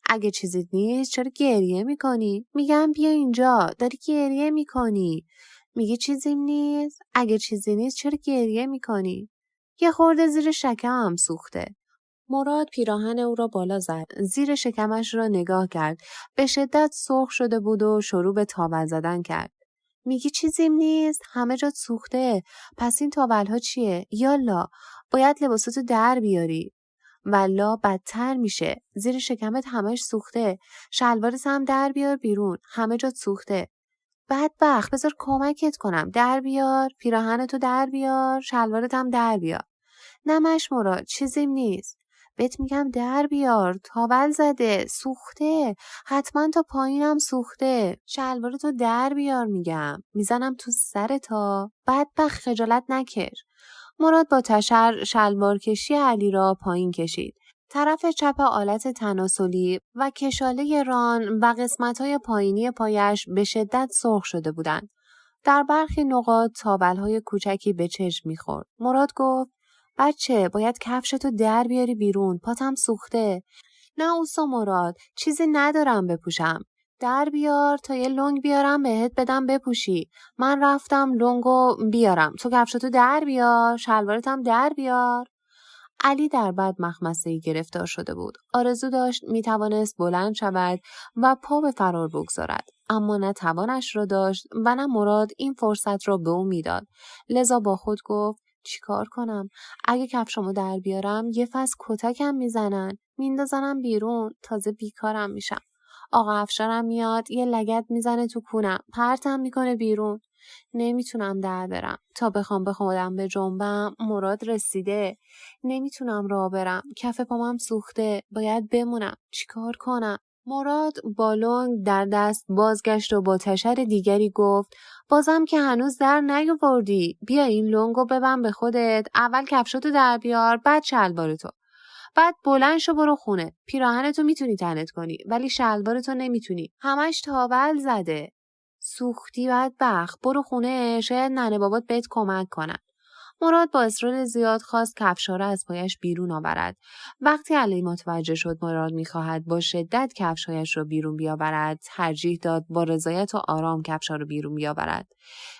اگه چیزی نیست چرا گریه میکنی؟ میگم بیا اینجا. داری گریه میکنی. میگی چیزی نیست؟ اگه چیزی نیست چرا گریه میکنی؟ یه خورده زیر شکمم سوخته. مراد پیراهن او را بالا زد. زیر شکمش را نگاه کرد. به شدت سرخ شده بود و شروع به تاول زدن کرد. میگی چیزیم نیست؟ همه جات سوخته. پس این تاولها چیه؟ یالا باید لباساتو در بیاری. والا بدتر میشه. زیر شکمت همش سوخته. شلوارت هم در بیار بیرون. همه جات سوخته. بدبخت بذار کمکت کنم. در بیار. پیراهنتو در بیار. شلوارت هم در بیار. نه مراد چیزیم نیست. بهت میگم در بیار. تاول زده. سوخته. حتما تا پایینم سوخته. شلوارتو در بیار میگم. میزنم تو سرتا. بدبخت خجالت نکش. مراد با تشر شلوار کشی علی را پایین کشید. طرف چپ آلت تناسلی و کشاله ران و قسمت‌های پایینی پایش به شدت سرخ شده بودند. در برخی نقاط تاول‌های کوچکی به چشم می‌خورد. مراد گفت بچه باید کفشتو در بیاری بیرون. پاتم سوخته. نه اوسا مراد چیزی ندارم بپوشم. در بیار تا یه لنگ بیارم بهت بدم بپوشی. من رفتم لنگو بیارم. تو کفشتو در بیار. شلوارتم در بیار. علی در بد مخمسه‌ای گرفتار شده بود. آرزو داشت میتوانست بلند شود و پا به فرار بگذارد. اما نه توانش را داشت و نه مراد این فرصت را به او میداد. لذا با خود گفت چیکار کنم؟ اگه کفشمو در بیارم یه فصل کتکم میزنن. میندازنم بیرون. تازه بیکارم میشم. آقا افشارم میاد یه لگد میزنه تو کونم. پرتم میکنه بیرون. نمیتونم در برم. تا بخوام به خودم به جنبم مراد رسیده. نمیتونم راه برم. کف پامم سوخته. باید بمونم. چیکار کنم؟ مراد با لنگ در دست بازگشت و با تشر دیگری گفت بازم که هنوز در نیاوردی. بیا این لنگو ببند به خودت. اول کفشاتو در بیار بعد شلوارتو. بعد بلند شو برو خونه. پیراهنتو میتونی تنت کنی ولی شلوارتو نمیتونی. همش تاول زده. سوختی بدبخت. برو خونه. شاید ننه بابات بهت کمک کنن. مراد با اصرار زیاد خواست کفشا را از پایش بیرون آورد. وقتی علی متوجه شد مراد میخواهد با شدت کفشایش را بیرون بیاورد، ترجیح داد با رضایت و آرام کفشا را بیرون بیاورد.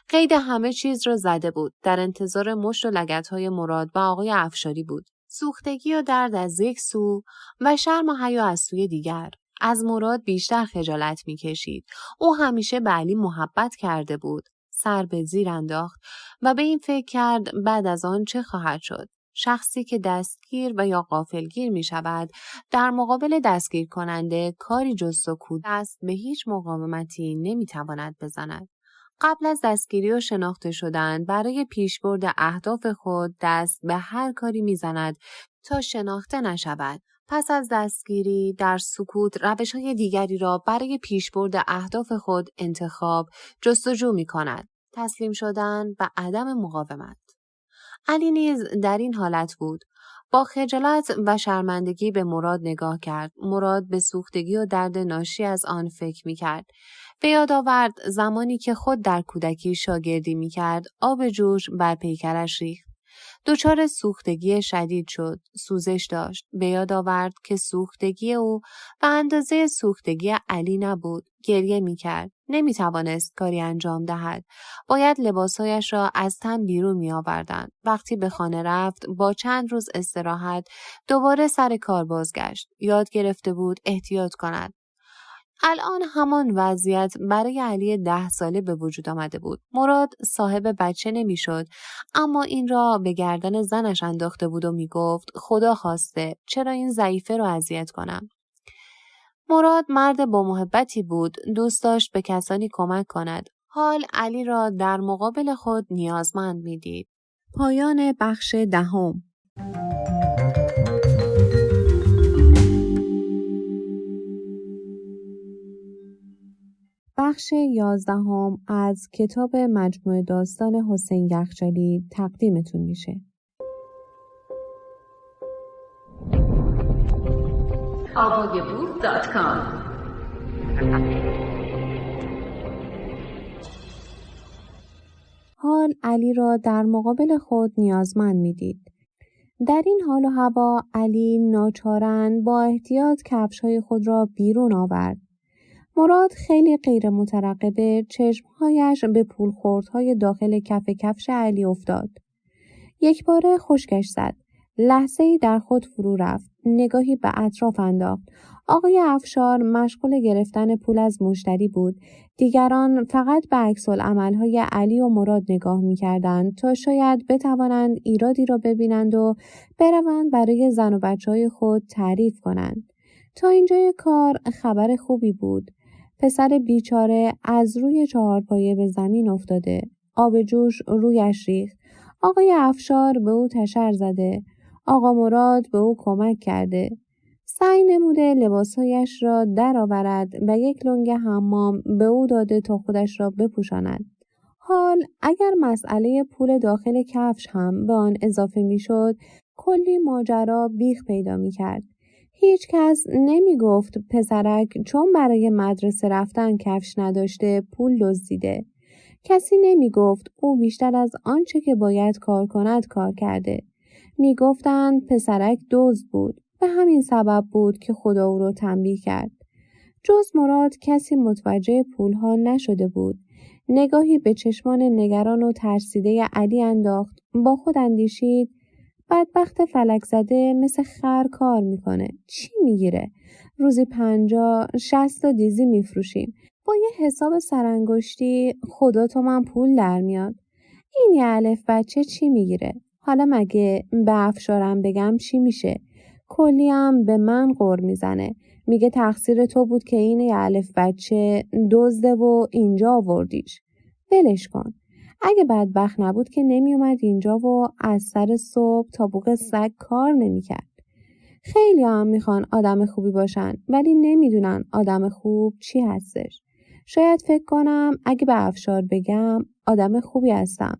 قید همه چیز را زده بود. در انتظار مشت و لگدهای مراد و آقای افشاری بود. سوختگی و درد از یک سو و شرم و حیا از سوی دیگر. از مراد بیشتر خجالت میکشید. او همیشه به علی محبت کرده بود. سر به زیر انداخت و به این فکر کرد بعد از آن چه خواهد شد. شخصی که دستگیر و یا غافلگیر می شود در مقابل دستگیر کننده کاری جز سکوت دست به هیچ مقاومتی نمی تواند بزند. قبل از دستگیری و شناخته شدن برای پیشبرد اهداف خود دست به هر کاری می زند تا شناخته نشود. پس از دستگیری در سکوت روش‌های دیگری را برای پیشبرد اهداف خود انتخاب جستجو می کند. تسلیم شدن و عدم مقاومت. علی نیز در این حالت بود. با خجالت و شرمندگی به مراد نگاه کرد. مراد به سوختگی و درد ناشی از آن فکر می کرد. به یاد آورد زمانی که خود در کودکی شاگردی می کرد، آب جوش بر پیکرش ریخت. دچار سوختگی شدید شد، سوزش داشت. به یاد آورد که سوختگی او به اندازه سوختگی علی نبود. گریه می کرد. نمی توانست کاری انجام دهد. باید لباسهایش را از تن بیرون می آوردند. وقتی به خانه رفت با چند روز استراحت دوباره سر کار بازگشت. یاد گرفته بود احتیاط کند. الان همان وضعیت برای علی 10 ساله به وجود آمده بود. مراد صاحب بچه نمیشد، اما این را به گردن زنش انداخته بود و می گفت خدا خواسته چرا این ضعیفه رو اذیت کنم. مراد مرد با محبتی بود، دوست داشت به کسانی کمک کند. حال علی را در مقابل خود نیازمند می دید. پایان بخش 10. بخش 11 از کتاب مجموعه داستان حسین یخچالی تقدیمتون میشه. audiobook.com حال علی را در مقابل خود نیازمند میدید. در این حال و هوا علی ناچارن با احتیاط کفش‌های خود را بیرون آورد. مراد خیلی غیر مترقبه چشمهایش به پولخوردهای داخل کف کفش علی افتاد. یک باره خشکش زد. لحظه‌ای در خود فرو رفت. نگاهی به اطراف انداخت. آقای افشار مشغول گرفتن پول از مشتری بود. دیگران فقط به عکس‌العمل‌های علی و مراد نگاه می‌کردند تا شاید بتوانند ایرادی را ببینند و بروند برای زن و بچه‌های خود تعریف کنند. تا اینجای کار خبر خوبی بود. پسر بیچاره از روی 4 پایه به زمین افتاده. آب جوش رویش ریخت. آقای افشار به او تشر زده. آقا مراد به او کمک کرده. سعی نموده لباسهایش را درآورد و یک لنگ حمام به او داده تا خودش را بپوشاند. حال اگر مسئله پول داخل کفش هم به آن اضافه میشد، کلی ماجرا بیخ پیدا میکرد. هیچ کس نمی گفت پسرک چون برای مدرسه رفتن کفش نداشته پول دزدیده. کسی نمی گفت او بیشتر از آنچه که باید کار کند کار کرده. می گفتند پسرک دزد بود. به همین سبب بود که خدا او را تنبیه کرد. جز مراد کسی متوجه پولها نشده بود. نگاهی به چشمان نگران و ترسیده علی انداخت. با خود اندیشید بدبخت فلک زده مثل خر کار میکنه. چی میگیره؟ روزی 50-60 تا دیزی میفروشیم. با یه حساب سرانگشتی خدا تومن پول در میاد. این یه الف بچه چی میگیره؟ حالا مگه به افشارم بگم چی میشه؟ کلی هم به من غر میزنه. میگه تقصیر تو بود که این یه الف بچه دزده و اینجا آوردیش. ولش کن. اگه بدبخت نبود که نمی اومد اینجا و از سر صبح تا بوق سگ کار نمی کرد. خیلی هم میخوان آدم خوبی باشن ولی نمیدونن آدم خوب چی هستش. شاید فکر کنم اگه به افشار بگم آدم خوبی هستم.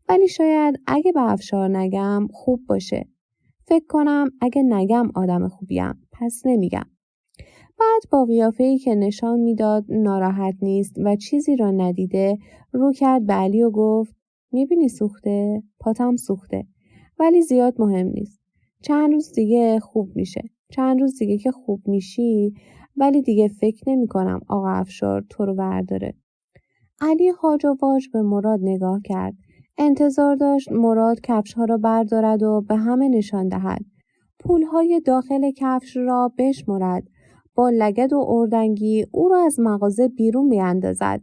ولی شاید اگه به افشار نگم خوب باشه. فکر کنم اگه نگم آدم خوبیم پس نمیگم. بعد با قیافه‌ای که نشان میداد ناراحت نیست و چیزی را ندیده رو کرد به علی و گفت میبینی سوخته؟ پاتم سوخته. ولی زیاد مهم نیست. چند روز دیگه خوب میشه. چند روز دیگه که خوب میشی ولی دیگه فکر نمی کنم آقا افشار تو رو برداره. علی هاج و واج به مراد نگاه کرد. انتظار داشت مراد کفش‌ها را بردارد و به همه نشان دهد. پولهای داخل کفش را بشمرد. با لگد و اردنگی او را از مغازه بیرون بیاندازد.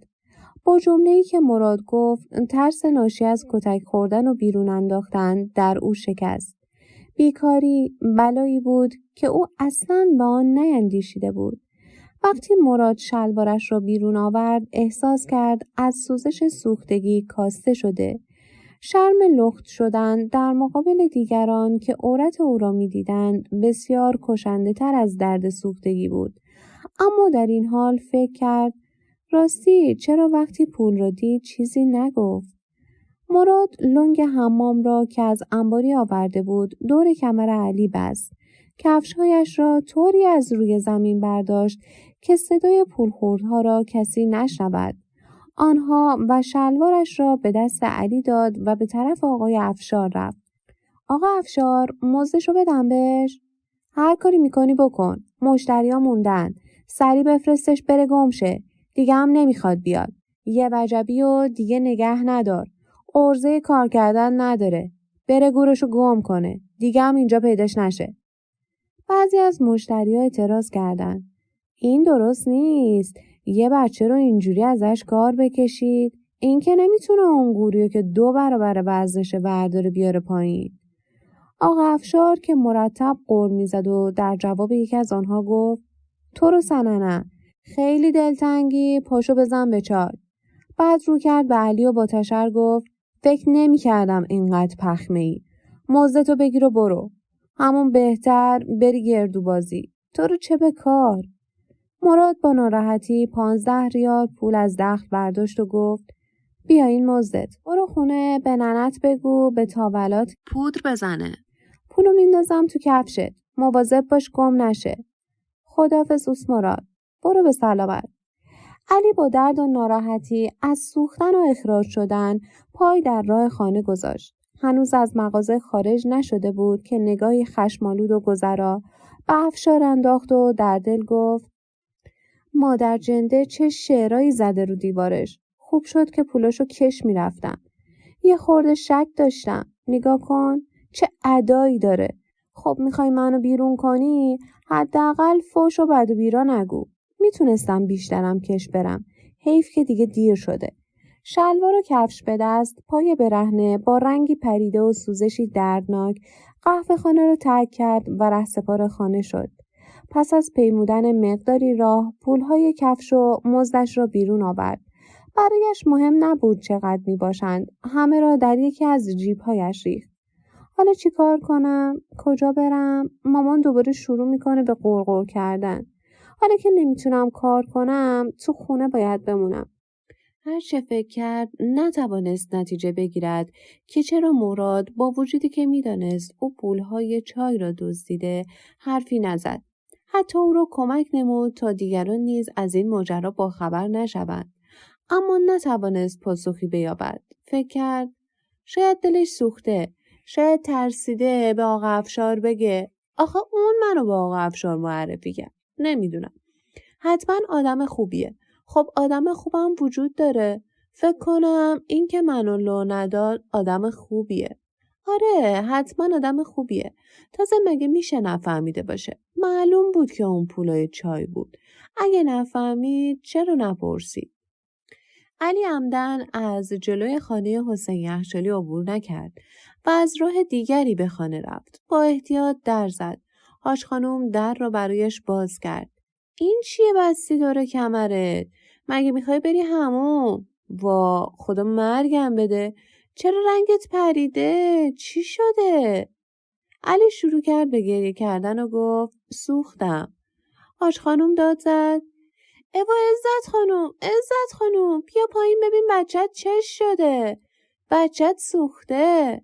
با جمله‌ای که مراد گفت ترس ناشی از کتک خوردن و بیرون انداختن در او شکست. بیکاری بلایی بود که او اصلاً به آن نیندیشیده بود. وقتی مراد شلوارش را بیرون آورد احساس کرد از سوزش سوختگی کاسته شده. شرم لخت شدن در مقابل دیگران که عورت او را می‌دیدند بسیار کشنده تر از درد سوختگی بود. اما در این حال فکر کرد راستی چرا وقتی پول را دید چیزی نگفت؟ مراد لنگ حمام را که از انباری آورده بود دور کمر علی بست. کفش‌هایش را طوری از روی زمین برداشت که صدای پولخوردها را کسی نشنود. آنها و شلوارش را به دست علی داد و به طرف آقای افشار رفت. آقا افشار مزدشو بدم بهش؟ هر کاری میکنی بکن. مشتریا موندن. سریع بفرستش بره گمشه. دیگه هم نمیخواد بیاد. یه وجبی و دیگه نگه ندار. عرضه کار کردن نداره. بره گورشو گم کنه. دیگه هم اینجا پیداش نشه. بعضی از مشتریا اعتراض کردن. این درست نیست. یه بچه رو اینجوری ازش کار بکشید. این که نمیتونه اون گوریو که 2 برابر وزنشه برداره بیاره پایین. آقا افشار که مرتب غر میزد و در جواب یکی از آنها گفت تو رو سننه خیلی دلتنگی پاشو بزن به چال. بعد رو کرد به علی و با تشر گفت فکر نمی کردم اینقدر پخمه ای. مزدتو بگیر و برو. همون بهتر بری گردو بازی. تو رو چه به کار؟ مراد با ناراحتی 15 ریال پول از دخل برداشت و گفت بیا این مزدت. برو خونه به ننت بگو به تاولات پودر بزنه. پولو میندازم تو کفشت. مواظب باش گم نشه. خداحافظ اوس مراد. برو به سلامت. علی با درد و ناراحتی از سوختن و اخراج شدن پای در راه خانه گذاشت. هنوز از مغازه خارج نشده بود که نگاهی خشمالود و گذرا به افشار انداخت و در دل گفت مادر جنده چه شعرایی زده رو دیوارش. خوب شد که پولاشو کش میرفتم. یه خورده شک داشتم. نگاه کن چه ادایی داره. خب میخوای منو بیرون کنی؟ حداقل فوش و بد و بیرا نگو. میتونستم بیشترم کش برم. حیف که دیگه دیر شده. شلوار و کفش به دست، پای برهنه با رنگی پریده و سوزشی دردناک قهوه خانه رو ترک کرد و رهسپار خانه شد. پس از پیمودن مقداری راه پولهای کفش و مزدش را بیرون آورد. برایش مهم نبود چقدر می باشند. همه را در یکی از جیبهایش ریخت. حالا چی کار کنم؟ کجا برم؟ مامان دوباره شروع میکنه به غرغر کردن. حالا که نمیتونم کار کنم تو خونه باید بمونم. هر چه فکر کرد نتوانست نتیجه بگیرد که چرا مراد با وجودی که میدانست او پولهای چای را دزدیده حرفی نزد. حتی او را کمک نمود تا دیگران نیز از این ماجرا باخبر نشوند. اما نتوانست پاسخی بیابد. فکر کرد شاید دلش سوخته. شاید ترسیده به آقا افشار بگه آخه اون منو با آقا افشار معرفی کرد. نمیدونم. حتما آدم خوبیه. خب آدم خوبم وجود داره. فکر کنم این که منو لو نداد آدم خوبیه. آره حتما آدم خوبیه. تازه مگه میشه نفهمیده باشه؟ معلوم بود که اون پولای چای بود. اگه نفهمید چرا نپرسید؟ علی عمدن از جلوی خانه حسین یخچالی عبور نکرد و از راه دیگری به خانه رفت. با احتیاط در زد. حاج خانم در را برایش باز کرد. این چیه بستی داره کمرت؟ مگه میخوای بری حموم؟ وا خدا مرگم بده. چرا رنگت پریده؟ چی شده؟ علی شروع کرد به گریه کردن و گفت سوختم. حاج خانم داد زد. ایوا عزت خانوم بیا پایین ببین بچت چش شده. بچت سوخته.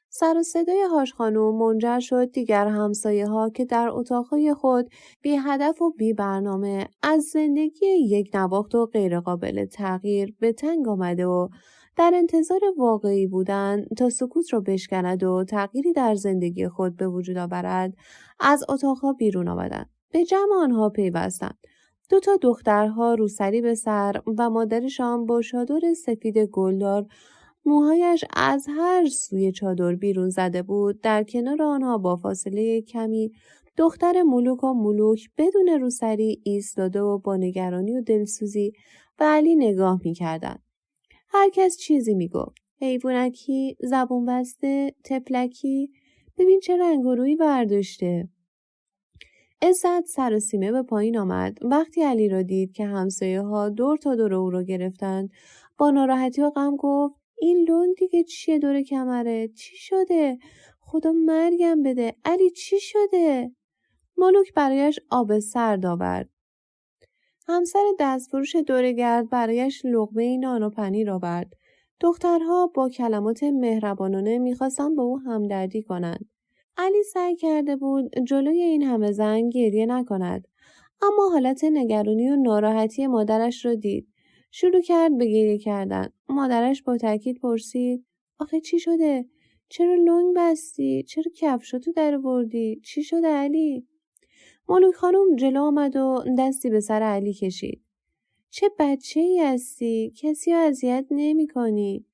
سر و صدای حاج خانوم منجر شد دیگر همسایه ها که در اتاقهای خود بی هدف و بی برنامه از زندگی یک نواخت و غیر قابل تغییر به تنگ آمده و در انتظار واقعی بودن تا سکوت را بشکند و تغییری در زندگی خود به وجود آورد از اتاقها بیرون آمدند. به جمع آنها پیوستند. 2 دخترها روسری به سر و مادرشان با چادر سفید گلدار موهایش از هر سوی چادر بیرون زده بود. در کنار آنها با فاصله کمی دختر ملوک و ملوک بدون روسری ایستاده و با نگرانی و دلسوزی به علی نگاه می‌کردند. هر کس چیزی میگفت. حیوانکی، زبون بسته، تفلکی. ببین چه رنگ و رویی برداشته. عزت سر و سیمه به پایین آمد. وقتی علی را دید که همسایه ها دور تا دور او را گرفتند، با ناراحتی و غم گفت این لنگ دیگه چیه دور کمره؟ چی شده؟ خدا مرگم بده. علی چی شده؟ ملوک برایش آب سرد آورد. همسر دستفروش دورگرد برایش لقمه نان و پنیر آورد. دخترها با کلمات مهربانانه میخواستند با او همدردی کنند. علی سعی کرده بود جلوی این همه زن گریه نکند، اما حالت نگرانی و ناراحتی مادرش را دید. شروع کرد به گریه کردن. مادرش با تاکید پرسید آخه چی شده؟ چرا لنگ بستی؟ چرا کفشاتو در آوردی؟ چی شده علی؟ ملوک خانم جلو آمد و دستی به سر علی کشید. چه بچه‌ای هستی؟ کسی رو اذیت نمی‌کنی.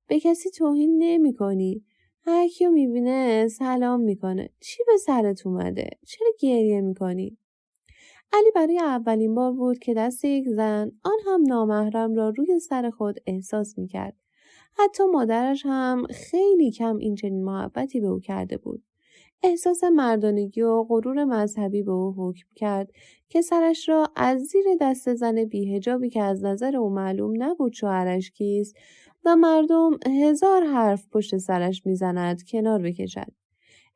به کسی توهین نمی‌کنی. هر کیو میبینه سلام میکنه. چی به سرت اومده؟ چرا گریه میکنی؟ علی برای اولین بار بود که دست یک زن، آن هم نامحرم، را روی سر خود احساس میکرد. حتی مادرش هم خیلی کم این چنین محبتی به او کرده بود. احساس مردانگی و غرور مذهبی به او حکم کرد که سرش را از زیر دست زن بی‌حجابی که از نظر او معلوم نبود شوهرش کیست و مردم هزار حرف پشت سرش میزند کنار بکشد.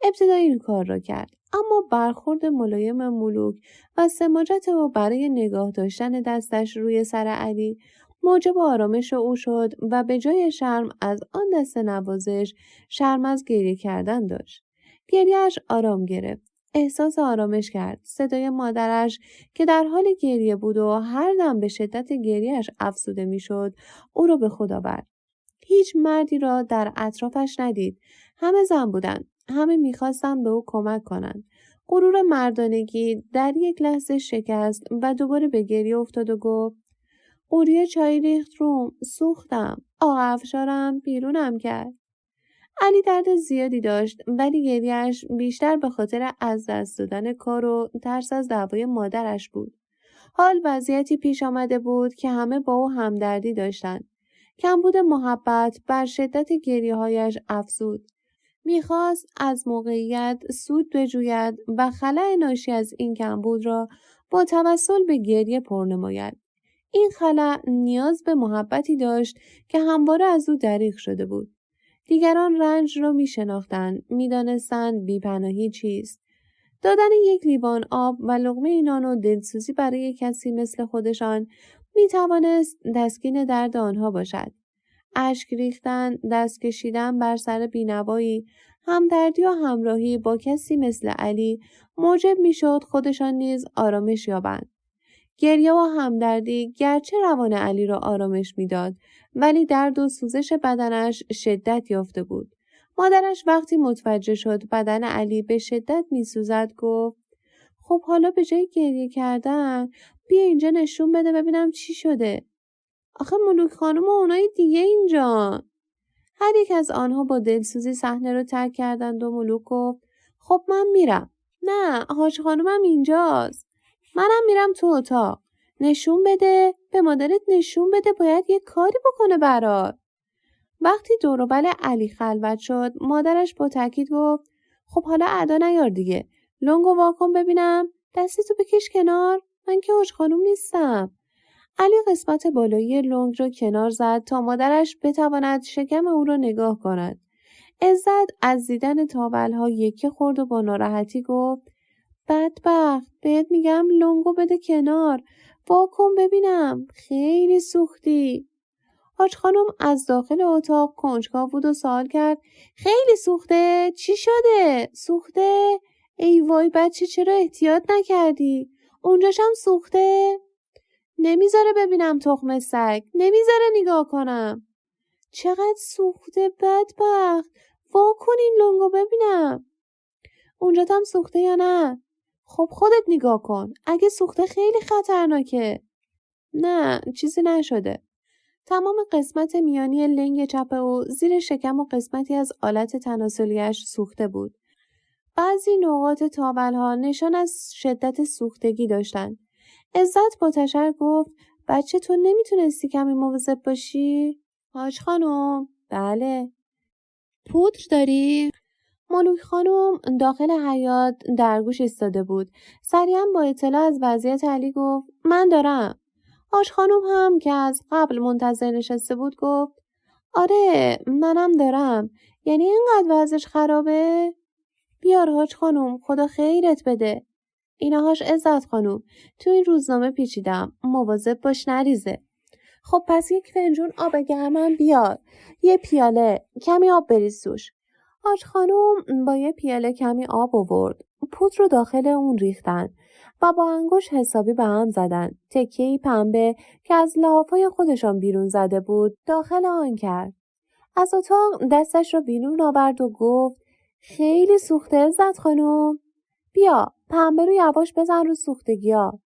ابتدا این کار را کرد، اما برخورد ملایم ملوک و سماجت او برای نگاه داشتن دستش روی سر علی موجب آرامش او شد و به جای شرم از آن دست نوازش شرم از گریه کردن داشت. گریه‌اش آرام گرفت. احساس آرامش کرد. صدای مادرش که در حال گریه بود و هر دم به شدت گریه‌اش افزوده میشد، او را به خود آورد. هیچ مردی را در اطرافش ندید. همه زن بودند. همه میخواستند به او کمک کنند. غرور مردانگی در یک لحظه شکست و دوباره به گریه افتاد و گفت قوریه چای ریخت روم، سوختم. آقا افشارم بیرونم کرد. علی درد زیادی داشت، ولی گریه‌اش بیشتر به خاطر از دست دادن کار و ترس از دعوای مادرش بود. حال وضعیتی پیش آمده بود که همه با او همدردی داشتند. کمبود محبت بر شدت گریه‌هایش افزود. میخواست از موقعیت سود بجوید و خلأ ناشی از این کمبود را با توسل به گریه پر نماید. این خلأ نیاز به محبتی داشت که همواره از او دریغ شده بود. دیگران رنج را می شناختند، می دانستند بی‌پناهی چیست. دادن یک لیوان آب و لقمه نان و دلسوزی برای کسی مثل خودشان می توانست تسکین درد آنها باشد. اشک ریختن، دست کشیدن بر سر بینوایی، همدردی و همراهی با کسی مثل علی موجب می شد خودشان نیز آرامش یابند. گریه و همدردی گرچه روان علی را آرامش میداد، ولی درد و سوزش بدنش شدت یافته بود. مادرش وقتی متوجه شد بدن علی به شدت میسوزد گفت خب حالا به جای گریه کردن بیا اینجا نشون بده ببینم چی شده. آخه ملوک خانم و اونای دیگه اینجا. هر یک از آنها با دلسوزی صحنه رو ترک کردند و ملوک گفت خب من میرم. نه حاج خانومم اینجاست. منم میرم تو اتاق. نشون بده، به مادرت نشون بده باید یه کاری بکنه برات. وقتی دور و بر علی خلوت شد مادرش با تاکید گفت خب حالا ادا نیار دیگه. لنگو واکن ببینم. دستتو بکش کنار. من که حاج خانوم نیستم. علی قسمت بالایی لنگ را کنار زد تا مادرش بتواند شکم او را نگاه کند. عزت از دیدن تاولها یکی خورد و با ناراحتی گفت بدبخت بهت میگم لنگو بده کنار. واکن ببینم. خیلی سوختی. حاج خانم از داخل اتاق کنجکاو بود و سوال کرد خیلی سوخته؟ چی شده؟ سوخته؟ ای وای بچه چرا احتیاط نکردی؟ اونجاشم سوخته؟ نمیذاره ببینم تخم سگ. نمیذاره نگاه کنم. چقدر سوخته بدبخت. واکن این لنگو ببینم. اونجاتم سوخته یا نه؟ خب خودت نگاه کن. اگه سوخته خیلی خطرناکه. نه چیزی نشده. تمام قسمت میانی لنگ چپ او زیر شکم و قسمتی از آلت تناسلیش سوخته بود. بعضی نقاط تاولها نشان از شدت سوختگی داشتند. عزت با تشر گفت بچه تو نمیتونستی کمی مواظب باشی؟ حاج خانم. بله. پودر داری؟ ملوک خانم داخل حیاط در گوش ایستاده بود. سریعا با اطلاع از وضعیت علی گفت من دارم. حاج خانم هم که از قبل منتظر نشسته بود گفت آره منم دارم. یعنی اینقدر وضعش خرابه؟ بیار حاج خانم، خدا خیرت بده. اینهاش عزت خانم، تو این روزنامه پیچیدم، مواظب باش نریزه. خب پس یک فنجون آب گرمم بیار، یه پیاله، کمی آب بریز توش. حاج خانم با یه پیاله کمی آب آورد. پودر رو داخل اون ریختن و با انگوش حسابی به هم زدن. تکه‌ای پنبه که از لحافای خودشان بیرون زده بود داخل آن کرد. از اتاق دستش رو بیرون آورد و گفت خیلی سوخته عزت خانم. بیا پنبه رو یواش بزن رو سوختگی‌ها.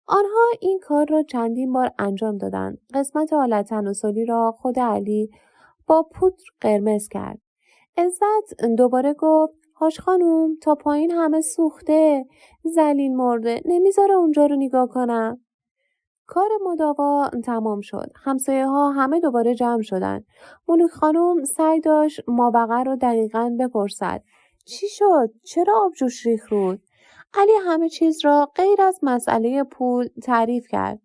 آنها این کار را چندین بار انجام دادند. قسمت آلت تناسلی را خود علی با پودر قرمز کرد. عزت دوباره گفت حاج خانم تا پایین همه سوخته، ذلیل مرده، نمیذاره اونجا رو نگاه کنم. کار مداوا تمام شد. همسایه ها همه دوباره جمع شدند. ملوک خانم سعی داشت مابقر رو دقیقاً بپرسد. چی شد؟ چرا آبجوش ریخت رود؟ علی همه چیز را غیر از مسئله پول تعریف کرد.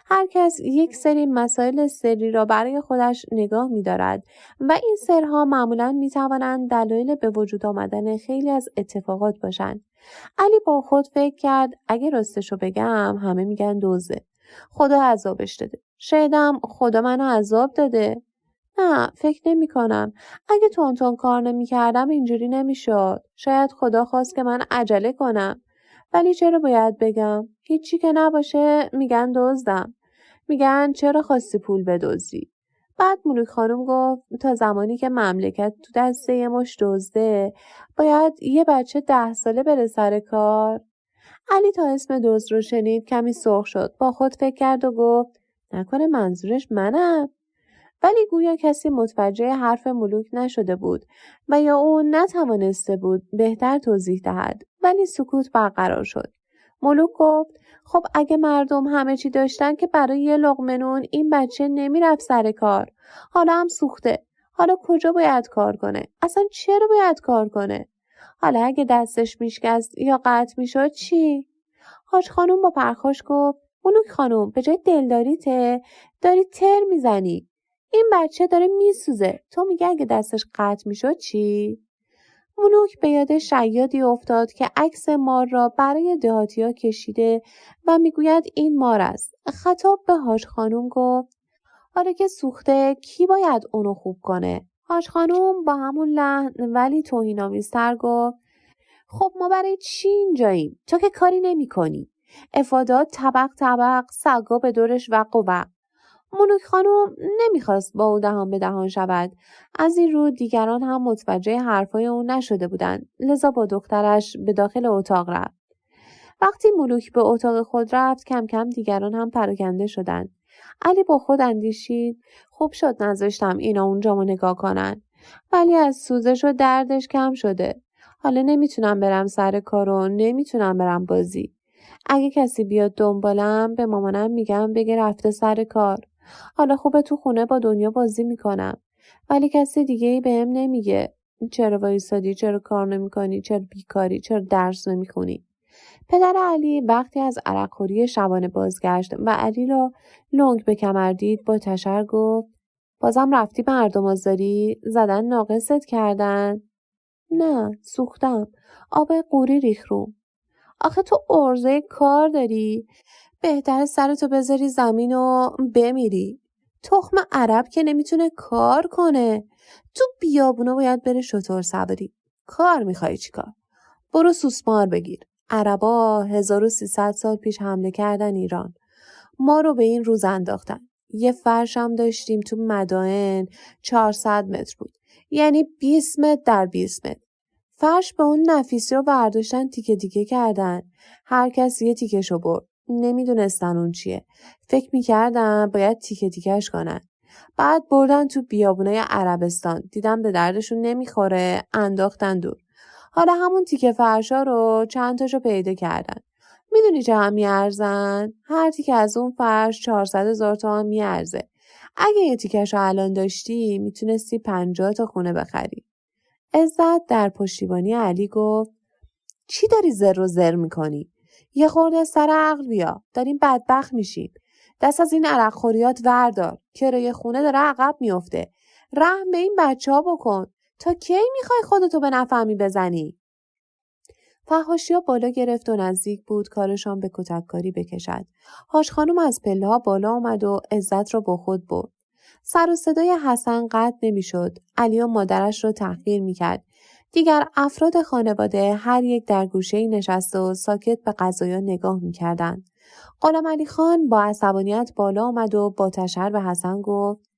هر کس یک سری مسائل سری را برای خودش نگاه می دارد و این سرها معمولاً می توانند دلایل به وجود آمدن خیلی از اتفاقات باشند. علی با خود فکر کرد اگه راستشو بگم همه میگن دوزه. خدا عذابش داده. شایدم خدا منو عذاب داده. نه فکر نمی کنم. اگه تون کار نمی کردم اینجوری نمی شد. شاید خدا خواست که من عجله کنم. ولی چرا باید بگم؟ هیچی که نباشه میگن دزدم. میگن چرا خواستی پول بدزدی؟ بعد ملوک خانم گفت تا زمانی که مملکت تو دست یه مش دزده باید یه بچه 10 ساله بره سر کار. علی تا اسم دزد رو شنید کمی سرخ شد. با خود فکر کرد و گفت نکنه منظورش منم؟ ولی گویا کسی متوجه حرف ملوک نشده بود و یا او نتوانسته بود بهتر توضیح دهد. ولی سکوت برقرار شد. ملوک گفت خب اگه مردم همه چی داشتن که برای یه لقمه نون این بچه نمیرفت سر کار. حالا هم سوخته. حالا کجا باید کار کنه؟ اصلا چرا باید کار کنه؟ حالا اگه دستش میشکست یا قطع میشد چی؟ حاج خانم با پرخاش گفت ملوک خانم به جای دلداریته داری تر میزنی. این بچه داره میسوزه. تو میگه اگه دستش قطع میشد چی؟ ملوک به یاد شیادی افتاد که عکس مار را برای دهاتی‌ها کشیده و میگوید این مار است. خطاب به حاج خانم گفت حالا که سوخته کی باید اونو خوب کنه؟ حاج خانم با همون لحن ولی توهین‌آمیزتر گفت خب ما برای چی اینجاییم؟ تو که کاری نمی کنی. افادات طبق طبق سگا به دورش وق و وق. ملوک خانم نمیخواست با او دهان به دهان شود. از این رو دیگران هم متوجه حرفای او نشده بودند. لذا با دخترش به داخل اتاق رفت. وقتی ملوک به اتاق خود رفت کم کم دیگران هم پراکنده شدند. علی با خود اندیشید خوب شد نذاشتم اینا اونجامو نگاه کنن. ولی از سوزش و دردش کم شده. حالا نمیتونم برم سر کار و نمیتونم برم بازی. اگه کسی بیاد دنبالم به مامانم میگم بگه رفته سر کار. حالا خوبه تو خونه با دنیا بازی میکنم. ولی کسی دیگه ای بهم نمیگه چرا وایسادی، چرا کار نمیکنی، چرا بیکاری، چرا درس نمیخونی. پدر علی وقتی از عرقخوری شبانه بازگشت و علی را لنگ به کمر دید با تشر گفت بازم رفتی مردم آزاری؟ زدن ناقصت کردن؟ نه سوختم. آب قوری ریخ روم. آخه تو عرضه کار داری؟ بهتر سرتو بذاری زمین و بمیری. تخم عرب که نمیتونه کار کنه. تو بیابونا باید بره شتر سواری. کار میخوای چیکار؟ برو سوسمار بگیر. عربا 1300 سال پیش حمله کردن ایران. ما رو به این روز انداختن. یه فرش هم داشتیم تو مدائن 400 متر بود. یعنی 20 متر در 20 متر. فرش به اون نفیسی رو برداشتن تیکه تیکه کردن. هر کس یه تیکشو برد. نمیدونستن اون چیه. فکر میکردن باید تیکه تیکش کنن. بعد بردن تو بیابونای عربستان. دیدم به دردشون نمیخوره. انداختن دور. حالا همون تیکه فرشا رو چند تاشو پیدا کردن. میدونی چه هم میارزن؟ هر تیکه از اون فرش 400,000 تومان میارزه. اگه یه تیکهشو الان داشتی میتونستی 50 تا خونه بخری. عزت در پشتیبانی علی گفت چی داری زر و زر میکنی؟ یه خورده سر عقل بیا. داریم بدبخت میشیم. دست از این عرق خوریات وردار. کرایه خونه داره عقب میفته. رحم به این بچه ها بکن. تا کی میخوای خودتو به نفهمی بزنی؟ فحاشیا بالا گرفت و نزدیک بود کارشان به کتککاری بکشد. حاج خانم از پله ها بالا آمد و عزت را با خود برد. سر و صدای حسن قطع نمیشد. علی و مادرش را تحقیر میکرد. دیگر افراد خانواده هر یک در گوشه‌ای نشسته و ساکت به قضایا نگاه میکردند. غلامعلی خان با عصبانیت بالا آمد و با تشر به حسن گفت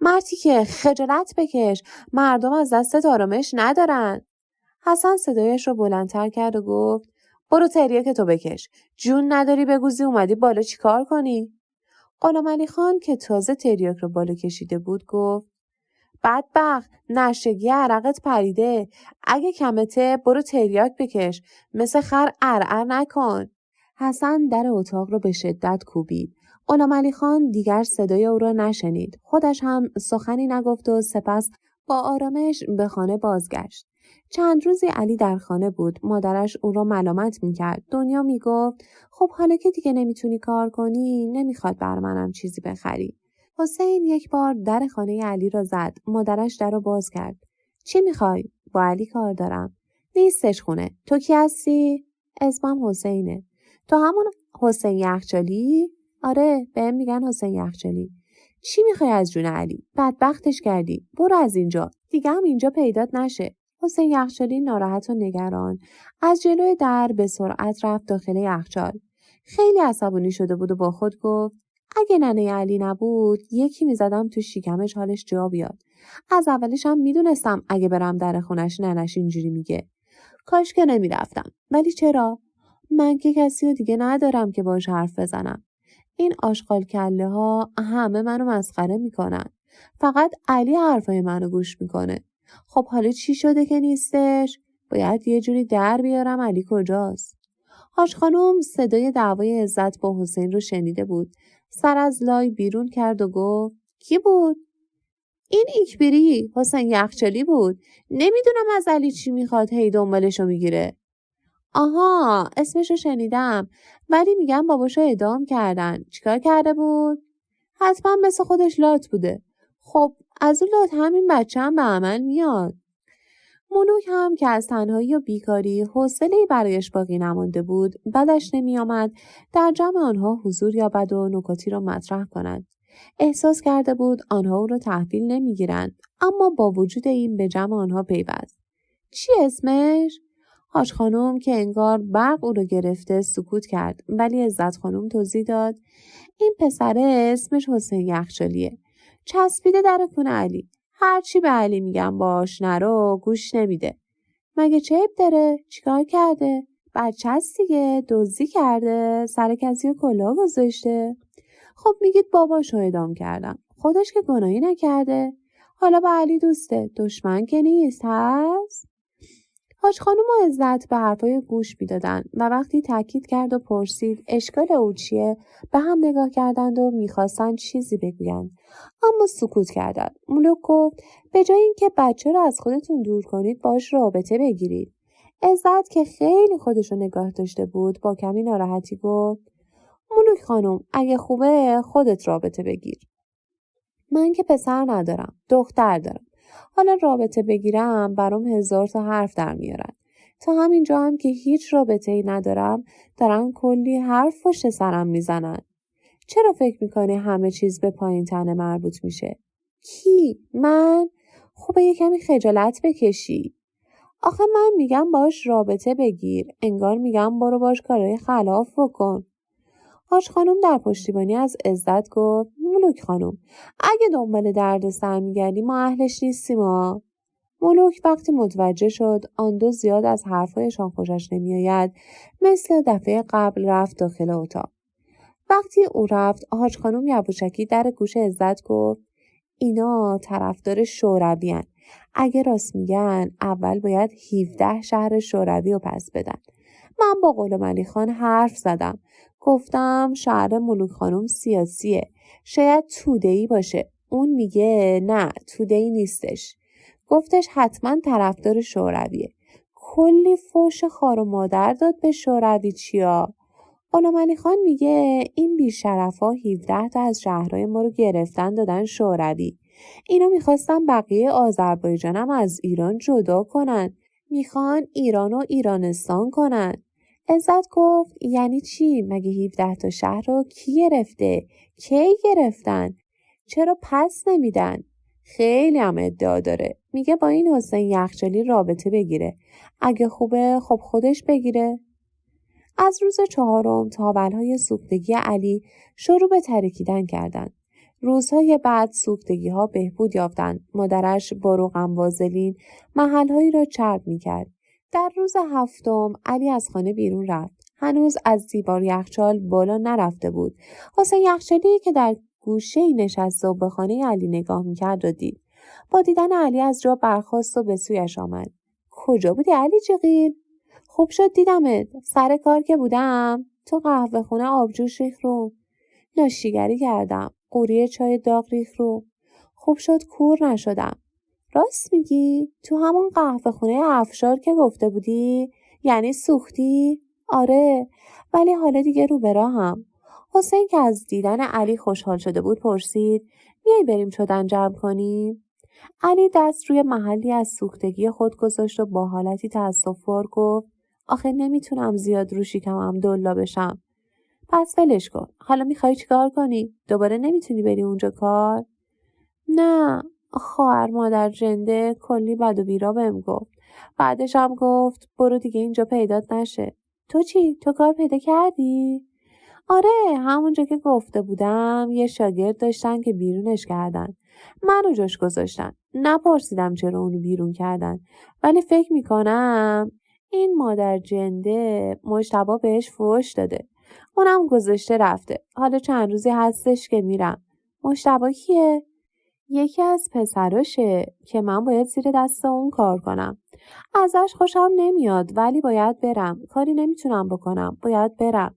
مرتی که خجالت بکش، مردم از دستت آرامش ندارن. حسن صدایش رو بلندتر کرد و گفت برو تریاک تو بکش. جون نداری بگوزی اومدی بالا چیکار کنی؟ غلامعلی خان که تازه تریاک رو بالا کشیده بود گفت بدبخت، نشگی عرقت پریده. اگه کمته برو تریاک بکش. مثل خر ارعر نکن. حسن در اتاق رو به شدت کوبید. غلامعلی خان دیگر صدای او را نشنید. خودش هم سخنی نگفت و سپس با آرامش به خانه بازگشت. چند روزی علی در خانه بود. مادرش او را ملامت میکرد. دنیا میگفت خب حالا که دیگه نمیتونی کار کنی نمیخواد بر منم چیزی بخری. حسین یک بار در خانه علی را زد. مادرش در را باز کرد. چی میخوای؟ با علی کار دارم. نیستش خونه. تو کی هستی؟ اسمم حسینه. تو همون حسین یخچالی؟ آره، بهم میگن حسین یخچالی. چی میخوای از جون علی؟ بدبختش کردی. برو از اینجا. دیگه هم اینجا پیدات نشه. حسین یخچالی ناراحت و نگران از جلوی در به سرعت رفت داخل یخچال. خیلی عصبانی شده بود و با خود گفت اگه ننه علی نبود یکی میزدم تو شکمش حالش جا بیاد. از اولش هم میدونستم اگه برم در خونش ننش اینجوری میگه. کاش که نمیرفتم. ولی چرا؟ من که کسی رو دیگه ندارم که باش حرف بزنم. این آشغال کله ها همه منو مسخره میکنن. فقط علی حرفای منو گوش میکنه. خب حالا چی شده که نیستش؟ باید یه جوری در بیارم علی کجاست؟ حاج خانم صدای دعوای عزت با حسین رو شنیده بود. سر از لای بیرون کرد و گفت کی بود؟ این ایکبری حسین یخچالی بود. نمیدونم از علی چی میخواد هی دنبالشو میگیره. آها، اسمشو شنیدم. ولی میگم باباشو اعدام کردن. چیکار کرده بود؟ حتما مثل خودش لات بوده. خب از اون لات همین بچه هم به عمل میاد. ملوک هم که از تنهایی و بیکاری حوصله‌ای برایش باقی نمانده بود بدش نمیآمد در جمع آنها حضور یابد و نکاتی را مطرح کند. احساس کرده بود آنها او را تحویل نمیگیرند اما با وجود این به جمع آنها پیوست. چی اسمش؟ حاج خانم که انگار برق او را گرفته سکوت کرد ولی عزت خانم توضیح داد این پسره اسمش حسین یخچالیه. چسبیده در خونه علی. هرچی به علی میگم باش نرو گوش نمیده. مگه چه عیب داره؟ چیکار کرده؟ بچه هست دیگه. دزدی کرده. سر کسی رو کلاه گذاشته. خب میگید باباشو اعدام کردم. خودش که گناهی نکرده. حالا با علی دوسته. دشمن که نیست هست؟ حاج خانم و عزت به حرفای گوش میدادن و وقتی تاکید کرد و پرسید اشکال او چیه به هم نگاه کردند و میخواستند چیزی بگویند اما سکوت کردند. ملوک گفت به جای اینکه بچه رو از خودتون دور کنید باش رابطه بگیرید. عزت که خیلی خودشو نگاه داشته بود با کمی ناراحتی گفت ملوک خانم اگه خوبه خودت رابطه بگیر. من که پسر ندارم، دختر دارم. حالا رابطه بگیرم برام 1000 تا حرف در میارن. تا همینجا هم که هیچ رابطه‌ای ندارم دارن کلی حرف پشت سرم میزنن. چرا فکر میکنی همه چیز به پایین تنه مربوط میشه؟ کی؟ من؟ خوبه یه کمی خجالت بکشی. آخه من میگم باش رابطه بگیر. انگار میگم برو باش کارهای خلاف بکن. حاج خانم در پشتیبانی از عزت گفت ملوک خانم اگه دنبال درد سر میگردی ما اهلش نیستیم ها. ملوک وقتی متوجه شد آن دو زیاد از حرفایشان خوشش نمیآید مثل دفعه قبل رفت داخل اتاق. وقتی او رفت حاج خانم یواشکی در گوش عزت گفت اینا طرفدار شورویان. اگه راست میگن اول باید 17 شهر شوروی رو پس بدن. من با غلامعلی خان حرف زدم. گفتم شهر ملوک خانم سیاسیه. شاید توده‌ای باشه. اون میگه نه توده‌ای نیستش. گفتش حتما طرفدار شورویه. کلی فوش خار و مادر داد به شوروی چیا. غلامعلی خان میگه این بیشرفا 17 تا از شهرهای ما رو گرفتن دادن شوروی. اینا میخواستن بقیه آذربایجانم از ایران جدا کنن. میخوان ایران و ایرانستان کنن. عزت گفت یعنی چی؟ مگه 17 تا شهر رو کی گرفته؟ کی گرفتن؟ چرا پس نمیدن؟ خیلی هم ادعا داره. میگه با این حسین یخچالی رابطه بگیره. اگه خوبه خب خودش بگیره. از روز 4 تاولهای سوختگی علی شروع به ترکیدن کردند. روزهای بعد سوختگی‌ها بهبود یافتند. مادرش با روغن وازلین محل‌هایی را چرب می‌کرد. در روز 7 علی از خانه بیرون رفت. هنوز از دیوار یخچال بالا نرفته بود. حسین یخچالی که در گوشه‌ای نشسته و به خانه علی نگاه می‌کرد را دید. با دیدن علی از جا برخاست و به سویش آمد. کجا بودی علی جقیل؟ خوب شد دیدمت. سر کار که بودم تو قهوه خونه آبجوش ریخ رو. ناشیگری کردم. قوری چای داغ ریخ رو. خوب شد کور نشدم. راست میگی؟ تو همون قهوه خونه افشار که گفته بودی؟ یعنی سوختی؟ آره، ولی حالا دیگه رو به راهم. حسین که از دیدن علی خوشحال شده بود پرسید میای بریم چدن جمع کنیم؟ علی دست روی محلی از سوختگی خود گذاشت و با حالتی تأسف‌بار گفت آخه نمیتونم زیاد رو شکمم دلا بشم. پس ولش کن. حالا میخوای چیکار کنی؟ دوباره نمیتونی بری اونجا کار؟ نه، خواهر مادر جنده کلی بد و بیرا بهم گفت. بعدش هم گفت برو دیگه اینجا پیدات نشه. تو چی؟ تو کار پیدا کردی؟ آره، همونجا که گفته بودم یه شاگرد داشتن که بیرونش کردن. منو جاش گذاشتن. نپرسیدم چرا اونو بیرون کردن. ولی فکر میکنم این مادر جنده مجتبی بهش فحش داده. اونم گذاشته رفته. حالا چند روزی هستش که میرم. مجتبی کیه؟ یکی از پسراشه که من باید زیر دست اون کار کنم. ازش خوشم نمیاد ولی باید برم. کاری نمیتونم بکنم. باید برم.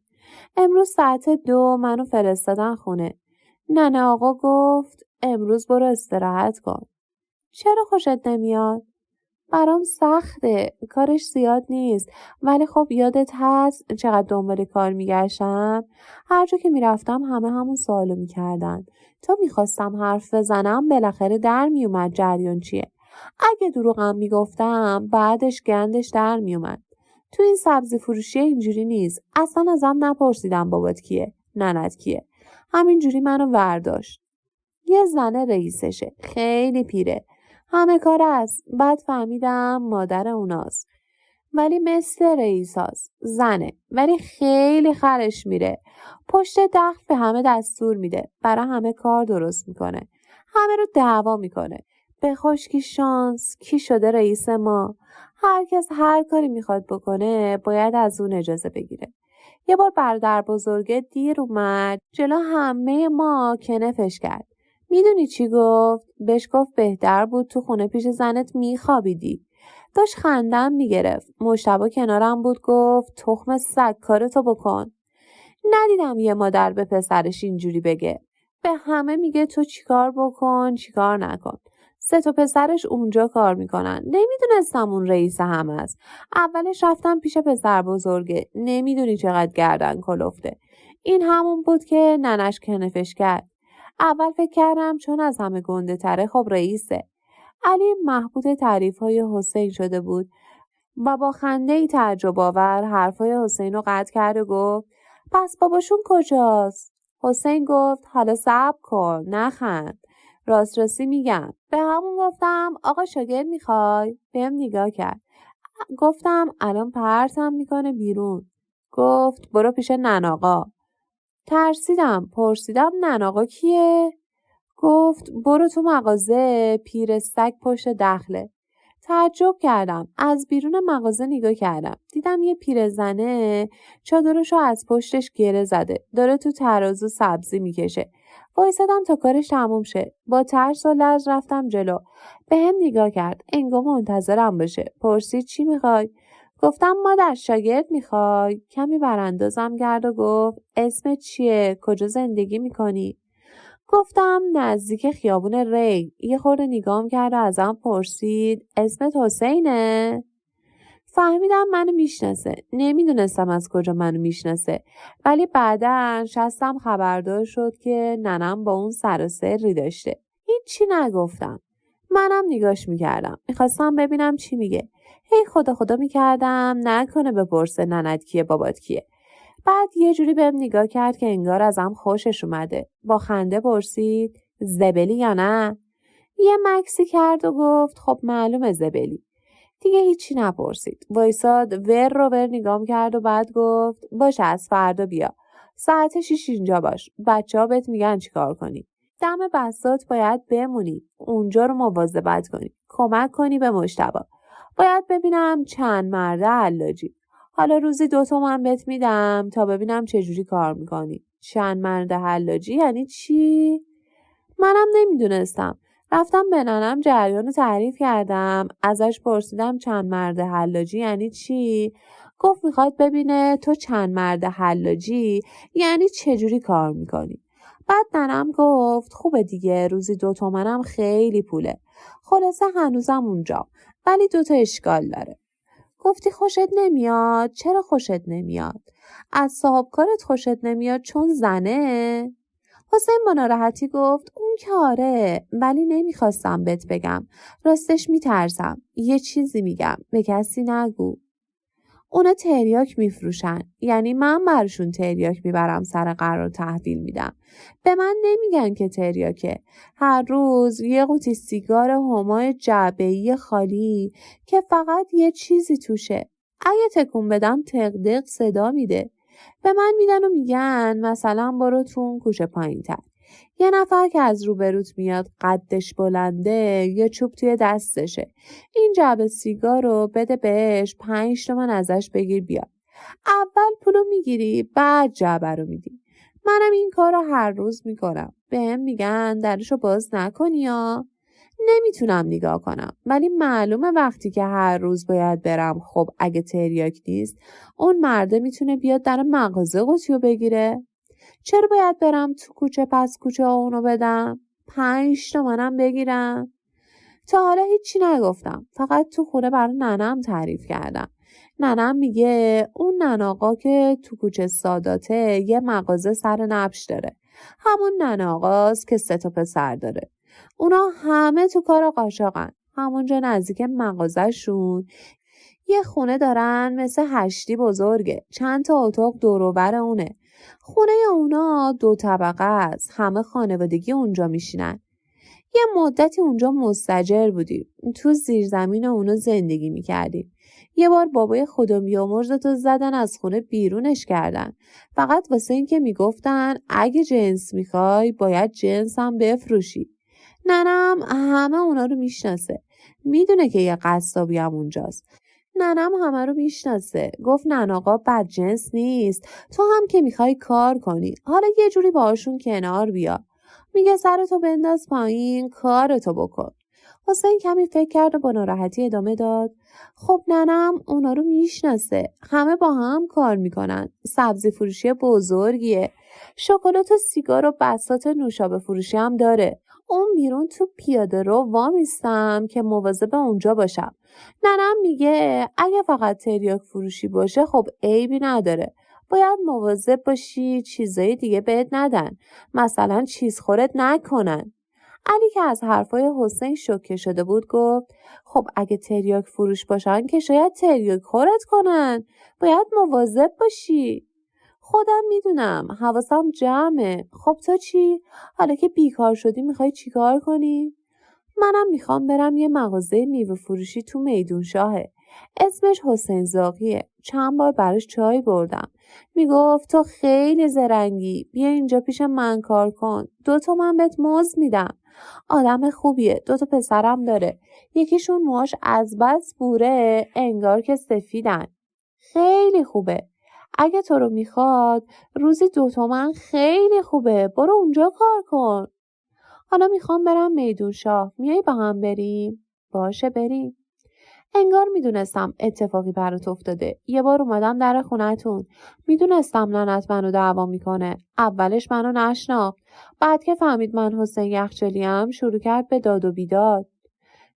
امروز ساعت 2 منو فرستادن خونه. ننه آقا گفت امروز برو استراحت کن. چرا خوشت نمیاد؟ برام سخته. کارش زیاد نیست. ولی خب یادت هست چقدر دنبال کار میگشتم؟ هر جا که میرفتم همه همون سوالو میکردن. تا میخواستم حرف بزنم بالاخره در میومد جریان چیه. اگه دروغم میگفتم بعدش گندش در میومد. تو این سبزی فروشی اینجوری نیست. اصلا ازم نپرسیدم بابات کیه، ننت کیه. همینجوری منو ورداشت. یه زنه رئیسشه. خیلی پیره. همه کار است. بعد فهمیدم مادر اوناست. ولی مثل رئیس هاست. زنه. ولی خیلی خرش میره. پشت دخل به همه دستور میده. برای همه کار درست میکنه. همه رو دعوا میکنه. به خشکی شانس کی شده رئیس ما. هر کس هر کاری میخواد بکنه باید از اون اجازه بگیره. یه بار برادر بزرگه دیر اومد جلو همه ما کنفش کرد. میدونی چی گفت؟ بهش گفت بهتر بود تو خونه پیش زنت میخوابیدی. داشت خندم میگرفت. مجتبی کنارم بود گفت تخم سگ کارتو بکن. ندیدم یه مادر به پسرش اینجوری بگه. به همه میگه تو چیکار بکن چیکار نکن. 3 تا پسرش اونجا کار میکنن. نمیدونستم اون رئیس هم است. اولش رفتم پیش پسر بزرگه. نمیدونی چقدر گردن کلفته. این همون بود که ننش کنفش کرد. اول فکر کردم چون از همه گنده تره خب رئیسه. علی محبوب تعریف‌های حسین شده بود و با خنده‌ای تعجب آور حرفای حسین رو قطع کرد و گفت پس باباشون کجاست؟ حسین گفت حالا صبر کن نخند. راستی میگم. به همون گفتم آقا شاگرد میخوای؟ بهم نگاه کرد. گفتم الان پرتم میکنه بیرون. گفت برو پیش نناقا. ترسیدم پرسیدم نناقا کیه؟ گفت برو تو مغازه پیر سگ پشت دخله. تعجب کردم. از بیرون مغازه نگاه کردم. دیدم یه پیرزنه چادرشو از پشتش گره زده. داره تو ترازو سبزی میکشه. وایسادم تا کارش تموم شه. با ترس و لرز رفتم جلو. به هم نگاه کرد. انگار منتظرم باشه. پرسید چی میخوای؟ گفتم مادر شاگرد میخوای؟ کمی براندازم کرد و گفت اسمت چیه؟ کجا زندگی میکنی؟ گفتم نزدیک خیابون ری. یه خورده نگام کرد و ازم پرسید اسمت حسینه؟ فهمیدم منو میشناسه. نمیدونستم از کجا منو میشناسه، ولی بعداً شستم خبردار شد که ننم با اون سر و سری داشته. هیچی نگفتم. منم نگاش میکردم. میخواستم ببینم چی میگه. هی خدا خدا میکردم نکنه بپرسه ننت کیه بابات کیه. بعد یه جوری بهم نگاه کرد که انگار ازم خوشش اومده. با خنده پرسید زبلی یا نه؟ یه مکسی کرد و گفت خب معلومه زبلی. دیگه هیچی نپرسید. وایساد ور رو ور نگام کرد و بعد گفت باشه از فردا بیا. ساعت 6 اینجا باش. بچه‌ها بهت میگن چیکار کنی. دم بساط باید بمونی. اونجا رو مواظبت کنی. کمک کنی به مجتبی. باید ببینم چند مرده حلاجی. حالا روزی 2 تومن بهت میدم تا ببینم چجوری کار میکنی. چند مرده حلاجی یعنی چی؟ منم نمیدونستم. رفتم به ننم جریان رو تعریف کردم. ازش پرسیدم چند مرد حلاجی یعنی چی؟ گفت میخواد ببینه تو چند مرد حلاجی یعنی چجوری کار میکنی. بعد ننم گفت خوبه دیگه، روزی 2 تومنم خیلی پوله. خلاصه هنوزم اونجا، ولی 2 تا اشکال داره. گفتی خوشت نمیاد؟ چرا خوشت نمیاد؟ از صاحب کارت خوشت نمیاد چون زنه؟ حسین با ناراحتی گفت اون که آره، ولی نمیخواستم بهت بگم. راستش میترسم. یه چیزی میگم، به کسی نگو. اونا تریاک میفروشن، یعنی من برشون تریاک میبرم سر قرار تحویل میدم. به من نمیگن که تریاکه. هر روز یه قوطی سیگار همای جعبه‌ای خالی که فقط یه چیزی توشه. اگه تکون بدم تقدق صدا میده. به من میدن و میگن مثلا برو تو اون کوچه پایین تر. یه نفر که از روبروت میاد قدش بلنده یه چوب توی دستشه. این جعبه سیگار رو بده بهش، 5 تومن ازش بگیر بیا. اول پولو میگیری بعد جعبه رو میدی. منم این کار رو هر روز میکنم. بهم میگن درشو باز نکنی یا. نمیتونم نگاه کنم، ولی معلومه وقتی که هر روز باید برم. خب اگه تریاک نیست اون مرده میتونه بیاد در مغازه قوطیو بگیره. چرا باید برم تو کوچه پس کوچه اونو بدم؟ 5 تومنم بگیرم؟ تا حالا هیچی نگفتم، فقط تو خونه برای ننم تعریف کردم. ننم میگه اون نناقا که تو کوچه ساداته یه مغازه سر نبش داره. همون نناقاست که 3 تا پسر داره. اونا همه تو کار قاچاقن. همونجا نزدیک مغازه‌شون یه خونه دارن مثل هشتی بزرگه. چند تا اتاق دور و بر اونه. خونه اونا 2 طبقه است. همه خانوادگی اونجا میشینن. یه مدتی اونجا مستاجر بودیم. تو زیرزمین اونا زندگی میکردیم. یه بار بابای خدا بیامرزتو زدن از خونه بیرونش کردن. فقط واسه این که میگفتن اگه جنس میخوای باید جنس هم بفروشی. ننم همه اونا رو میشناسه. میدونه که یه قصابی هم اونجاست. ننم همه رو میشناسه. گفت نناقا بدجنس نیست. تو هم که میخوای کار کنی حالا یه جوری باهاشون کنار بیا. میگه سرتو بنداز پایین، کارتو بکن. حسین کمی فکر کرد و با ناراحتی ادامه داد. خب ننم اونا رو میشناسه. همه با هم کار میکنن. سبزی فروشی بزرگیه. شکلات و سیگار و بساط نوشابه فروشی هم داره. اون بیرون تو پیاده رو وامیستم که مواظب اونجا باشم. ننم میگه اگه فقط تریاک فروشی باشه خب عیبی نداره. باید مواظب باشی چیزای دیگه بهت ندن. مثلا چیز خورت نکنن. علی که از حرفای حسین شوکه شده بود گفت خب اگه تریاک فروش باشن که شاید تریاک خورت کنن. باید مواظب باشی. خودم میدونم، حواسم جمعه. خب تو چی؟ حالا که بیکار شدی میخوای چیکار کنی؟ منم میخوام برم یه مغازه میوه فروشی تو میدون شاهه. اسمش حسین زاغیه. چند بار براش چای بردم. میگفت تو خیلی زرنگی، بیا اینجا پیش من کار کن. 2 تومن بهت مزد میدم. آدم خوبیه. 2 تا پسرم داره. یکیشون موهاش از بس بوره انگار که سفیدن. خیلی خوبه. اگه تو رو میخواد روزی 2 تومن خیلی خوبه. برو اونجا کار کن. حالا میخوام برم میدون شاه. میای با هم بریم؟ باشه بریم. انگار میدونستم اتفاقی برات افتاده. یه بار اومدم در خونتون. میدونستم ننت منو دعوا میکنه. اولش منو نشناخت. بعد که فهمید من حسین یخچالیم شروع کرد به داد و بیداد.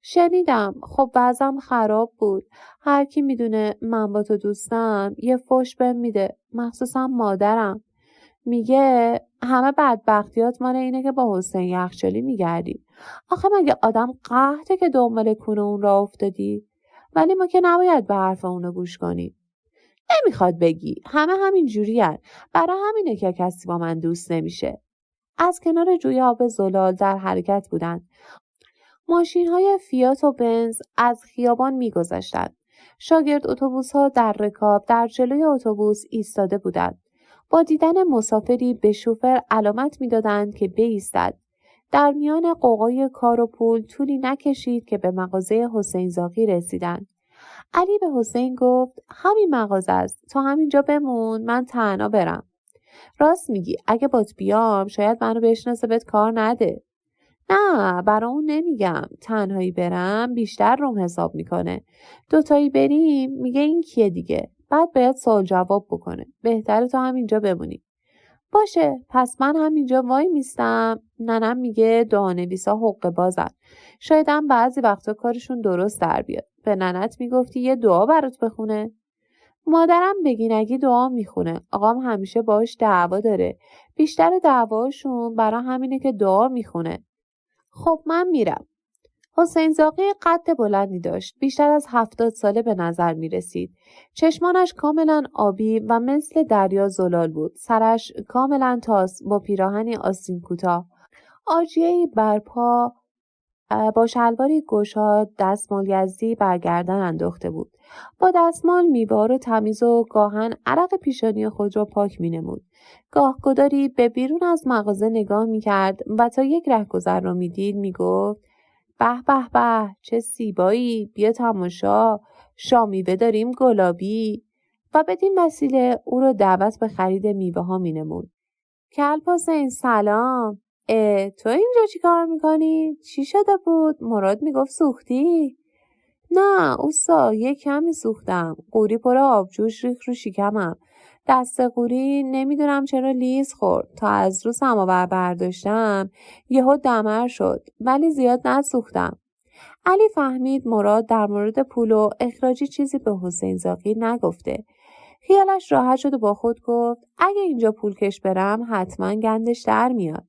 شنیدم. خب وضعم خراب بود. هر کی میدونه من با تو دوستم یه فحش بهم میده. مخصوصا مادرم. میگه همه بدبختیات مال اینه که با حسین یخچالی میگردی. آخه مگه آدم قحطه که دنبال کونه اون را افتادی؟ ولی ما که نباید به حرف اونو گوش کنیم. نمیخواد بگی. همه همین جورین. برای همینه که کسی با من دوست نمیشه. از کنار جوی آب زلال در حرکت بودند. ماشین‌های فیات و بنز از خیابان می‌گذشتند. شاگرد اتوبوس‌ها در رکاب در جلوی اتوبوس ایستاده بودند. با دیدن مسافری به شوفر علامت می‌دادند که بایستد. در میان قوقای کار و پول طولی نکشید که به مغازه حسین زاغی رسیدند. علی به حسین گفت همین مغازه است. تا همینجا بمون، من تنها برم. راست میگی. اگه بات بیام شاید منو بشناسه بهت کار نده. نه برا اون نمیگم. تنهایی برم بیشتر روم حساب میکنه. دوتایی بریم میگه این کیه دیگه. بعد باید سوال جواب بکنه. بهتره تو همینجا بمونی. باشه پس من همینجا وای میستم. ننم میگه دعانویسا حقه بازن. شاید هم بعضی وقتا کارشون درست در بیاد. به ننت میگفتی یه دعا برات بخونه. مادرم بگی نگی دعا میخونه. آقام همیشه باش دعوا داره. بیشتر دعواشون برا همینه که دعا میخونه. خب من میرم. حسین زاغی قد بلندی داشت. بیشتر از 70 ساله به نظر می رسید. چشمانش کاملا آبی و مثل دریا زلال بود. سرش کاملا تاس با پیراهنی آستین کوتاه. آجیه‌ای برپا با شلواری گشاد دستمال یزدی بر گردن انداخته بود. با دستمال میوه‌ها رو تمیز و گاهن عرق پیشانی خود را پاک می‌نمود. گاهگداری به بیرون از مغازه نگاه می‌کرد و تا یک رهگذر را می‌دید می‌گفت به به به چه زیبایی، بیا تماشا، شامیوه داریم گلابی، و بدین وسیله او را دعوت به خرید میوه‌ها می‌نمود. کلب حسین سلام. تو اینجا چی کار میکنی؟ چی شده بود؟ مراد میگفت سوختی؟ نه اوستا یه کمی سوختم. قوری پر آبجوش ریخت رو شکمم. دست قوری نمیدونم چرا لیز خورد. تا از رو سماور برداشتم یهو دمر شد ولی زیاد نسوختم. علی فهمید مراد در مورد پول و اخراجی چیزی به حسین زاغی نگفته. خیالش راحت شد و با خود گفت اگه اینجا پول کش برم حتما گندش در میاد.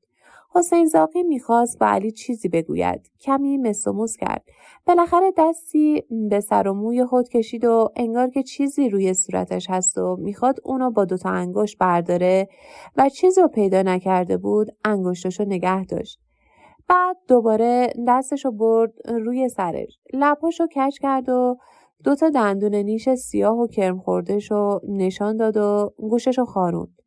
حسین زاغی میخواست به علی چیزی بگوید. کمی مس و موس کرد. بالاخره دستی به سر و موی خود کشید و انگار که چیزی روی صورتش هست و میخواد اونو با 2 انگشت برداره و چیزی رو پیدا نکرده بود انگشتاشو نگه داشت. بعد دوباره دستشو برد روی سرش. لباشو کج کرد و 2 دندون نیش سیاه و کرم خوردهشو نشان داد و گوششو خاروند.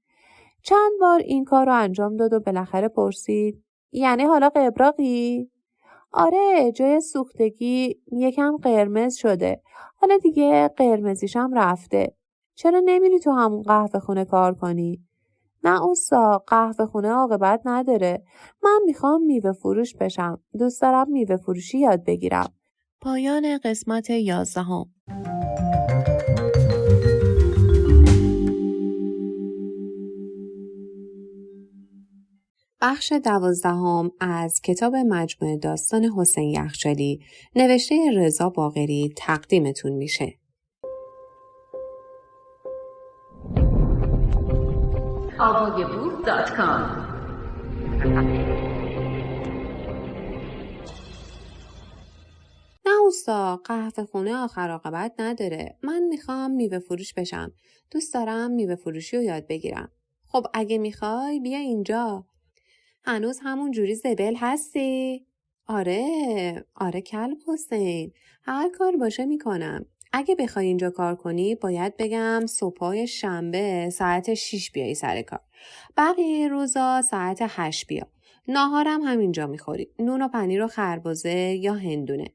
چند بار این کار رو انجام داد و بالاخره پرسید یعنی حالا قبراقی؟ آره جای سوختگی یکم قرمز شده. حالا دیگه قرمزیشم رفته. چرا نمیری تو همون قهوه خونه کار کنی؟ نه اوستا قهوه خونه عاقبت نداره. من میخوام میوه فروش بشم. دوست دارم میوه فروشی یاد بگیرم. پایان قسمت 11. بخش 12 از کتاب مجموعه داستان حسین یخچالی نوشته رضا باقری تقدیمتون میشه. avogebook.com نه اوستا قهوه خونه آخر عاقبت نداره. من میخوام میوه فروش بشم. دوست دارم میوه فروشی رو یاد بگیرم. خب اگه میخوای بیا اینجا. هنوز همون جوری زبل هستی؟ آره کلب حسین. هر کار باشه میکنم. اگه بخوای اینجا کار کنی باید بگم صبحای شنبه ساعت 6 بیایی سر کار. بقیه روزا ساعت 8 بیا. ناهارم همینجا میخوری. نون و پنیر و خربزه یا هندونه.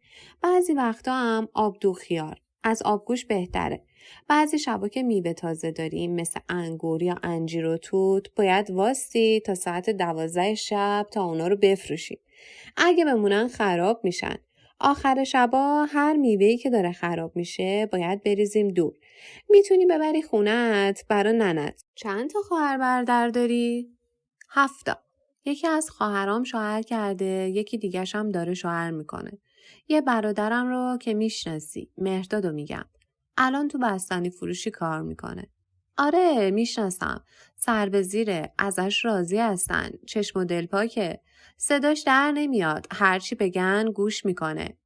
بعضی وقتا هم آبدو خیار. از آبگوش بهتره. بعضی شبا که میوه تازه داریم مثل انگور یا انجیر و توت باید واستی تا ساعت 12 شب تا اونا رو بفروشیم. اگه بمونن خراب میشن. آخر شبا هر میوه‌ای که داره خراب میشه باید بریزیم دور. میتونی ببری خونت برا ننت. چند تا خواهر برادر داری؟ 7. یکی از خواهرام شوهر کرده، یکی دیگه‌ش هم داره شوهر میکنه. یه برادرم رو که میشناسی، مهردادو میگم. الان تو بستنی فروشی کار میکنه. آره میشناسم. سر به زیره، ازش راضی هستن. چشم و دل پاکه. صداش در نمیاد. هرچی بگن گوش میکنه.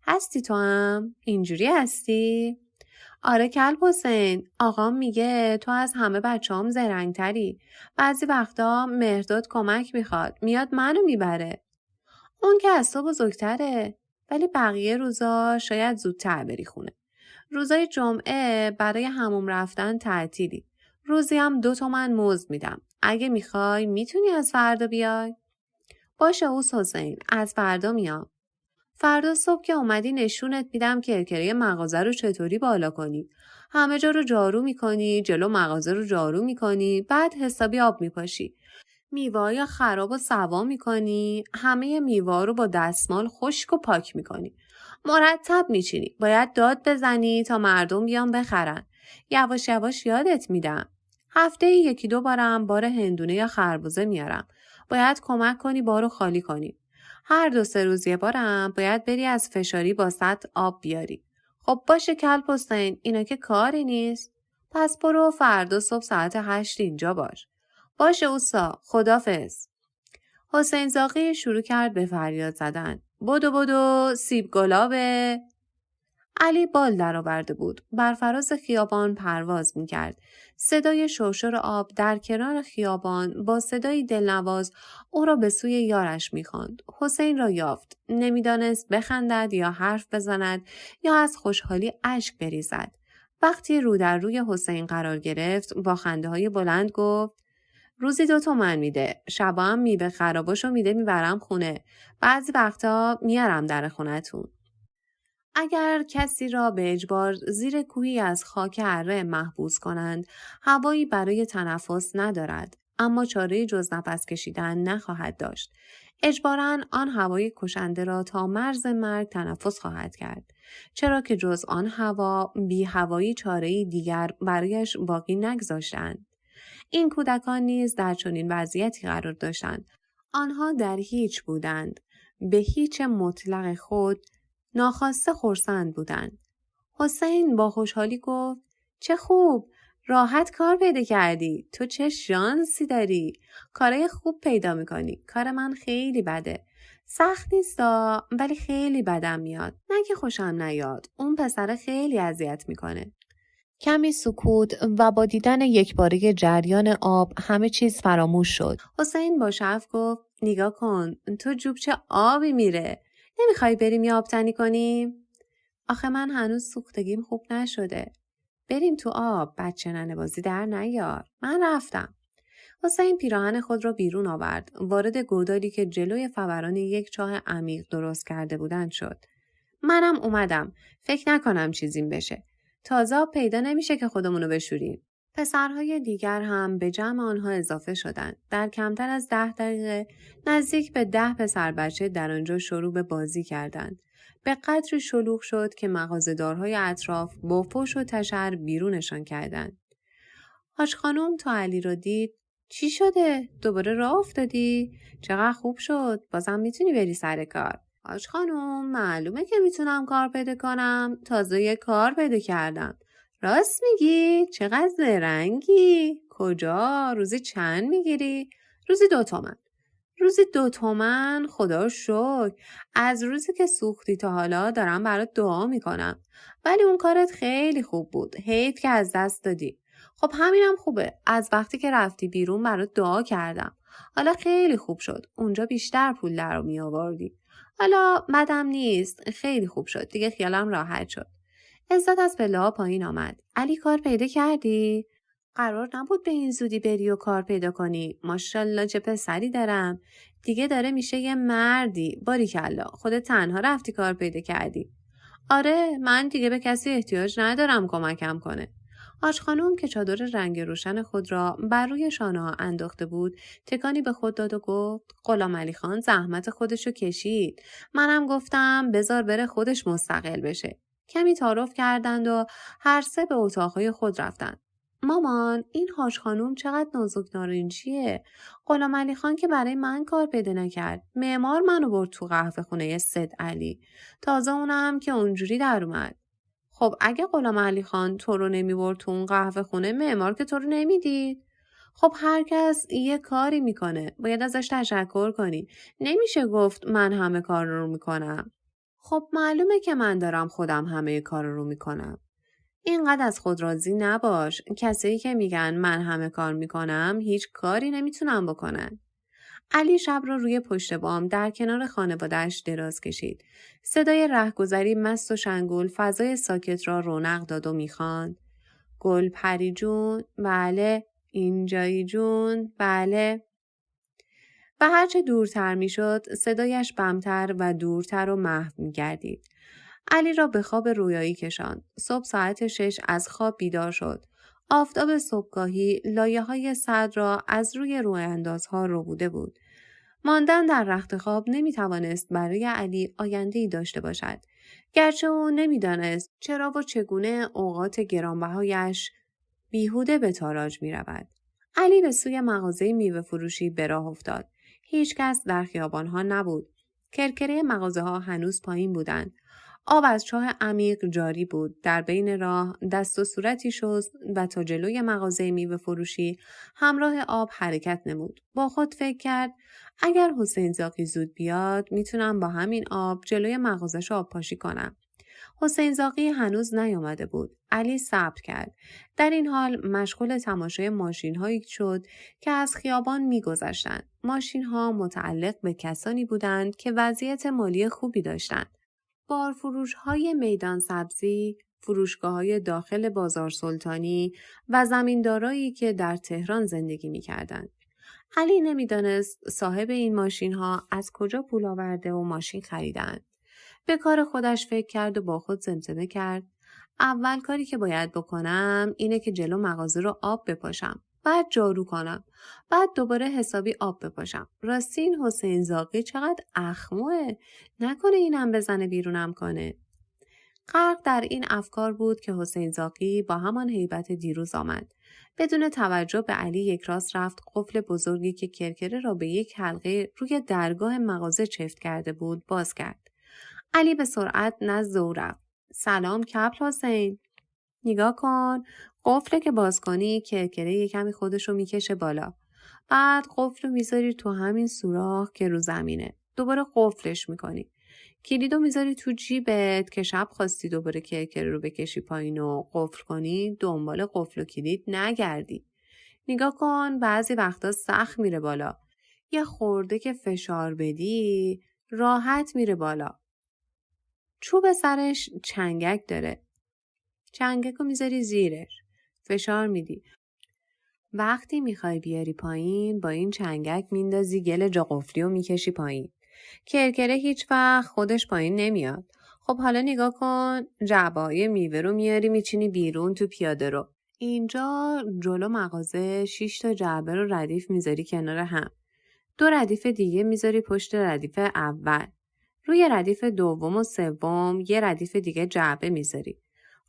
هستی تو هم؟ اینجوری هستی؟ آره کلب حسین، آقام میگه تو از همه بچه‌هام زرنگتری. بعضی وقتا مهرداد کمک میخواد، میاد منو میبره. اون که از تو بزرگتره، ولی بقیه روزا شاید زودتر بری خونه. روزای جمعه برای حموم رفتن تعطیلی. روزی هم 2 تومن مزد میدم. اگه میخوای میتونی از فردا بیای؟ باشه اوس حسین، از فردا میام. فردا صبح که اومدی نشونت میدم کرکره مغازه رو چطوری بالا کنی. همه جا رو جارو میکنی، جلو مغازه رو جارو میکنی، بعد حسابی آب میپاشی. میوه یا خراب و سوا میکنی، همه میوه رو با دستمال خشک و پاک میکنی. مرتب میچینی، باید داد بزنی تا مردم بیان بخرن. یواش یواش یادت میدم. هفته 1-2 بارم بار هندونه یا خربوزه میارم. باید کمک کنی بارو خالی کنی. هر 2-3 روز یه بارم باید بری از فشاری با سطل آب بیاری. خب باشه کلب حسین، اینا که کاری نیست. پس برو فردا صبح ساعت 8 اینجا باش. باشه اوسا، خدافظ. حسین زاغی شروع کرد به فریاد زدن. بدو بدو سیب گلابه. علی بال درآورده بود. بر فراز خیابان پرواز می‌کرد. صدای شرشر آب در کنار خیابان با صدای دلنواز او را به سوی یارش می‌خواند. حسین را یافت. نمی‌دانست بخندد یا حرف بزند یا از خوشحالی اشک بریزد. وقتی رو در روی حسین قرار گرفت با خنده‌های بلند گفت: روزی 2 تومن میده. شبا هم میوه خراباشو میده میبرم خونه. بعضی وقتا میارم در خونتون. اگر کسی را به اجبار زیر کوهی از خاک اره محبوس کنند، هوایی برای تنفس ندارد، اما چاره جز نفس کشیدن نخواهد داشت. اجباراً آن هوای کشنده را تا مرز مرگ تنفس خواهد کرد، چرا که جز آن هوا بی هوایی چاره‌ای دیگر برایش باقی نگذاشتند. این کودکان نیز در چنین وضعیتی قرار داشتند. آنها در هیچ بودند. به هیچ مطلق خود ناخواسته خرسند بودند. حسین با خوشحالی گفت: چه خوب، راحت کار پیدا کردی. تو چه شانسی داری. کارای خوب پیدا میکنی. کار من خیلی بده. سخت نیستا، ولی خیلی بدم میاد. نه که خوشم نیاد. اون پسر خیلی اذیت میکنه. کمی سکوت و با دیدن یکباره جریان آب همه چیز فراموش شد. حسین با شعف گفت: نگاه کن، تو جوب چه آبی میره. نمیخوای بریم یه آبتنی کنیم؟ آخه من هنوز سوختگیم خوب نشده. بریم تو آب، بچه ننه بازی در نیار. من رفتم. حسین پیراهن خود را بیرون آورد. وارد گودالی که جلوی فوران یک چاه عمیق درست کرده بودند شد. منم اومدم. فکر نکنم چیزیم بشه. تازه آب پیدا نمیشه که خودمونو بشوریم. پسرهای دیگر هم به جمع آنها اضافه شدند. در کمتر از 10 دقیقه نزدیک به 10 پسر بچه در آنجا شروع به بازی کردند. به قدری شلوغ شد که مغازه‌دارهای اطراف با فحش و تشر بیرونشان کردند. حاج خانم تا علی را دید: چی شده؟ دوباره راه افتادی؟ چقدر خوب شد. بازم میتونی بری سر کار. حاج خانم معلومه که میتونم کار پیدا کنم. تازه یه کار پیدا کردم. راست میگی؟ چقدر زرنگی؟ کجا؟ روزی چند میگیری؟ روزی 2 تومن. روزی 2 تومن؟ خدا شکر. از روزی که سوختی تا حالا دارم برات دعا میکنم. ولی اون کارت خیلی خوب بود. حیف که از دست دادی. خب همینم خوبه. از وقتی که رفتی بیرون برات دعا کردم. حالا خیلی خوب شد. اونجا بیشتر پول در می آوردی. حالا بدم نیست. خیلی خوب شد. دیگه خیالم راحت شد. عزت از پله‌ها پایین آمد. علی کار پیدا کردی؟ قرار نبود به این زودی بری و کار پیدا کنی. ماشاءالله چه پسری دارم. دیگه داره میشه یه مردی. باریکلا. خودت تنها رفتی کار پیدا کردی. آره من دیگه به کسی احتیاج ندارم کمکم کنه. آج خانم که چادر رنگ روشن خود را بر روی شانه‌ها انداخته بود، تکانی به خود داد و گفت: غلام علی خان زحمت خودشو کشید. منم گفتم بذار بره خودش مستقل بشه. کمی تعارف کردند و هر سه به اتاقهای خود رفتند. مامان، این حاج خانوم چقدر نازک نارنجیه. غلام علی خان که برای من کار پیدا نکرد. معمار منو برد تو قهوه خونه سید علی. تازه اونم که اونجوری در اومد. خب اگه غلام علی خان تو رو نمیبرد تو اون قهوه خونه، معمار که تو رو نمیدید. خب هر کس یه کاری میکنه. باید ازش تشکر کنی. نمیشه گفت من همه کار رو میکنم. خب معلومه که من دارم خودم همه کار رو میکنم. اینقدر از خود راضی نباش. کسایی که میگن من همه کار میکنم هیچ کاری نمیتونم بکنن. علی شب را روی پشت بام در کنار خانواده‌اش دراز کشید. صدای رهگذری مست و شنگول فضای ساکت را رونق داد و میخواند: گل پری جون، بله. اینجایی جون، بله. و هرچه دورتر میشد صدایش بمتر و دورتر و محو میگردید. علی را به خواب رویایی کشاند. صبح ساعت 6 از خواب بیدار شد. آفتاب صبحگاهی لایه‌های سرد را از روی رویاندازها ربوده بود. ماندن در رخت خواب نمیتوانست برای علی آینده‌ای داشته باشد. گرچه او نمیدانست چرا و چگونه اوقات گرانبهایش بیهوده به تاراج می رود. علی به سوی مغازه میوه فروشی به راه افتاد. هیچ کس در خیابانها نبود. کرکره مغازه ها هنوز پایین بودند. آب از چاه عمیق جاری بود. در بین راه دست و صورتی شست و تا جلوی مغازه میوه فروشی همراه آب حرکت نمود. با خود فکر کرد اگر حسین زاغی زود بیاد میتونم با همین آب جلوی مغازش آب پاشی کنم. حسین زاغی هنوز نیامده بود. علی صبر کرد. در این حال مشغول تماشای ماشین‌هایی شد که از خیابان می‌گذشتند. ماشین‌ها متعلق به کسانی بودند که وضعیت مالی خوبی داشتند. بارفروش‌های میدان سبزی، فروشگاه‌های داخل بازار سلطانی و زمیندارایی که در تهران زندگی می‌کردند. علی نمی‌دانست صاحب این ماشین‌ها از کجا پول آورده و ماشین خریدند. به کار خودش فکر کرد و با خود زمزمه کرد: اول کاری که باید بکنم اینه که جلو مغازه رو آب بپاشم. بعد جارو کنم. بعد دوباره حسابی آب بپاشم. راستی این حسین زاغی چقدر اخموه. نکنه اینم بزنه بیرونم کنه. غرق در این افکار بود که حسین زاغی با همان هیبت دیروز آمد. بدون توجه به علی یک راست رفت. قفل بزرگی که کرکره را به یک حلقه روی درگاه مغازه چفت کرده بود باز کرد. علی به سرعت نزد او رفت. سلام کپل حسین. نگاه کن. قفل که باز کنی کرکره یه کمی خودشو میکشه بالا. بعد قفل رو میذاری تو همین سوراخ که رو زمینه. دوباره قفلش میکنی. کلیدو میذاری تو جیبت که شب خواستی دوباره کرکره رو بکشی پایین و قفل کنی، دنبال قفل و کلید نگردی. نگاه کن بعضی وقتا سخت میره بالا. یه خورده که فشار بدی راحت میره بالا. چوب سرش چنگک داره. چنگک رو میذاری زیرش. فشار میدی. وقتی میخوای بیاری پایین با این چنگک میندازی گل جا قفلی و میکشی پایین. کرکره هیچ وقت خودش پایین نمیاد. خب حالا نگاه کن. جعبه‌های میوه رو میاری میچینی بیرون تو پیاده رو. اینجا جلو مغازه 6 تا جعبه رو ردیف میذاری کنار هم. 2 ردیف دیگه میذاری پشت ردیف اول. روی ردیف دوم و سوم یه ردیف دیگه جعبه میذاری.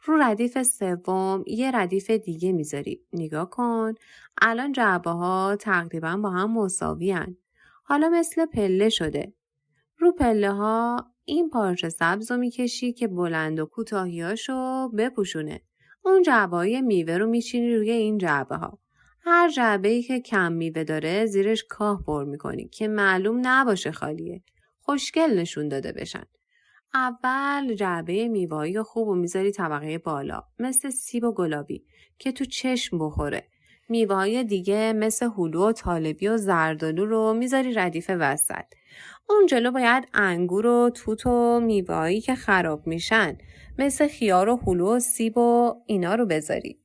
رو ردیف سوم یه ردیف دیگه میذاری. نگاه کن. الان جعبه ها تقریبا با هم مساوی هن. حالا مثل پله شده. رو پله ها این پارچه سبز رو میکشی که بلند و کوتاهیاشو بپوشونه. اون جعبه های میوه رو میچینی روی این جعبه ها. هر جعبه‌ای که کم میوه داره زیرش کاه پر میکنی که معلوم نباشه خالیه. خوشگل نشون داده بشن. اول جعبه میوه‌ای خوب و میذاری طبقه بالا مثل سیب و گلابی که تو چشم بخوره. میوه‌های دیگه مثل هلو و طالبی و زردآلو رو میذاری ردیف وسط. اون جلو باید انگور و توت و میوه‌ای که خراب میشن مثل خیار و هلو و سیب و اینا رو بذاری.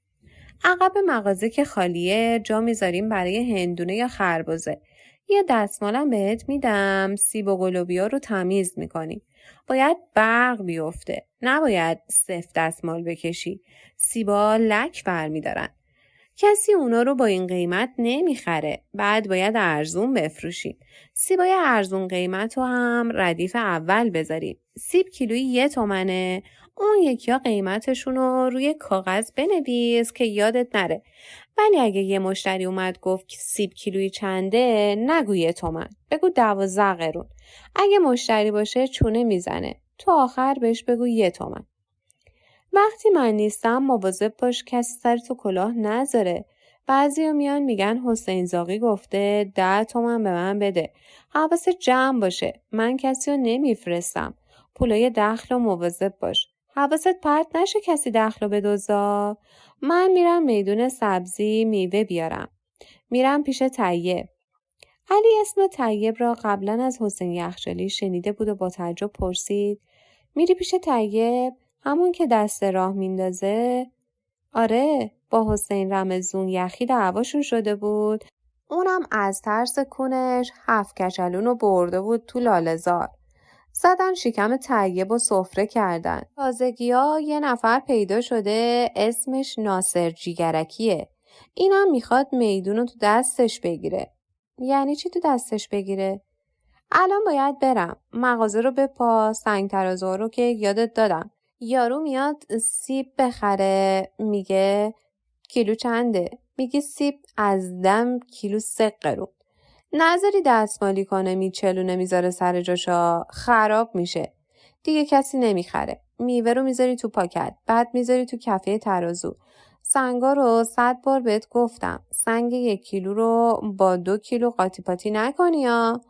عقب مغازه که خالیه جا میذاریم برای هندونه یا خربزه. یه دستمالم بهت میدم. سیب و گلابیا رو تمیز میکنی. باید برق بیفته. نباید سفت دستمال بکشی. سیبا لک برمیدارن. کسی اونا رو با این قیمت نمیخره. بعد باید ارزون بفروشیم. سیبای ارزون قیمت رو هم ردیف اول بذاریم. سیب کیلویی 1 تومنه. اون یکیا قیمتشون رو روی کاغذ بنویس که یادت نره. ولی اگه یه مشتری اومد گفت سیب کیلویی چنده، نگو 1 تومن. بگو 12 قرون. اگه مشتری باشه چونه میزنه. تو آخر بهش بگو 1 تومن. وقتی من نیستم مواظب باش کسی سر تو کلاه نذاره. بعضیا میان میگن حسین زاغی گفته 10 تومن به من بده. حواست جمع باشه. من کسی رو نمیفرستم. پولای دخل رو مواظب باش. حواست پرت نشه کسی دخل رو بدزدا. من میرم میدون سبزی میوه بیارم. میرم پیش طیب. علی اسم طیب را قبلا از حسین یخچالی شنیده بود و با تعجب پرسید: میری پیش طیب؟ همون که دست راه میندازه؟ آره، با حسین رمضون یخی دعواشون شده بود. اونم از ترس کنش 7 کچلون رو برده بود تو لاله‌زار. زدن شکم طیب و سفره کردن. تازگی‌ها یه نفر پیدا شده اسمش ناصر جیگرکیه. اینم میخواد میدون رو تو دستش بگیره. یعنی چی تو دستش بگیره؟ الان باید برم. مغازه رو بپا، سنگ ترازو رو که یادت دادم. یارو میاد سیب بخره، میگه کیلو چنده؟ میگه سیب از دم کیلو 3 قرون. نذاری دستمالی کنه میچلونه میذاره سر جاشا، خراب میشه. دیگه کسی نمیخره. میوه رو میذاری تو پاکت، بعد میذاری تو کفه ترازو. سنگا رو 100 بار بهت گفتم. سنگ 1 کیلو رو با 2 کیلو قاطی پاتی نکنی یا؟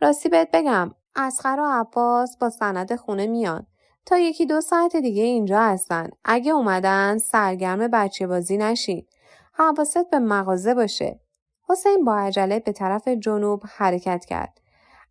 راستی بهت بگم اصغر و عباس با سند خونه میان. تا 1-2 ساعت دیگه اینجا هستن. اگه اومدن سرگرم بچه بازی نشین. حواست به مغازه باشه. حسین با عجله به طرف جنوب حرکت کرد.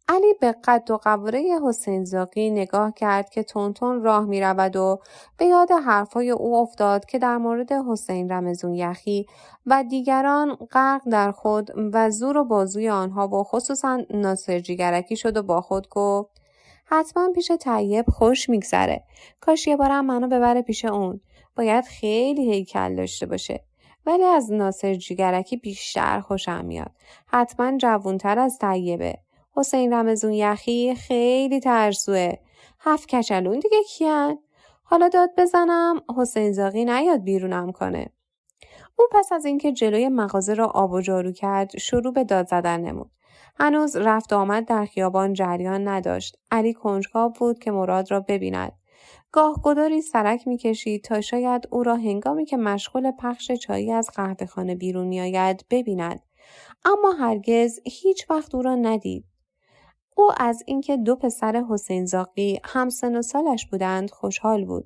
علی به قد و قواره حسین زاغی نگاه کرد که تونتون راه می رود و به یاد حرفای او افتاد که در مورد حسین رمضون یخی و دیگران غرق در خود و زور و بازوی آنها و خصوصا ناصر جیگرکی شد و با خود گفت: حتما پیش طیب خوش میگذره. کاش یه بارم منو ببره پیش اون. باید خیلی هیکل داشته باشه. ولی از ناصر جیگرکی بیشتر خوشم میاد. حتما جوونتر از طیبه. حسین رمضون یخی خیلی ترسوه. 7 کچلون دیگه کیان؟ حالا داد بزنم حسین زاغی نیاد بیرونم کنه. او پس از اینکه جلوی مغازه را آب و جارو کرد شروع به داد زدن نمود. هنوز رفت آمد در خیابان جریان نداشت. علی کنجکاو بود که مراد را ببیند. گاه گداری سرک می‌کشید تا شاید او را هنگامی که مشغول پخش چایی از قهوه‌خانه بیرون می‌آید ببیند. اما هرگز هیچ وقت او را ندید. او از اینکه 2 پسر حسین زاغی همسن و سالش بودند خوشحال بود.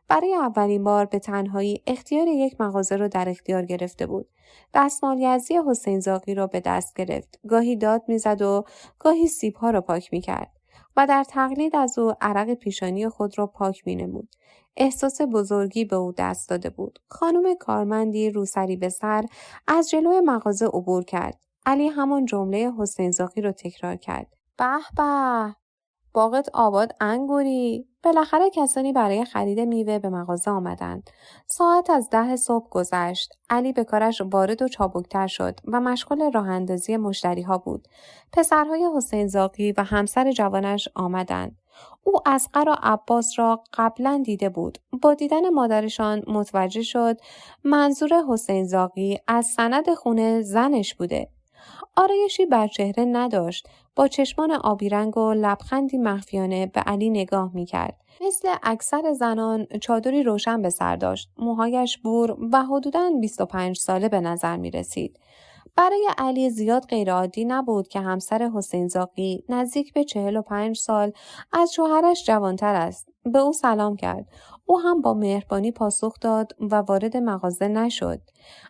برای اولین بار به تنهایی اختیار یک مغازه را در اختیار گرفته بود. دستمالیزی حسین زاغی را به دست گرفت. گاهی داد میزد و گاهی سیب‌ها را پاک می‌کرد و در تقلید از او عرق پیشانی خود را پاک می‌نمود. احساس بزرگی به او دست داده بود. خانم کارمندی روسری به سر از جلوی مغازه عبور کرد. علی همان جمله حسین زاغی را تکرار کرد. به به، باغت آباد انگوری. بالاخره کسانی برای خرید میوه به مغازه آمدند. ساعت از 10 صبح گذشت. علی به کارش وارد و چابکتر شد و مشغول راه اندازی مشتری ها بود. پسرهای حسین زاغی و همسر جوانش آمدند. او اصغر و عباس را قبلا دیده بود. با دیدن مادرشان متوجه شد منظور حسین زاغی از سند خونه زنش بوده. آرایشی بر چهره نداشت. با چشمان آبی رنگ و لبخندی مخفیانه به علی نگاه می‌کرد. مثل اکثر زنان چادری روشن به سر داشت. موهایش بور و حدوداً 25 ساله به نظر می‌رسید. برای علی زیاد غیرعادی نبود که همسر حسین زاغی نزدیک به 45 سال از شوهرش جوانتر است. به او سلام کرد. او هم با مهربانی پاسخ داد و وارد مغازه نشد.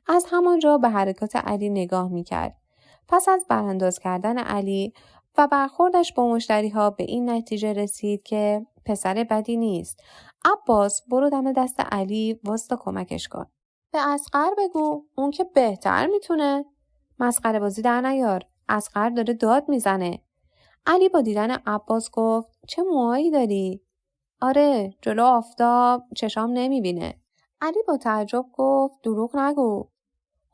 از همانجا به حرکات علی نگاه می‌کرد. پس از برانداز کردن علی و برخوردش با مشتری‌ها به این نتیجه رسید که پسر بدی نیست. عباس برو دم دست علی واستا کمکش کن. به اصغر بگو، اون که بهتر میتونه. مسخره بازی در نیار. اصغر داره داد میزنه. علی با دیدن عباس گفت: چه موهایی داری؟ آره، جلو آفتاب چشام نمیبینه. علی با تعجب گفت دروغ نگو.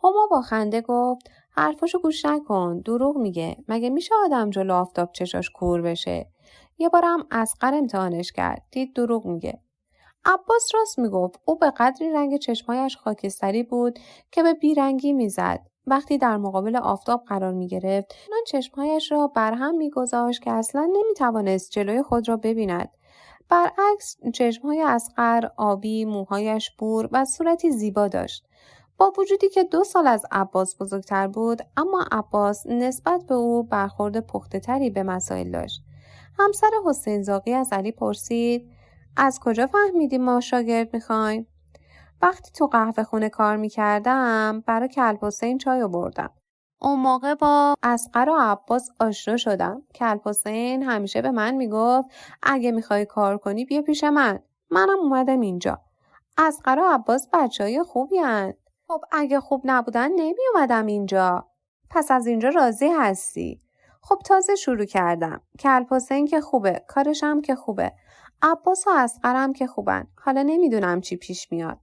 هما با خنده گفت حرفاشو گوش نکن، دروغ میگه. مگه میشه آدم جلو آفتاب چشاش کور بشه؟ یه بارم اصغر امتحانش کرد، دید دروغ میگه. عباس راست میگفت. او به قدری رنگ چشمایش خاکستری بود که به بیرنگی میزد. وقتی در مقابل آفتاب قرار میگرفت، چنان چشمهایش را برهم میگذاشت که اصلا نمیتوانست جلوی خود را ببیند. برعکس چشمهای اصغر آبی، موهایش بور و صورتی زیبا داشت. با وجودی که 2 سال از عباس بزرگتر بود، اما عباس نسبت به او برخورد پخته‌تری به مسائل داشت. همسر حسین زاغی از علی پرسید از کجا فهمیدی ما شاگرد میخوایم؟ وقتی تو قهوه خونه کار میکردم برای کلبحسین چای آوردم. اون موقع با اصغر و عباس آشنا شدم. کلبحسین همیشه به من میگفت اگه میخوای کار کنی بیا پیش من. منم اومدم اینجا. اصغر و عباس بچهای خوبی هن. خب اگه خوب نبودن نمی اومدم اینجا. پس از اینجا راضی هستی؟ خب تازه شروع کردم. کلبحسین که خوبه، کارشم که خوبه. عباس و اصغرم که خوبن. حالا نمیدونم چی پیش میاد.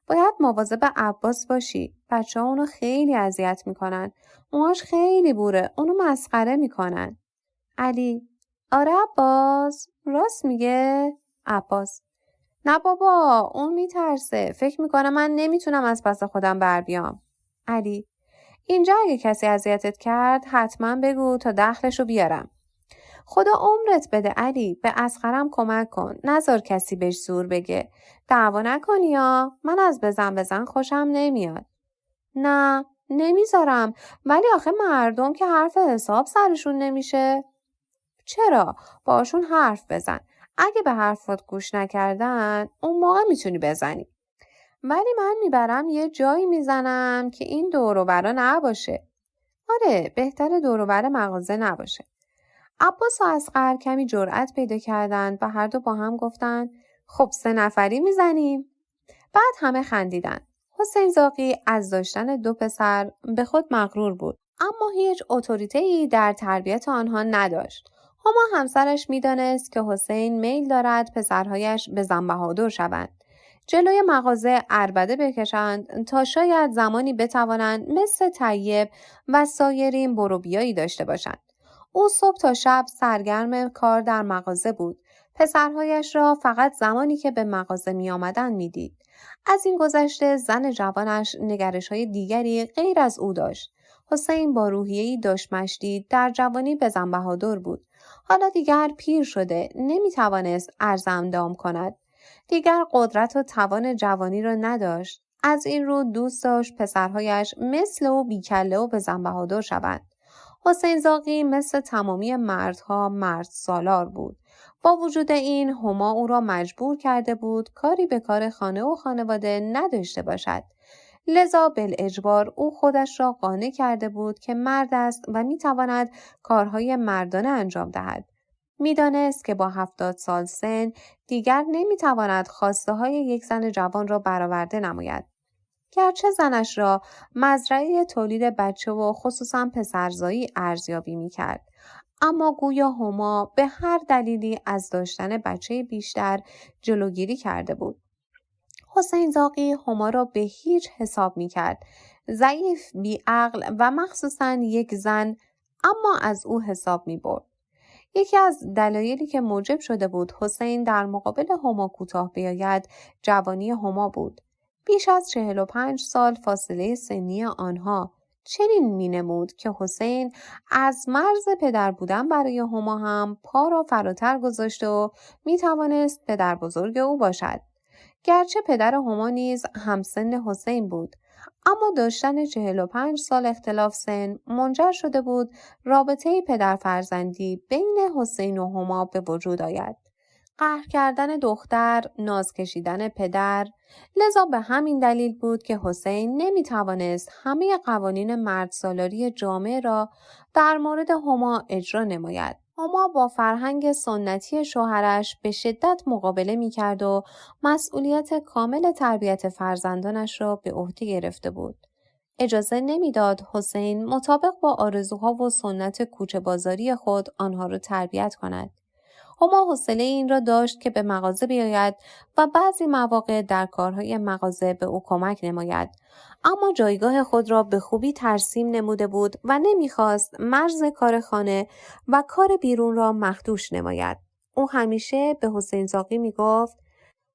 باید مواظب عباس باشی. بچه‌ها اونو خیلی اذیت میکنن. موهاش خیلی بوره. اونو مسخره میکنن. علی: آره عباس، راست میگه؟ عباس: نه بابا، اون میترسه. فکر میکنه من نمیتونم از پس خودم بر بیام. علی: اینجا اگه کسی اذیتت کرد حتما بگو تا دخلشو بیارم. خدا عمرت بده علی، به اصغرم کمک کن. نذار کسی بهش زور بگه. دعوا نکنی یا من از بزن خوشم نمیاد. نه، نمیذارم. ولی آخه مردم که حرف حساب سرشون نمیشه. چرا؟ باشون حرف بزن. اگه به حرفات گوش نکردن اون موقع میتونی بزنی. ولی من میبرم یه جایی میزنم که این دور و برا نباشه. آره، بهتر دور و بر مغازه نباشه. عباس و اصغر کمی جرأت پیدا کردند و هر دو با هم گفتن خب 3 نفری میزنیم. بعد همه خندیدن. حسین زاغی از داشتن 2 پسر به خود مغرور بود، اما هیچ اتوریته‌ای در تربیت آنها نداشت. هما همسرش میدانست که حسین میل دارد پسرهایش به زنبهادر شوند. جلوی مغازه عربده بکشند تا شاید زمانی بتوانند مثل طیب و سایرین برو بیایی داشته باشند. او صبح تا شب سرگرم کار در مغازه بود. پسرهایش را فقط زمانی که به مغازه می آمدن می دید. از این گذشته زن جوانش نگرش‌های دیگری غیر از او داشت. حسین با روحیه‌ای داشت مشتی در جوانی به زنبهادر بود. حالا دیگر پیر شده، نمی توانست ارز اندام کند. دیگر قدرت و توان جوانی را نداشت. از این رو دوست داشت پسرهایش مثل او بیکله و به زنبهادر شوند. حسین زاغی مثل تمامی مردها مرد سالار بود. با وجود این هما او را مجبور کرده بود کاری به کار خانه و خانواده نداشته باشد. لذا بالاجبار او خودش را قانع کرده بود که مرد است و میتواند کارهای مردانه انجام دهد. میدانست که با 70 سال سن دیگر نمیتواند خواسته های یک زن جوان را برآورده نماید. گرچه زنش را مزرعه تولید بچه و خصوصا پسرزایی ارزیابی میکرد، اما گویا هما به هر دلیلی از داشتن بچه بیشتر جلوگیری کرده بود. حسین زاغی هما را به هیچ حساب میکرد. ضعیف، بیعقل و مخصوصا یک زن، اما از او حساب میبرد. یکی از دلایلی که موجب شده بود حسین در مقابل هما کوتاه بیاید جوانی هما بود. بیش از 45 سال فاصله سنی آنها چنین مینمود که حسین از مرز پدر بودن برای هما هم پا را فراتر گذاشته و میتوانست پدر بزرگ او باشد. گرچه پدر هما نیز همسن حسین بود، اما داشتن 45 سال اختلاف سن منجر شده بود رابطه پدر فرزندی بین حسین و هما به وجود آید. قهر کردن دختر، ناز کشیدن پدر. لذا به همین دلیل بود که حسین نمیتوانست همه قوانین مرد سالاری جامعه را در مورد هما اجرا نماید. هما با فرهنگ سنتی شوهرش به شدت مقابله میکرد و مسئولیت کامل تربیت فرزندانش را به عهده گرفته بود. اجازه نمیداد حسین مطابق با آرزوها و سنت کوچه بازاری خود آنها را تربیت کند. هما حوصله این را داشت که به مغازه بیاید و بعضی مواقع در کارهای مغازه به او کمک نماید. اما جایگاه خود را به خوبی ترسیم نموده بود و نمیخواست مرز کار خانه و کار بیرون را مخدوش نماید. او همیشه به حسین زاغی میگفت: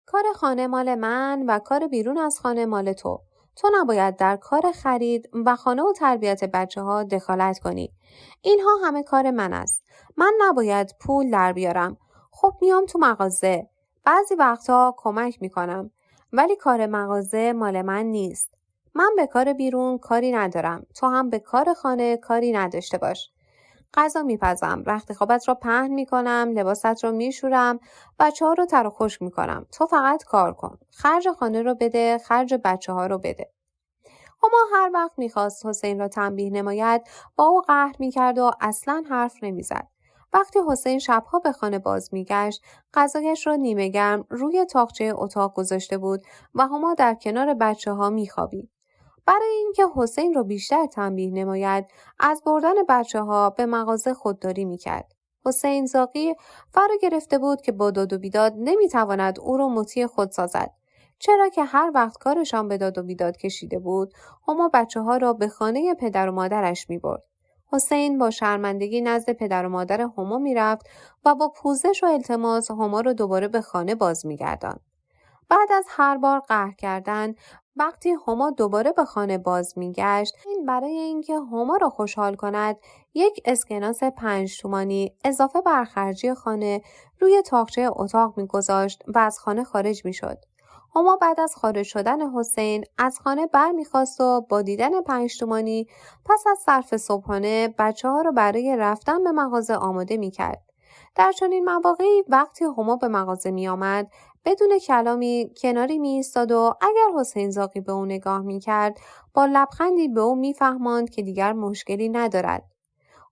کار خانه مال من و کار بیرون از خانه مال تو. تو نباید در کار خرید و خانه و تربیت بچه ها دخالت کنی. اینها همه کار من است. من نباید پول در بیارم. خب میام تو مغازه. بعضی وقتها کمک میکنم. ولی کار مغازه مال من نیست. من به کار بیرون کاری ندارم. تو هم به کار خانه کاری نداشته باش. غذا میپزم، رخت خوابت را پهن میکنم، لباست را میشورم، بچه ها رو تر و خشک میکنم. تو فقط کار کن. خرج خانه رو بده، خرج بچه ها رو بده. اما هر وقت میخواست حسین را تنبیه نماید با او قهر میکرد و اصلا حرف نمیزد. وقتی حسین شبها به خانه باز میگشت، غذایش را نیمه گرم روی تاقچه اتاق گذاشته بود و هما در کنار بچه ها میخوابید. برای اینکه حسین را بیشتر تنبیه نماید، از بردن بچه ها به مغازه خودداری میکرد. حسین زاغی فرا گرفته بود که با داد و بیداد نمیتواند او را مطیع خود سازد. چرا که هر وقت کارشان به داد و بیداد کشیده بود، هما بچه ها را به خانه پدر و مادرش می برد. حسین با شرمندگی نزد پدر و مادر هما می رفت و با پوزش و التماس هما را دوباره به خانه باز می گرداند. بعد از هر بار قهر کردن، وقتی هما دوباره به خانه باز می گشت، این برای اینکه هما را خوشحال کند، یک اسکناس 5 تومانی اضافه بر خرجی خانه روی تاقچه اتاق می گذاشت و از خانه خارج می شد. هما بعد از خارج شدن حسین از خانه برمیخواست و با دیدن 5 تومانی پس از صرف صبحانه بچه ها رو برای رفتن به مغازه آماده می کرد. در چنین مواقعی وقتی هما به مغازه می آمد، بدون کلامی کناری می ایستاد و اگر حسین زاغی به او نگاه می کرد، با لبخندی به او می فهماند که دیگر مشکلی ندارد.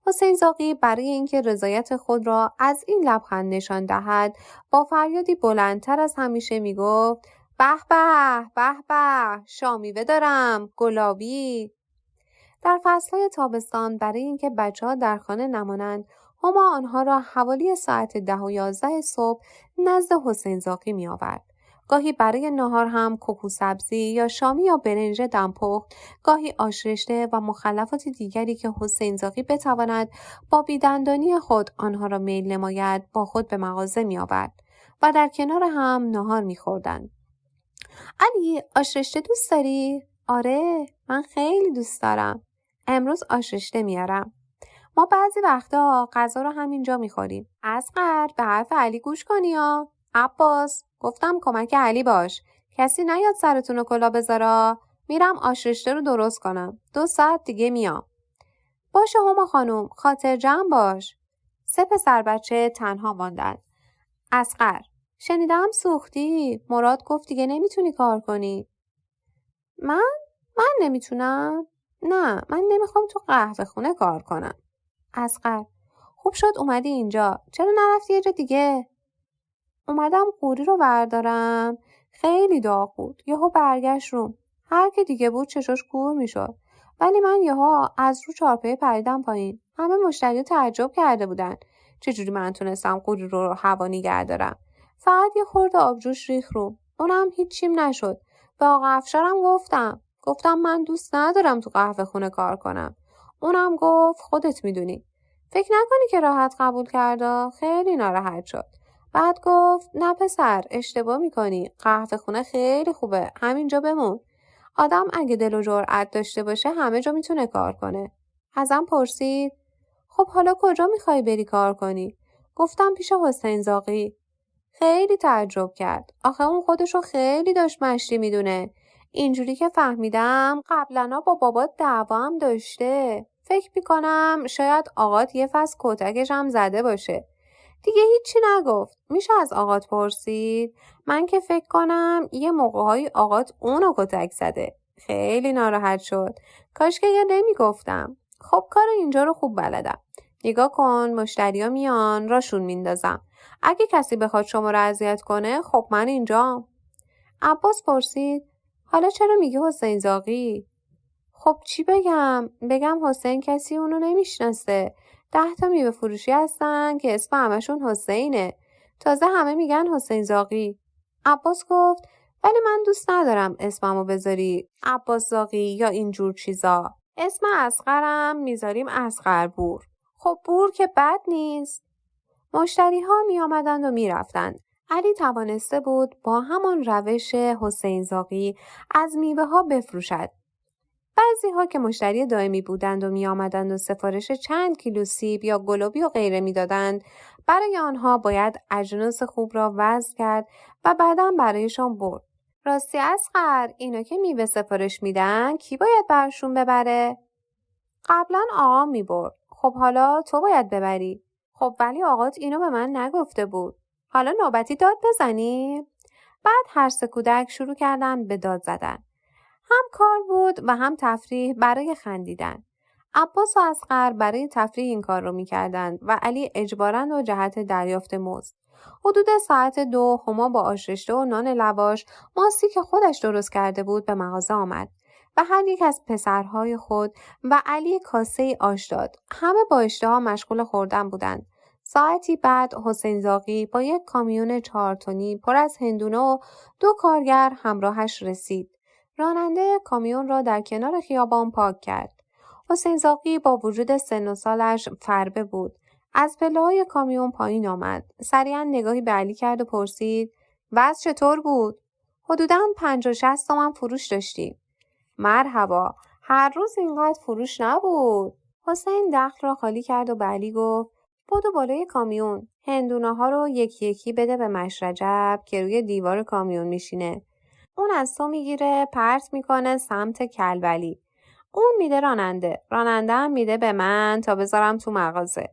حسین زاغی برای اینکه رضایت خود را از این لبخند نشان دهد، با فریادی بلندتر از همیشه می گفت: به به به به، شامیوه دارم، گلابی. در فصلهای تابستان برای اینکه بچه‌ها در خانه نمانند، هما آنها را حوالی ساعت 10 و 11 صبح نزد حسین زاغی می آورد. گاهی برای نهار هم ککو سبزی یا شامی یا برنج دمپخت، گاهی آش رشته و مخلفات دیگری که حسین زاغی بتواند با بیدندانی خود آنها را میل نماید با خود به مغازه می آورد و در کنار هم نهار می خوردند. علی، آش رشته دوست داری؟ آره، من خیلی دوست دارم. امروز آش رشته میارم. ما بعضی وقتا غذا رو همینجا میخوریم. اصغر، به حرف علی گوش کنی یا؟ عباس، گفتم کمک علی باش. کسی نیاد سرتون رو کلا بذارا. میرم آش رشته رو درست کنم. 2 ساعت دیگه میام. باشه هما خانوم، خاطر جمع باش. 3 پسر بچه تنها ماندن. اصغر: شنیدم سوختی. مراد گفت دیگه نمیتونی کار کنی. من نمیتونم. نه، من نمیخوام تو قهوه خونه کار کنم. اصغر: خوب شد اومدی اینجا. چرا نرفتی یه جا دیگه؟ اومدم قوری رو بردارم. خیلی داغ بود. یهو برگشت روم. هر کی دیگه بود چشاش کور میشد. ولی من یهو از رو چارپایه پریدم پایین. همه مشتری تعجب کرده بودن. چجوری من تونستم قوری رو هوا نگه دارم؟ فقط یه خورده آبجوش ریخ روم. اونم هیچیم نشد. به آقا افشارم گفتم من دوست ندارم تو قهوه خونه کار کنم. اونم گفت خودت میدونی. فکر نکنی که راحت قبول کرده. خیلی ناراحت شد. بعد گفت نه پسر، اشتباه میکنی. قهوه خونه خیلی خوبه. همینجا بمون. آدم اگه دل و جرأت داشته باشه همه جا میتونه کار کنه. ازم پرسید: خب حالا کجا میخوای بری کار کنی؟ گفتم پیش حسین زاغی. خیلی تعجب کرد. آخه اون خودشو خیلی داشت مشتی میدونه. اینجوری که فهمیدم قبلنا با بابات دعوا هم داشته. فکر میکنم شاید آقات یه فصل کتکش هم زده باشه. دیگه هیچی نگفت. میشه از آقات پرسید؟ من که فکر کنم یه موقع‌های آقات اونو کتک زده. خیلی ناراحت شد. کاش که یه نمیگفتم. خب کار اینجا رو خوب بلدم. نگاه کن، مشتریا میان، راشون میندازم. اگه کسی بخواد شما رو اذیت کنه، خب من اینجام. عباس پرسید: حالا چرا میگی حسین زاغی؟ خب چی بگم حسین کسی اونو نمیشناسه. 10 تا میوه فروشی هستن که اسم همشون حسینه. تازه همه میگن حسین زاغی. عباس گفت ولی من دوست ندارم اسممو بذاری عباس زاغی یا اینجور چیزا. اسم اصغرم میذاریم اصغر بور. خب بور که بد نیست. مشتری ها می آمدند و می رفتند. علی توانسته بود با همان روش حسین زاغی از میوه ها بفروشد. بعضی ها که مشتری دائمی بودند و می آمدند و سفارش چند کیلو سیب یا گلابی و غیره می دادند، برای آنها باید اجناس خوب را وزن کرد و بعداً برایشان برد. راستی اصغر، اینا که میوه سفارش میدن کی باید برشون ببره؟ قبلا آقا میبرد. خب حالا تو باید ببری. خب ولی آقات اینو به من نگفته بود. حالا نوبتی داد بزنی؟ بعد هر سه کودک شروع کردن به داد زدن. هم کار بود و هم تفریح برای خندیدن. عباس و اصغر برای تفریح این کار رو میکردند و علی اجباراً و جهت دریافت مزد. حدود ساعت 2 هما با آش رشته و نان لواش ماستی که خودش درست کرده بود به مغازه آمد و هر یک از پسرهای خود و علی کاسه آش داد. همه با اشتها مشغول خوردن بودند. ساعتی بعد حسین زاغی با یک کامیون 4 تنی پر از هندونه و 2 کارگر همراهش رسید. راننده کامیون را در کنار خیابان پارک کرد. حسین زاغی با وجود سن و سالش فربه بود. از پله‌های کامیون پایین آمد. سریعا نگاهی به علی کرد و پرسید وضع چطور بود؟ حدوداً 50-60 تومن فروش داشتیم. مرحبا، هر روز اینقدر فروش نبود. حسین دخل را خالی کرد و به علی گفت بدو بالای کامیون. هندونه ها رو یکی یکی بده به مشرجب که روی دیوار کامیون میشینه. اون از تو میگیره پرت میکنه سمت کلبلی. اون میده راننده هم میده به من تا بذارم تو مغازه.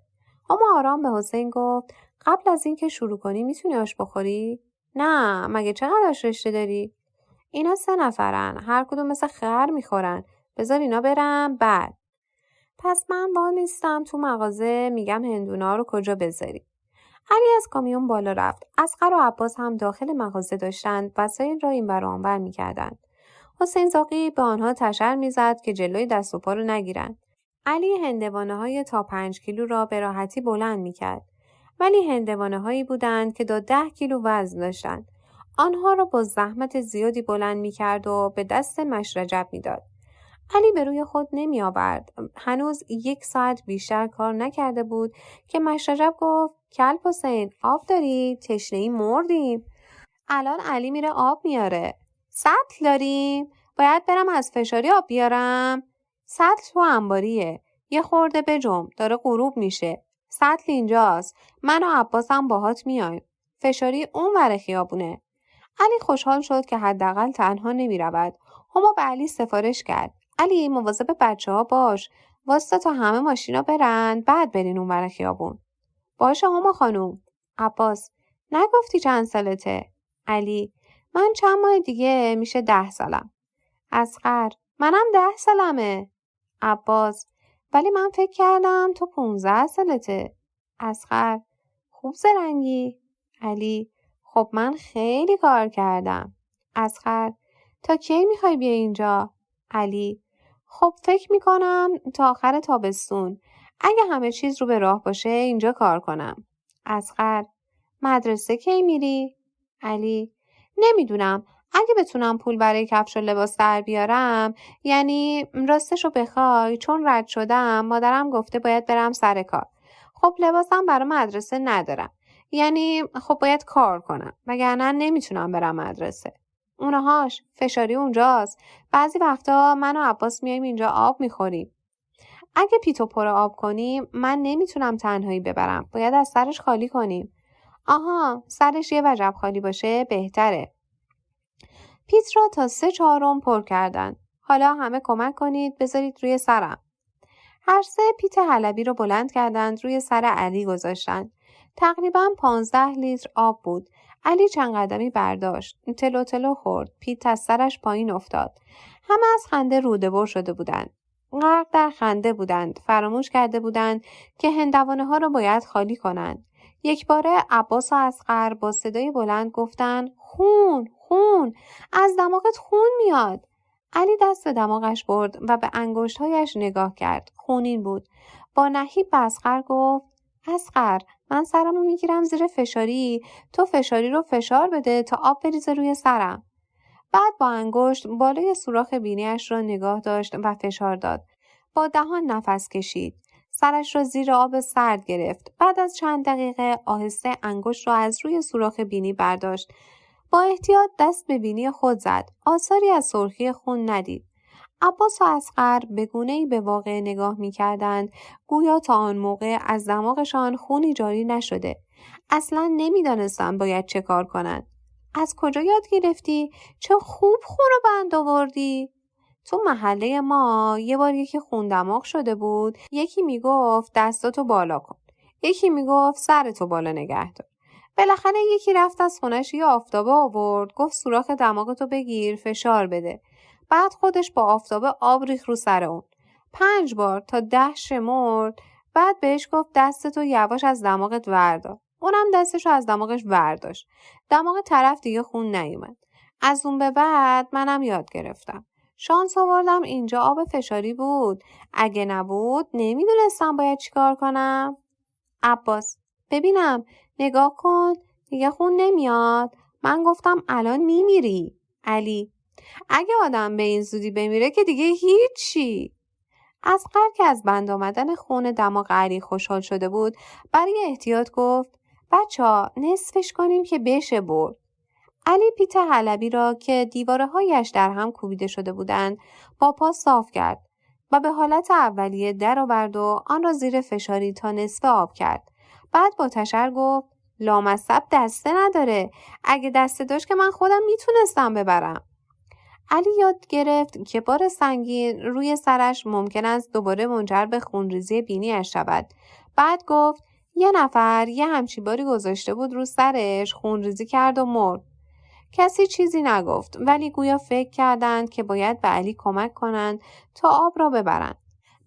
اما آرام به حسین گفت قبل از اینکه شروع کنی میتونی آش بخوری؟ نه، مگه چقدر آش رشته داری؟ اینا 3 نفرن، هر کدوم مثل خر میخورن. بذار اینا برم بعد. پس من وای نیستم تو مغازه میگم هندونا رو کجا بذاری. علی از کامیون بالا رفت. اصغر و عباس هم داخل مغازه داشتند و وسایل را این ور آن ور میکردند. حسین زاغی به آنها تشر میزد که جلوی دست و پا رو نگیرند. علی هندوانه‌های تا 5 کیلو را به راحتی بلند میکرد. ولی هندوانه‌هایی بودند که تا 10 کیلو وزن داشتند. آنها را با زحمت زیادی بلند میکرد و به دست مشرجب میداد. علی به روی خود نمی آورد. هنوز 1 ساعت بیشتر کار نکرده بود که مشرجب گفت کلب حسین آب داری؟ تشنه‌ای مردیم. الان علی میره آب میاره. سطل داریم؟ باید برم از فشاری آب بیارم؟ سطل تو انباریه. یه خورده بجم، داره غروب میشه. سطل اینجاست. من و عباسم باهات میایم. فشاری اون ور خیابونه. علی خوشحال شد که حداقل تنها نمیرود. هما به علی سفارش کرد. علی مواظب بچه‌ها باش. واسه تا همه ماشینا برن بعد برین اون ور خیابون. باشه هما خانوم. عباس نگفتی چند سالته؟ علی من چند ماه دیگه میشه 10 سالم. اصغر منم 10 سالمه. عباس ولی من فکر کردم تو 15 سالته. اصغر خوب زرنگی. علی خب من خیلی کار کردم. اصغر تا کی میخوای بیا اینجا؟ علی خب فکر میکنم تا آخر تابستون. اگه همه چیز رو به راه باشه اینجا کار کنم. اصغر مدرسه کی میری؟ علی نمیدونم. اگه بتونم پول برای کفش و لباس در بیارم، یعنی راستشو بخوای چون رد شدم مادرم گفته باید برم سر کار. خب لباسم برای مدرسه ندارم. یعنی خب باید کار کنم وگرنه نمیتونم برم مدرسه. اونهاش فشاری اونجاست. بعضی وقتا من و عباس میایم اینجا آب میخوریم. اگه پیتو پر آب کنیم من نمیتونم تنهایی ببرم. باید از سرش خالی کنیم. آها سرش یه وجب خالی باشه بهتره. پیت را تا 3/4 پر کردن. حالا همه کمک کنید بذارید روی سرم. هر 3 پیت حلبی رو بلند کردند روی سر علی گذاشتند. تقریباً 15 لیتر آب بود. علی چند قدمی برداشت. تلو تلو خورد. پیت از سرش پایین افتاد. همه از خنده روده‌بر شده بودند. غرق در خنده بودند. فراموش کرده بودند که هندوانه ها رو باید خالی کنند. یک باره عباس و اصغر با صدای بلند گفتن خون خون از دماغت خون میاد. علی دست به دماغش برد و به انگشت‌هایش نگاه کرد. خونین بود. با نهیب به اصغر گفت اصغر من سرمو میگیرم زیر فشاری، تو فشاری رو فشار بده تا آب بریزه روی سرم. بعد با انگشت بالای سوراخ بینیش را نگاه داشت و فشار داد. با دهان نفس کشید. سرش را زیر آب سرد گرفت. بعد از چند دقیقه آهسته انگشت را از روی سوراخ بینی برداشت. با احتیاط دست به بینی خود زد. آثاری از سرخی خون ندید. عباس و اصغر به گونه‌ای به واقعه نگاه می‌کردند گویا تا آن موقع از دماغشان خونی جاری نشده. اصلاً نمی‌دانستند باید چه کار کنند. از کجا یاد گرفتی؟ چه خوب خون رو بند آوردی؟ تو محله ما یه بار یکی خون دماغ شده بود. یکی میگفت دستاتو بالا کن. یکی میگفت سرتو بالا نگه دار. بالاخره یکی رفت از خونش یه آفتابه آورد. گفت سوراخ دماغتو بگیر فشار بده. بعد خودش با آفتابه آب ریخت رو سر اون. 5 بار تا 10 شمرد. بعد بهش گفت دستتو یواش از دماغت وردار. اونم دستشو از دماغش ورداشت. دماغ طرف دیگه خون نیومد. از اون به بعد منم یاد گرفتم. شانس آوردم اینجا آب فشاری بود. اگه نبود نمیدونستم باید چیکار کنم. عباس: ببینم، نگاه کن، دیگه خون نمیاد. من گفتم الان میمیری. علی: اگه آدم به این زودی بمیره که دیگه هیچی. اصغر که از بند آمدن خون دماغ علی خوشحال شده بود برای احتیاط گفت بچه‌ها نصفش کنیم که بشه برد. علی پیت حلبی را که دیواره‌هایش در هم کوبیده شده بودند با پا صاف کرد و به حالت اولیه در آورد و آن را زیر فشاری تا نصف آب کرد. بعد با تشر گفت لامصب دسته نداره. اگه دسته داشت که من خودم میتونستم ببرم. علی یاد گرفت که بار سنگین روی سرش ممکن است دوباره منجر به خونریزی بینی‌اش شود. بعد گفت یه نفر یه همچین باری گذاشته بود رو سرش، خونریزی کرد و مرد. کسی چیزی نگفت ولی گویا فکر کردند که باید به علی کمک کنند تا آب را ببرند.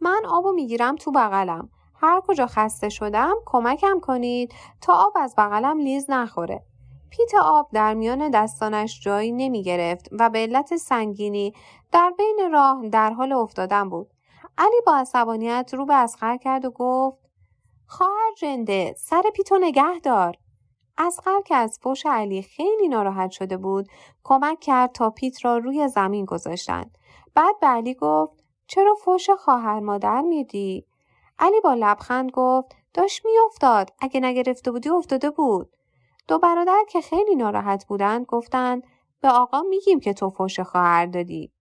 من آبو میگیرم تو بغلم. هر کجا خسته شدم کمکم کنید تا آب از بغلم لیز نخوره. پیت آب در میان دستانش جایی نمی گرفت و به علت سنگینی در بین راه در حال افتادن بود. علی با عصبانیت رو به اصغر کرد و گفت خواهر جنده سر پیتو نگه دار. اصغر که از فحش علی خیلی ناراحت شده بود کمک کرد تا پیت را روی زمین گذاشتند. بعد به علی گفت چرا فحش خواهر مادر میدی؟ علی با لبخند گفت داشت میافتاد. اگه نگرفته بودی افتاده بود. 2 برادر که خیلی ناراحت بودند گفتند به آقا میگیم که تو فحش خواهر دادی.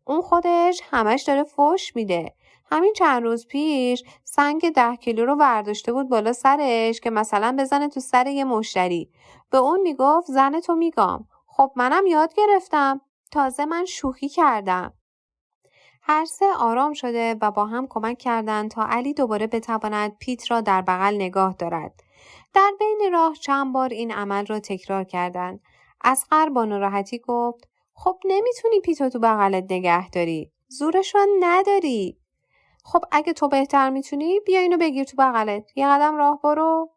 اون خودش همش داره فحش میده. همین چند روز پیش سنگ 10 کیلو رو برداشته بود بالا سرش که مثلا بزنه تو سر یه مشتری. به اون میگفت زن تو میگم. خب منم یاد گرفتم. تازه من شوخی کردم. هر سه آرام شده و با هم کمک کردند تا علی دوباره بتواند پیت را در بغل نگاه دارد. در بین راه چند بار این عمل را تکرار کردند. اصغر با ناراحتی گفت خب نمیتونی پیتو تو بغلت نگه داری. زورش رو نداری. خب اگه تو بهتر میتونی بیا اینو بگیر تو بغلت. یه قدم راه برو.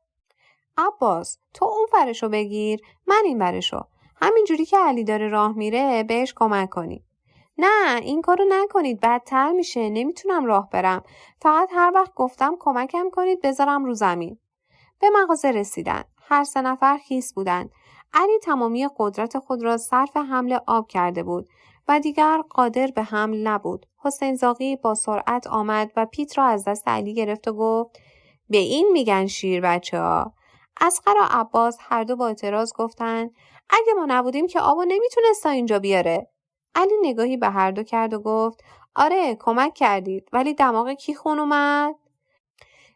عباس تو اون ورشو بگیر من این ورشو. همینجوری که علی داره راه میره بهش کمک کنی. نه این کارو نکنید بدتر میشه. نمیتونم راه برم. فقط هر وقت گفتم کمکم کنید بذارم رو زمین. به مغازه رسیدن. هر 3 نفر خیس بودند. علی تمامی قدرت خود را صرف حمل آب کرده بود و دیگر قادر به حمل نبود. حسین زاغی با سرعت آمد و پیت را از دست علی گرفت و گفت به این میگن شیر بچه‌ها. اصغر و عباس هر دو با اعتراض گفتند اگه ما نبودیم که آبو نمیتونستا اینجا بیاره. علی نگاهی به هر دو کرد و گفت آره کمک کردید ولی دماغ کی خون اومد؟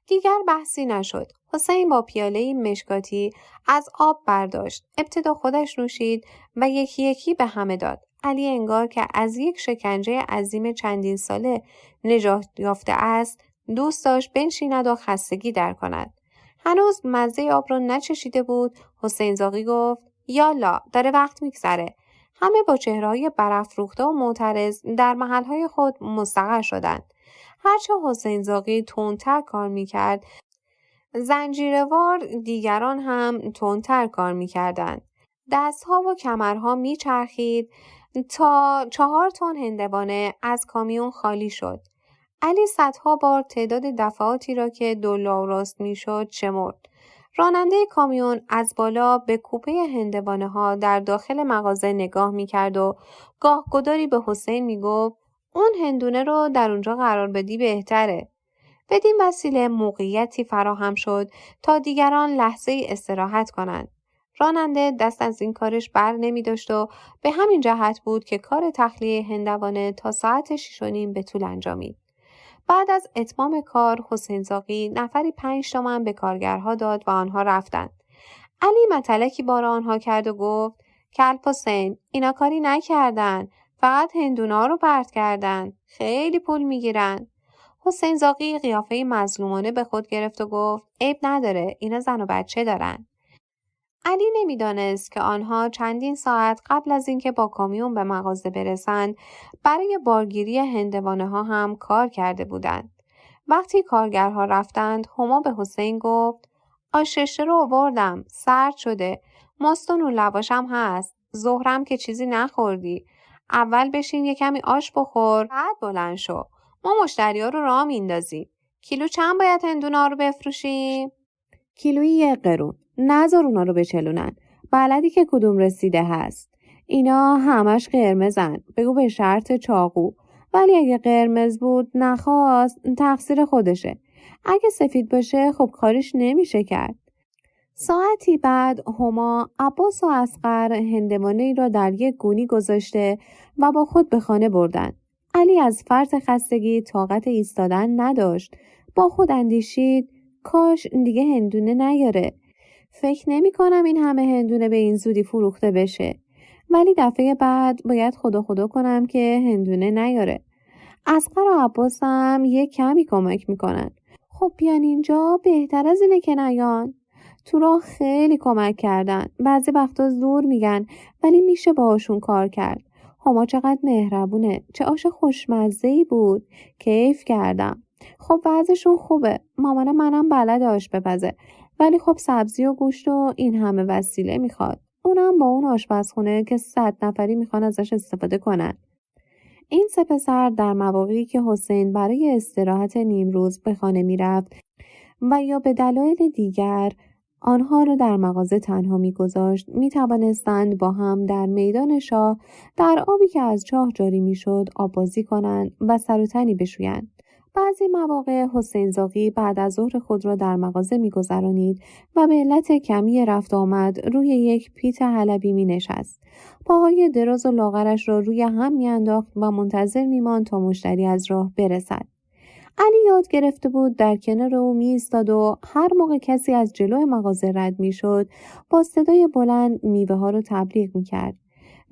دیگر بحثی نشد. حسین با پیاله مشکاتی از آب برداشت. ابتدا خودش نوشید و یکی یکی به همه داد. علی انگار که از یک شکنجه عظیم چندین ساله نجات یافته است، دوست داشت بنشیند و خستگی در کند. هنوز مزه آب را نچشیده بود. حسین زاغی گفت یالا داره وقت میگذره. همه با چهره‌های برافروخته و معترض در محلهای خود مستقر شدند. هرچه حسین زاغی تندتر کار میکرد، زنجیروار دیگران هم تندتر کار میکردند. دستها و کمرها میچرخید تا 4 تن هندوانه از کامیون خالی شد. علی صدها بار تعداد دفعاتی را که دولا و راست میشد شمرد. راننده کامیون از بالا به کوپه هندوانه‌ها در داخل مغازه نگاه می‌کرد و گاه گداری به حسین میگفت اون هندونه رو در اونجا قرار بدی بهتره. بدین وسیله موقعیتی فراهم شد تا دیگران لحظه استراحت کنند. راننده دست از این کارش بر نمی داشت و به همین جهت بود که کار تخلیه هندوانه تا ساعت 6:30 به طول انجامید. بعد از اتمام کار حسین زاغی نفری 5 تومن به کارگرها داد و آنها رفتند. علی متلکی بار آنها کرد و گفت کلپ حسین اینا کاری نکردن، فقط هندونا رو پرت کردن، خیلی پول میگیرن. حسین زاغی قیافه مظلومانه به خود گرفت و گفت عیب نداره، اینا زن و بچه دارن. علی نمیدانست که آنها چندین ساعت قبل از اینکه با کامیون به مغازه برسند برای بارگیری هندوانه ها هم کار کرده بودند. وقتی کارگرها رفتند هما به حسین گفت آش ششه رو آوردم، سرد شده، ماست و نون لواشم هست، ظهرم که چیزی نخوردی، اول بشین یه کمی آش بخور بعد بلند شو، ما مشتری ها رو راه میندازیم. کیلو چند باید هندونه رو بفروشیم؟ کیلویی 1 قرون. نذار اونا رو بچلونن. بلدی که کدوم رسیده هست. اینا همش قرمزن. بگو به شرط چاقو. ولی اگه قرمز بود نخواست تقصیر خودشه. اگه سفید باشه خب کارش نمیشه کرد. ساعتی بعد هما عباس و اصغر هندوانه‌ای را در یک گونی گذاشته و با خود به خانه بردند. علی از فرط خستگی طاقت ایستادن نداشت. با خود اندیشید کاش دیگه هندونه نیاره. فکر نمی کنم این همه هندونه به این زودی فروخته بشه. ولی دفعه بعد باید خدا کنم که هندونه نیاره. اصغر و عباس هم یه کمی کمک میکنن. خب بیان اینجا بهتر از اینه که نیان. تو راه خیلی کمک کردن. بعضی وقتا زور میگن ولی میشه باهاشون کار کرد. هما چقدر مهربونه. چه آش خوشمزه‌ای بود. کیف کردم. خب وضعشون خوبه. مامان منم بلد آش بپزه. ولی خب سبزی و گوشت و این همه وسیله میخواد. اونم با اون آشپزخونه که 100 نفری میخوان ازش استفاده کنن. این 3 پسر در مواقعی که حسین برای استراحت نیمروز به خانه میرفت و یا به دلایل دیگر آنها را در مغازه تنها میگذاشت میتوانستند با هم در میدان شاه در آبی که از چاه جاری میشد آبازی کنند و سر و تنی بشویند. بعضی مواقع حسین زاغی بعد از ظهر خود را در مغازه میگذرانید و به علت کمی رفت آمد روی یک پیت حلبی می نشست. پاهای دراز و لاغرش را روی هم میانداخت و منتظر میماند تا مشتری از راه برسد. علی یاد گرفته بود در کنار او ایستاد و هر موقع کسی از جلوی مغازه رد میشد با صدای بلند میوه ها رو تبلیغ میکرد.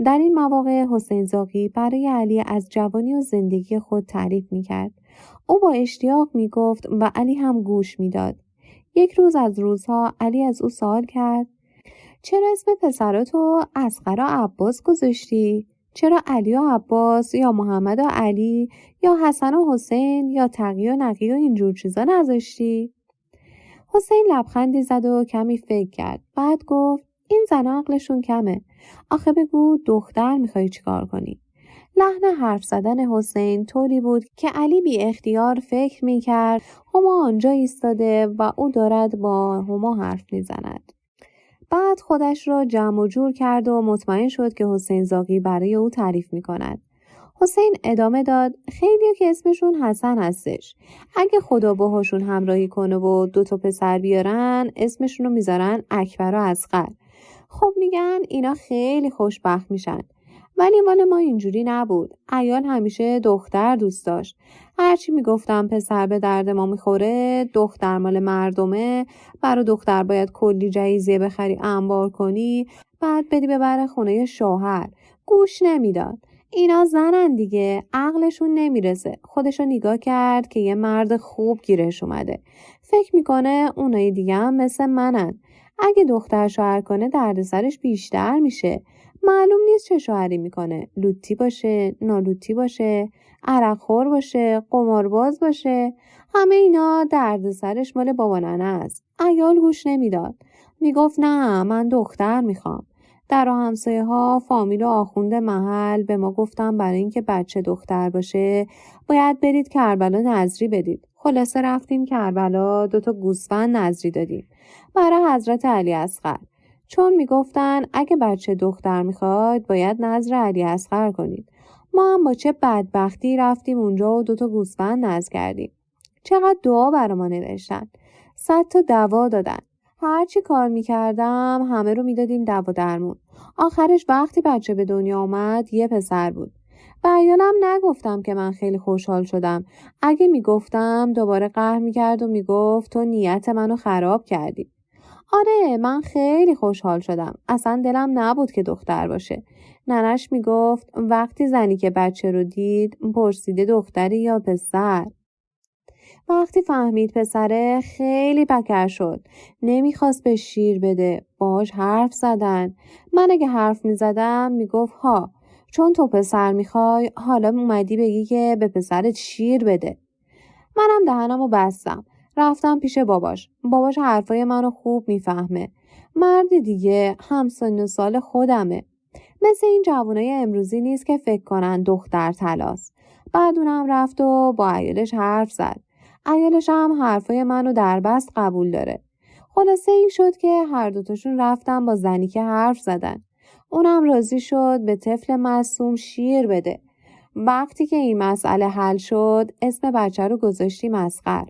در این مواقع حسین زاغی برای علی از جوانی و زندگی خود تعریف میکرد. او با اشتیاق میگفت و علی هم گوش میداد. یک روز از روزها علی از او سوال کرد چرا اسم پسراتو اصغر و عباس گذاشتی؟ چرا علی و عباس یا محمد و علی یا حسن و حسین یا تقی و نقی و اینجور چیزا نذاشتی؟ حسین لبخندی زد و کمی فکر کرد. بعد گفت این زنا عقلشون کمه. آخه بگو دختر میخوای چیکار کنی؟ لحن حرف زدن حسین طوری بود که علی بی اختیار فکر میکرد هما آنجا ایستاده و او دارد با هما حرف میزند. بعد خودش را جمع و جور کرد و مطمئن شد که حسین زاغی برای او تعریف میکند. حسین ادامه داد خیلی‌ها که اسمشون حسن هستش. اگه خدا باهاشون همراهی کنه و 2 پسر بیارن اسمشون رو میذارن اکبر و اصغر. خب میگن اینا خیلی خوشبخت میشن. ولی مال ما اینجوری نبود. عیال همیشه دختر دوست داشت. هرچی میگفتم پسر به درد ما میخوره، دختر مال مردمه، برای دختر باید کلی جهیزیه بخری انبار کنی، بعد بدی ببره خونه شوهر. گوش نمیداد. اینا زنن دیگه، عقلشون نمیرسه. خودشو نگاه کرد که یه مرد خوب گیرش اومده. فکر میکنه اونای دیگه هم مثل منن. اگه دختر شوهر کنه دردسرش بیشتر میشه. معلوم نیست چه شوهری میکنه. لوتی باشه، نالوتی باشه، عرقخور باشه، قمارباز باشه. همه اینا دردسرش مال بابا ننه است. عیال گوش نمیداد. میگفت نه من دختر میخوام. در و همسایه ها فامیل و آخوند محل به ما گفتن برای اینکه بچه دختر باشه باید برید کربلا نظری بدید. خلاصه رفتیم کربلا 2 گوسفند نذری دادیم برای حضرت علی اصغر، چون میگفتن اگه بچه دختر میخواید باید نذر علی اصغر کنید. ما هم با چه بدبختی رفتیم اونجا و 2 گوسفند نذر کردیم. چقدر دعا برا ما نوشتن. 100 تا دوا دادن. هرچی کار میکردم همه رو میدادیم دوا درمون. آخرش وقتی بچه به دنیا اومد یه پسر بود. به عیالم نگفتم که من خیلی خوشحال شدم. اگه میگفتم دوباره قهر میکرد و میگفت تو نیت منو خراب کردی. آره من خیلی خوشحال شدم. اصلا دلم نبود که دختر باشه. ننش میگفت وقتی زنی که بچه رو دید پرسیده دختری یا پسر. وقتی فهمید پسره خیلی بکر شد. نمیخواست به شیر بده. باهاش حرف زدن. من اگه حرف میزدم میگفت ها چون تو پسر میخوای حالا اومدی بگی که به پسرت شیر بده. منم دهنمو بستم. رفتم پیش باباش. باباش حرفای منو خوب میفهمه. مرد دیگه همسن و سال خودمه. مثل این جوانای امروزی نیست که فکر کنن دختر طلاست. بعد اونم رفت و با عیالش حرف زد. عیالش هم حرفای منو در بست قبول داره. خلاصه این شد که هر دوتاشون رفتن با زنی که حرف زدن. اونم راضی شد به طفل معصوم شیر بده. وقتی که این مسئله حل شد اسم بچه رو گذاشتیم اصغر.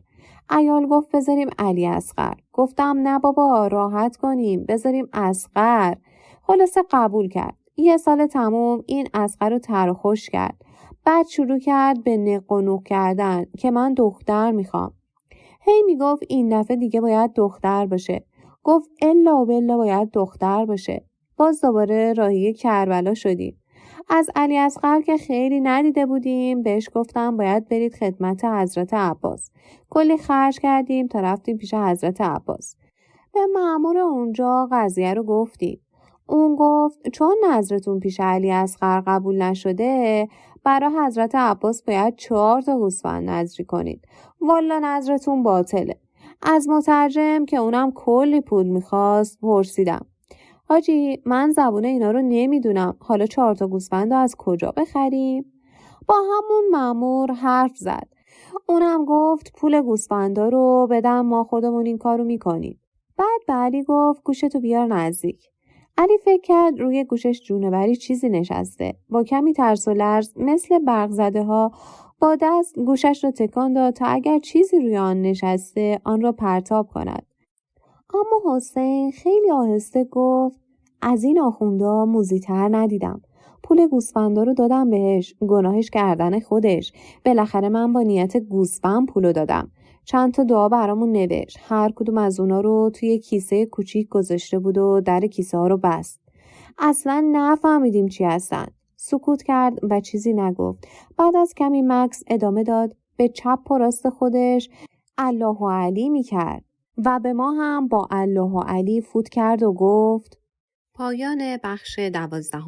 عیال گفت بذاریم علی اصغر. گفتم نه بابا راحت کنیم بذاریم اصغر. خلاصه قبول کرد. 1 سال تموم این اصغر رو تر و خوش کرد. بعد شروع کرد به نق و نوق کردن که من دختر میخوام. هی میگفت این دفعه دیگه باید دختر باشه. گفت الا و بلا باید دختر باشه. باز دوباره راهی کربلا شدیم. از علی اصغر که خیلی ندیده بودیم بهش گفتم باید برید خدمت حضرت عباس. کلی خرج کردیم تا رفتیم پیش حضرت عباس. به مأمور اونجا قضیه رو گفتیم. اون گفت چون نذرتون پیش علی اصغر قبول نشده برای حضرت عباس باید 4 گوسفند نذری کنید. والا نذرتون باطله. از مترجم که اونم کلی پول میخواست پرسیدم حاجی من زبون اینا رو نمیدونم حالا 4 گوسفند رو از کجا بخریم؟ با همون مأمور حرف زد. اونم گفت پول گوسفندا رو بدم ما خودمون این کارو میکنیم. بعد به علی گفت گوشتو بیار نزدیک. علی فکر کرد روی گوشش جونوری چیزی نشسته. با کمی ترس و لرز مثل برق زده ها با دست گوشش رو تکان داد تا اگر چیزی روی آن نشسته آن را پرتاب کند. اما حسین خیلی آهسته گفت از این آخوندا موزیتر ندیدم. پول گوسفندا رو دادم بهش. گناهش کردن خودش. بالاخره من با نیت گوسفند پولو دادم. چند تا دعا برامون نوشت. هر کدوم از اونا رو توی کیسه کوچیک گذاشته بود و در کیسه ها رو بست. اصلا نفهمیدیم چی هستن. سکوت کرد و چیزی نگفت. بعد از کمی مکث ادامه داد. به چپ و راست خودش الله و علی میکرد. و به ما هم با الله و علی فوت کرد و گفت پایان بخش 12.